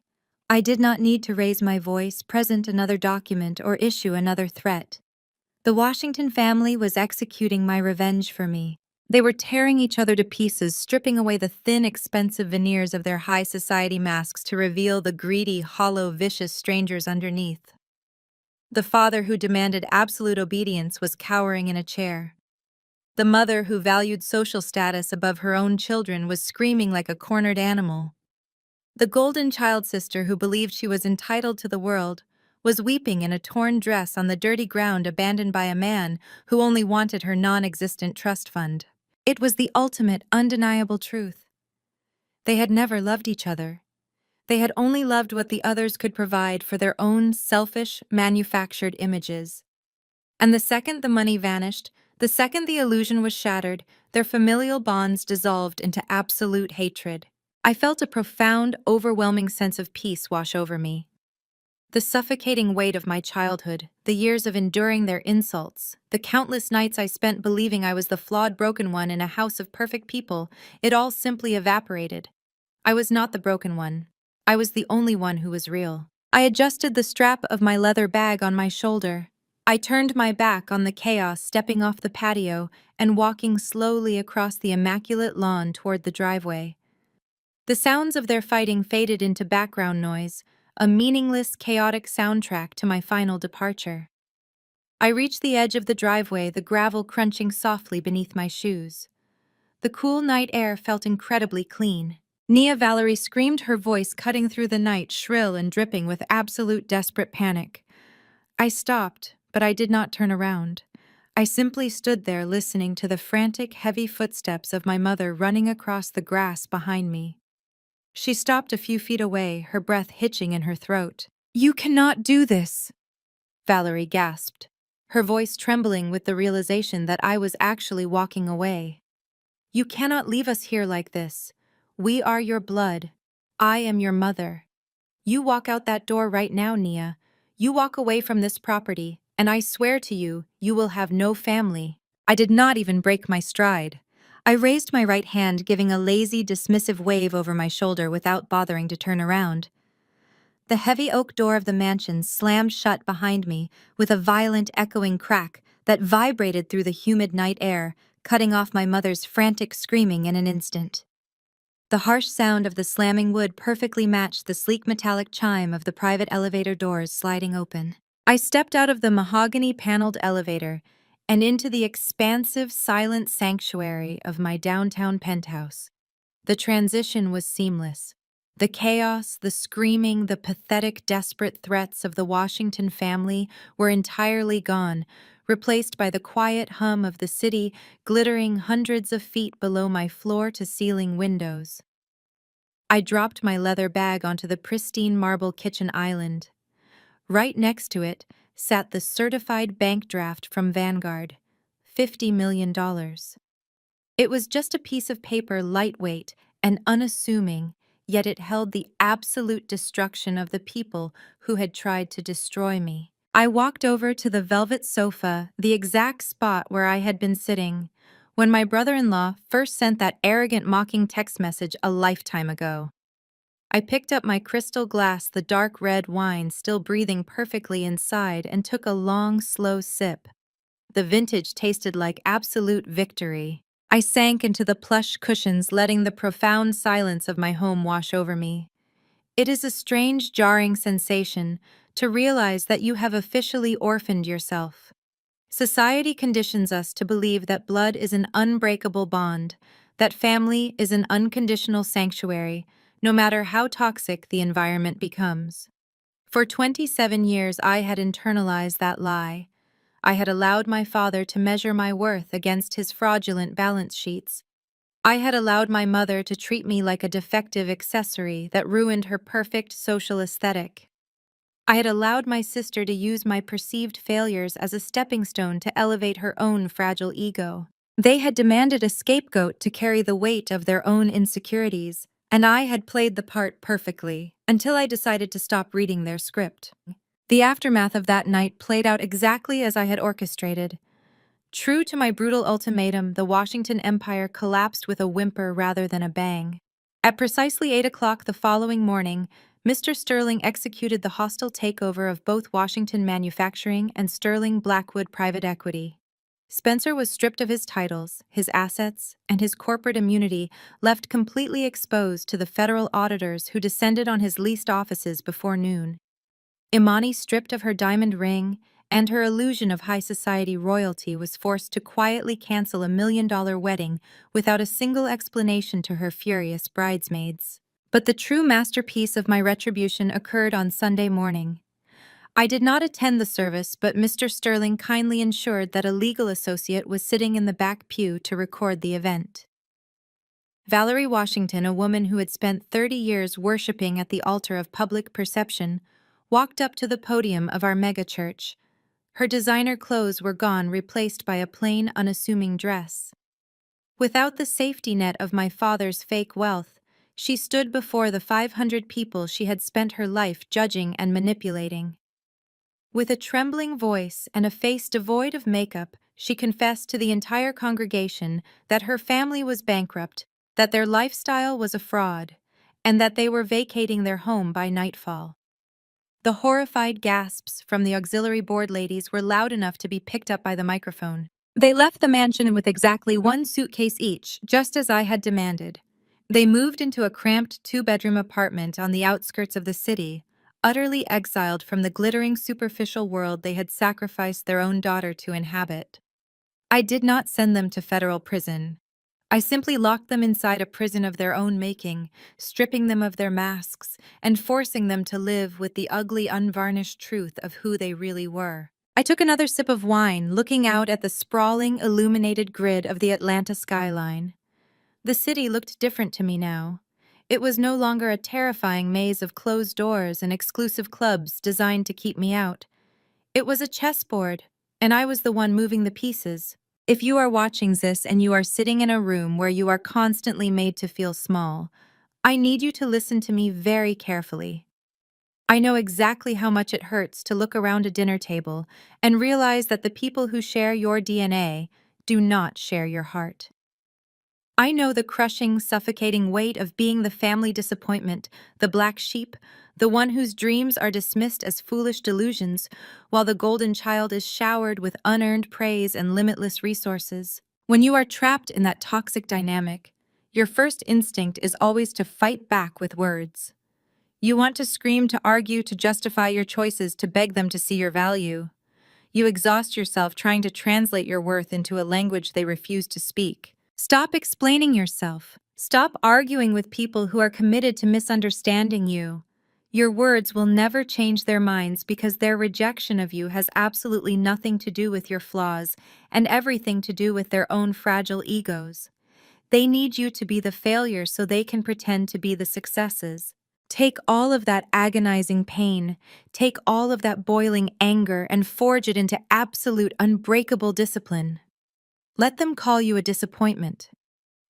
I did not need to raise my voice, present another document, or issue another threat. The Washington family was executing my revenge for me. They were tearing each other to pieces, stripping away the thin, expensive veneers of their high society masks to reveal the greedy, hollow, vicious strangers underneath. The father who demanded absolute obedience was cowering in a chair. The mother who valued social status above her own children was screaming like a cornered animal. The golden child sister who believed she was entitled to the world was weeping in a torn dress on the dirty ground abandoned by a man who only wanted her non-existent trust fund. It was the ultimate, undeniable truth. They had never loved each other. They had only loved what the others could provide for their own selfish, manufactured images. And the second the money vanished, the second the illusion was shattered, their familial bonds dissolved into absolute hatred. I felt a profound, overwhelming sense of peace wash over me. The suffocating weight of my childhood, the years of enduring their insults, the countless nights I spent believing I was the flawed broken one in a house of perfect people, it all simply evaporated. I was not the broken one. I was the only one who was real. I adjusted the strap of my leather bag on my shoulder. I turned my back on the chaos, stepping off the patio and walking slowly across the immaculate lawn toward the driveway. The sounds of their fighting faded into background noise, a meaningless, chaotic soundtrack to my final departure. I reached the edge of the driveway, the gravel crunching softly beneath my shoes. The cool night air felt incredibly clean. Nia, Valerie screamed, her voice cutting through the night, shrill and dripping with absolute desperate panic. I stopped, but I did not turn around. I simply stood there listening to the frantic, heavy footsteps of my mother running across the grass behind me. She stopped a few feet away, her breath hitching in her throat. "You cannot do this," Valerie gasped, her voice trembling with the realization that I was actually walking away. "You cannot leave us here like this. We are your blood. I am your mother. You walk out that door right now, Nia. You walk away from this property, and I swear to you, you will have no family." I did not even break my stride. I raised my right hand, giving a lazy, dismissive wave over my shoulder without bothering to turn around. The heavy oak door of the mansion slammed shut behind me with a violent, echoing crack that vibrated through the humid night air, cutting off my mother's frantic screaming in an instant. The harsh sound of the slamming wood perfectly matched the sleek metallic chime of the private elevator doors sliding open. I stepped out of the mahogany-paneled elevator and into the expansive, silent sanctuary of my downtown penthouse. The transition was seamless. The chaos, the screaming, the pathetic, desperate threats of the Washington family were entirely gone, replaced by the quiet hum of the city glittering hundreds of feet below my floor-to-ceiling windows. I dropped my leather bag onto the pristine marble kitchen island. Right next to it sat the certified bank draft from Vanguard, $50 million. It was just a piece of paper, lightweight and unassuming, yet it held the absolute destruction of the people who had tried to destroy me. I walked over to the velvet sofa, the exact spot where I had been sitting when my brother-in-law first sent that arrogant, mocking text message a lifetime ago. I picked up my crystal glass, the dark red wine still breathing perfectly inside, and took a long, slow sip. The vintage tasted like absolute victory. I sank into the plush cushions, letting the profound silence of my home wash over me. It is a strange, jarring sensation to realize that you have officially orphaned yourself. Society conditions us to believe that blood is an unbreakable bond, that family is an unconditional sanctuary, no matter how toxic the environment becomes. For 27 years, I had internalized that lie. I had allowed my father to measure my worth against his fraudulent balance sheets. I had allowed my mother to treat me like a defective accessory that ruined her perfect social aesthetic. I had allowed my sister to use my perceived failures as a stepping stone to elevate her own fragile ego. They had demanded a scapegoat to carry the weight of their own insecurities, and I had played the part perfectly until I decided to stop reading their script. The aftermath of that night played out exactly as I had orchestrated. True to my brutal ultimatum, the Washington Empire collapsed with a whimper rather than a bang. At precisely 8 o'clock the following morning, Mr. Sterling executed the hostile takeover of both Washington Manufacturing and Sterling Blackwood Private Equity. Spencer was stripped of his titles, his assets, and his corporate immunity, left completely exposed to the federal auditors who descended on his leased offices before noon. Imani, stripped of her diamond ring and her illusion of high society royalty, was forced to quietly cancel $1 million wedding without a single explanation to her furious bridesmaids. But the true masterpiece of my retribution occurred on Sunday morning. I did not attend the service, but Mr. Sterling kindly ensured that a legal associate was sitting in the back pew to record the event. Valerie Washington, a woman who had spent 30 years worshiping at the altar of public perception, walked up to the podium of our megachurch. Her designer clothes were gone, replaced by a plain, unassuming dress. Without the safety net of my father's fake wealth, she stood before the 500 people she had spent her life judging and manipulating. With a trembling voice and a face devoid of makeup, she confessed to the entire congregation that her family was bankrupt, that their lifestyle was a fraud, and that they were vacating their home by nightfall. The horrified gasps from the auxiliary board ladies were loud enough to be picked up by the microphone. They left the mansion with exactly one suitcase each, just as I had demanded. They moved into a cramped two-bedroom apartment on the outskirts of the city, utterly exiled from the glittering superficial world they had sacrificed their own daughter to inhabit. I did not send them to federal prison. I simply locked them inside a prison of their own making, stripping them of their masks and forcing them to live with the ugly, unvarnished truth of who they really were. I took another sip of wine, looking out at the sprawling, illuminated grid of the Atlanta skyline. The city looked different to me now. It was no longer a terrifying maze of closed doors and exclusive clubs designed to keep me out. It was a chessboard, and I was the one moving the pieces. If you are watching this and you are sitting in a room where you are constantly made to feel small, I need you to listen to me very carefully. I know exactly how much it hurts to look around a dinner table and realize that the people who share your DNA do not share your heart. I know the crushing, suffocating weight of being the family disappointment, the black sheep, the one whose dreams are dismissed as foolish delusions, while the golden child is showered with unearned praise and limitless resources. When you are trapped in that toxic dynamic, your first instinct is always to fight back with words. You want to scream, to argue, to justify your choices, to beg them to see your value. You exhaust yourself trying to translate your worth into a language they refuse to speak. Stop explaining yourself. Stop arguing with people who are committed to misunderstanding you. Your words will never change their minds because their rejection of you has absolutely nothing to do with your flaws and everything to do with their own fragile egos. They need you to be the failure so they can pretend to be the successes. Take all of that agonizing pain, take all of that boiling anger, and forge it into absolute, unbreakable discipline. Let them call you a disappointment.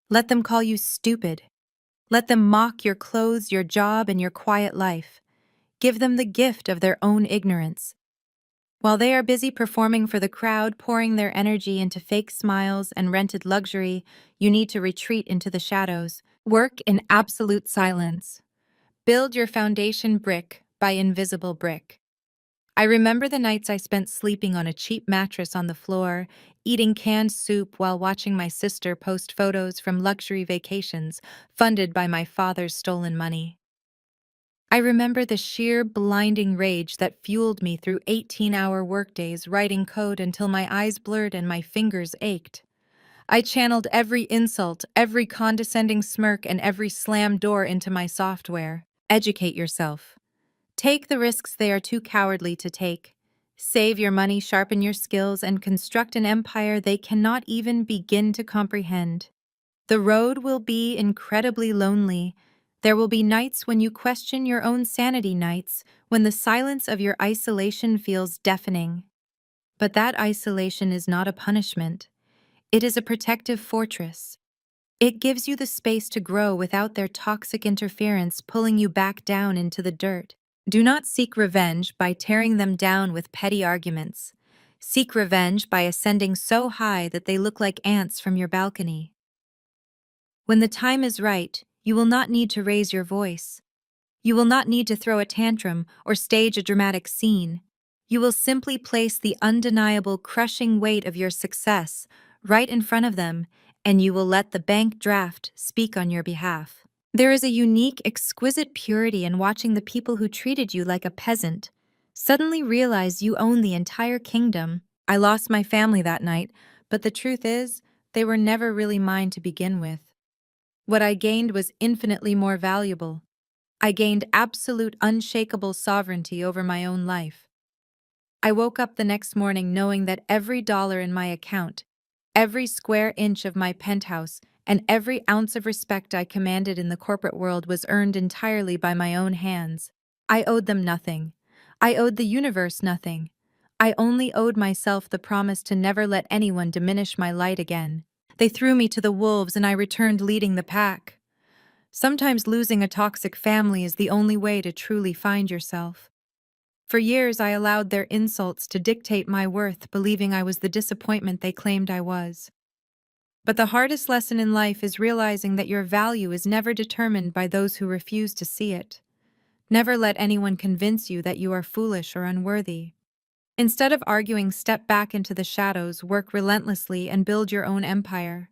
Let them call you stupid. Let them mock your clothes, your job, and your quiet life. Give them the gift of their own ignorance. While they are busy performing for the crowd, pouring their energy into fake smiles and rented luxury, you need to retreat into the shadows. Work in absolute silence. Build your foundation brick by invisible brick. I remember the nights I spent sleeping on a cheap mattress on the floor, eating canned soup while watching my sister post photos from luxury vacations funded by my father's stolen money. I remember the sheer, blinding rage that fueled me through 18-hour workdays writing code until my eyes blurred and my fingers ached. I channeled every insult, every condescending smirk, and every slammed door into my software. Educate yourself. Take the risks they are too cowardly to take. Save your money, sharpen your skills, and construct an empire they cannot even begin to comprehend. The road will be incredibly lonely. There will be nights when you question your own sanity, nights when the silence of your isolation feels deafening. But that isolation is not a punishment. It is a protective fortress. It gives you the space to grow without their toxic interference pulling you back down into the dirt. Do not seek revenge by tearing them down with petty arguments. Seek revenge by ascending so high that they look like ants from your balcony. When the time is right, you will not need to raise your voice. You will not need to throw a tantrum or stage a dramatic scene. You will simply place the undeniable, crushing weight of your success right in front of them, and you will let the bank draft speak on your behalf. There is a unique, exquisite purity in watching the people who treated you like a peasant suddenly realize you own the entire kingdom. I lost my family that night, but the truth is, they were never really mine to begin with. What I gained was infinitely more valuable. I gained absolute, unshakable sovereignty over my own life. I woke up the next morning knowing that every dollar in my account, every square inch of my penthouse, and every ounce of respect I commanded in the corporate world was earned entirely by my own hands. I owed them nothing. I owed the universe nothing. I only owed myself the promise to never let anyone diminish my light again. They threw me to the wolves and I returned leading the pack. Sometimes losing a toxic family is the only way to truly find yourself. For years, I allowed their insults to dictate my worth, believing I was the disappointment they claimed I was. But the hardest lesson in life is realizing that your value is never determined by those who refuse to see it. Never let anyone convince you that you are foolish or unworthy. Instead of arguing, step back into the shadows, work relentlessly, and build your own empire.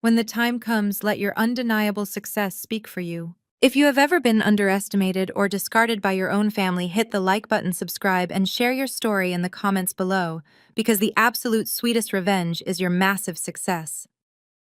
When the time comes, let your undeniable success speak for you. If you have ever been underestimated or discarded by your own family, hit the like button, subscribe, and share your story in the comments below, because the absolute sweetest revenge is your massive success.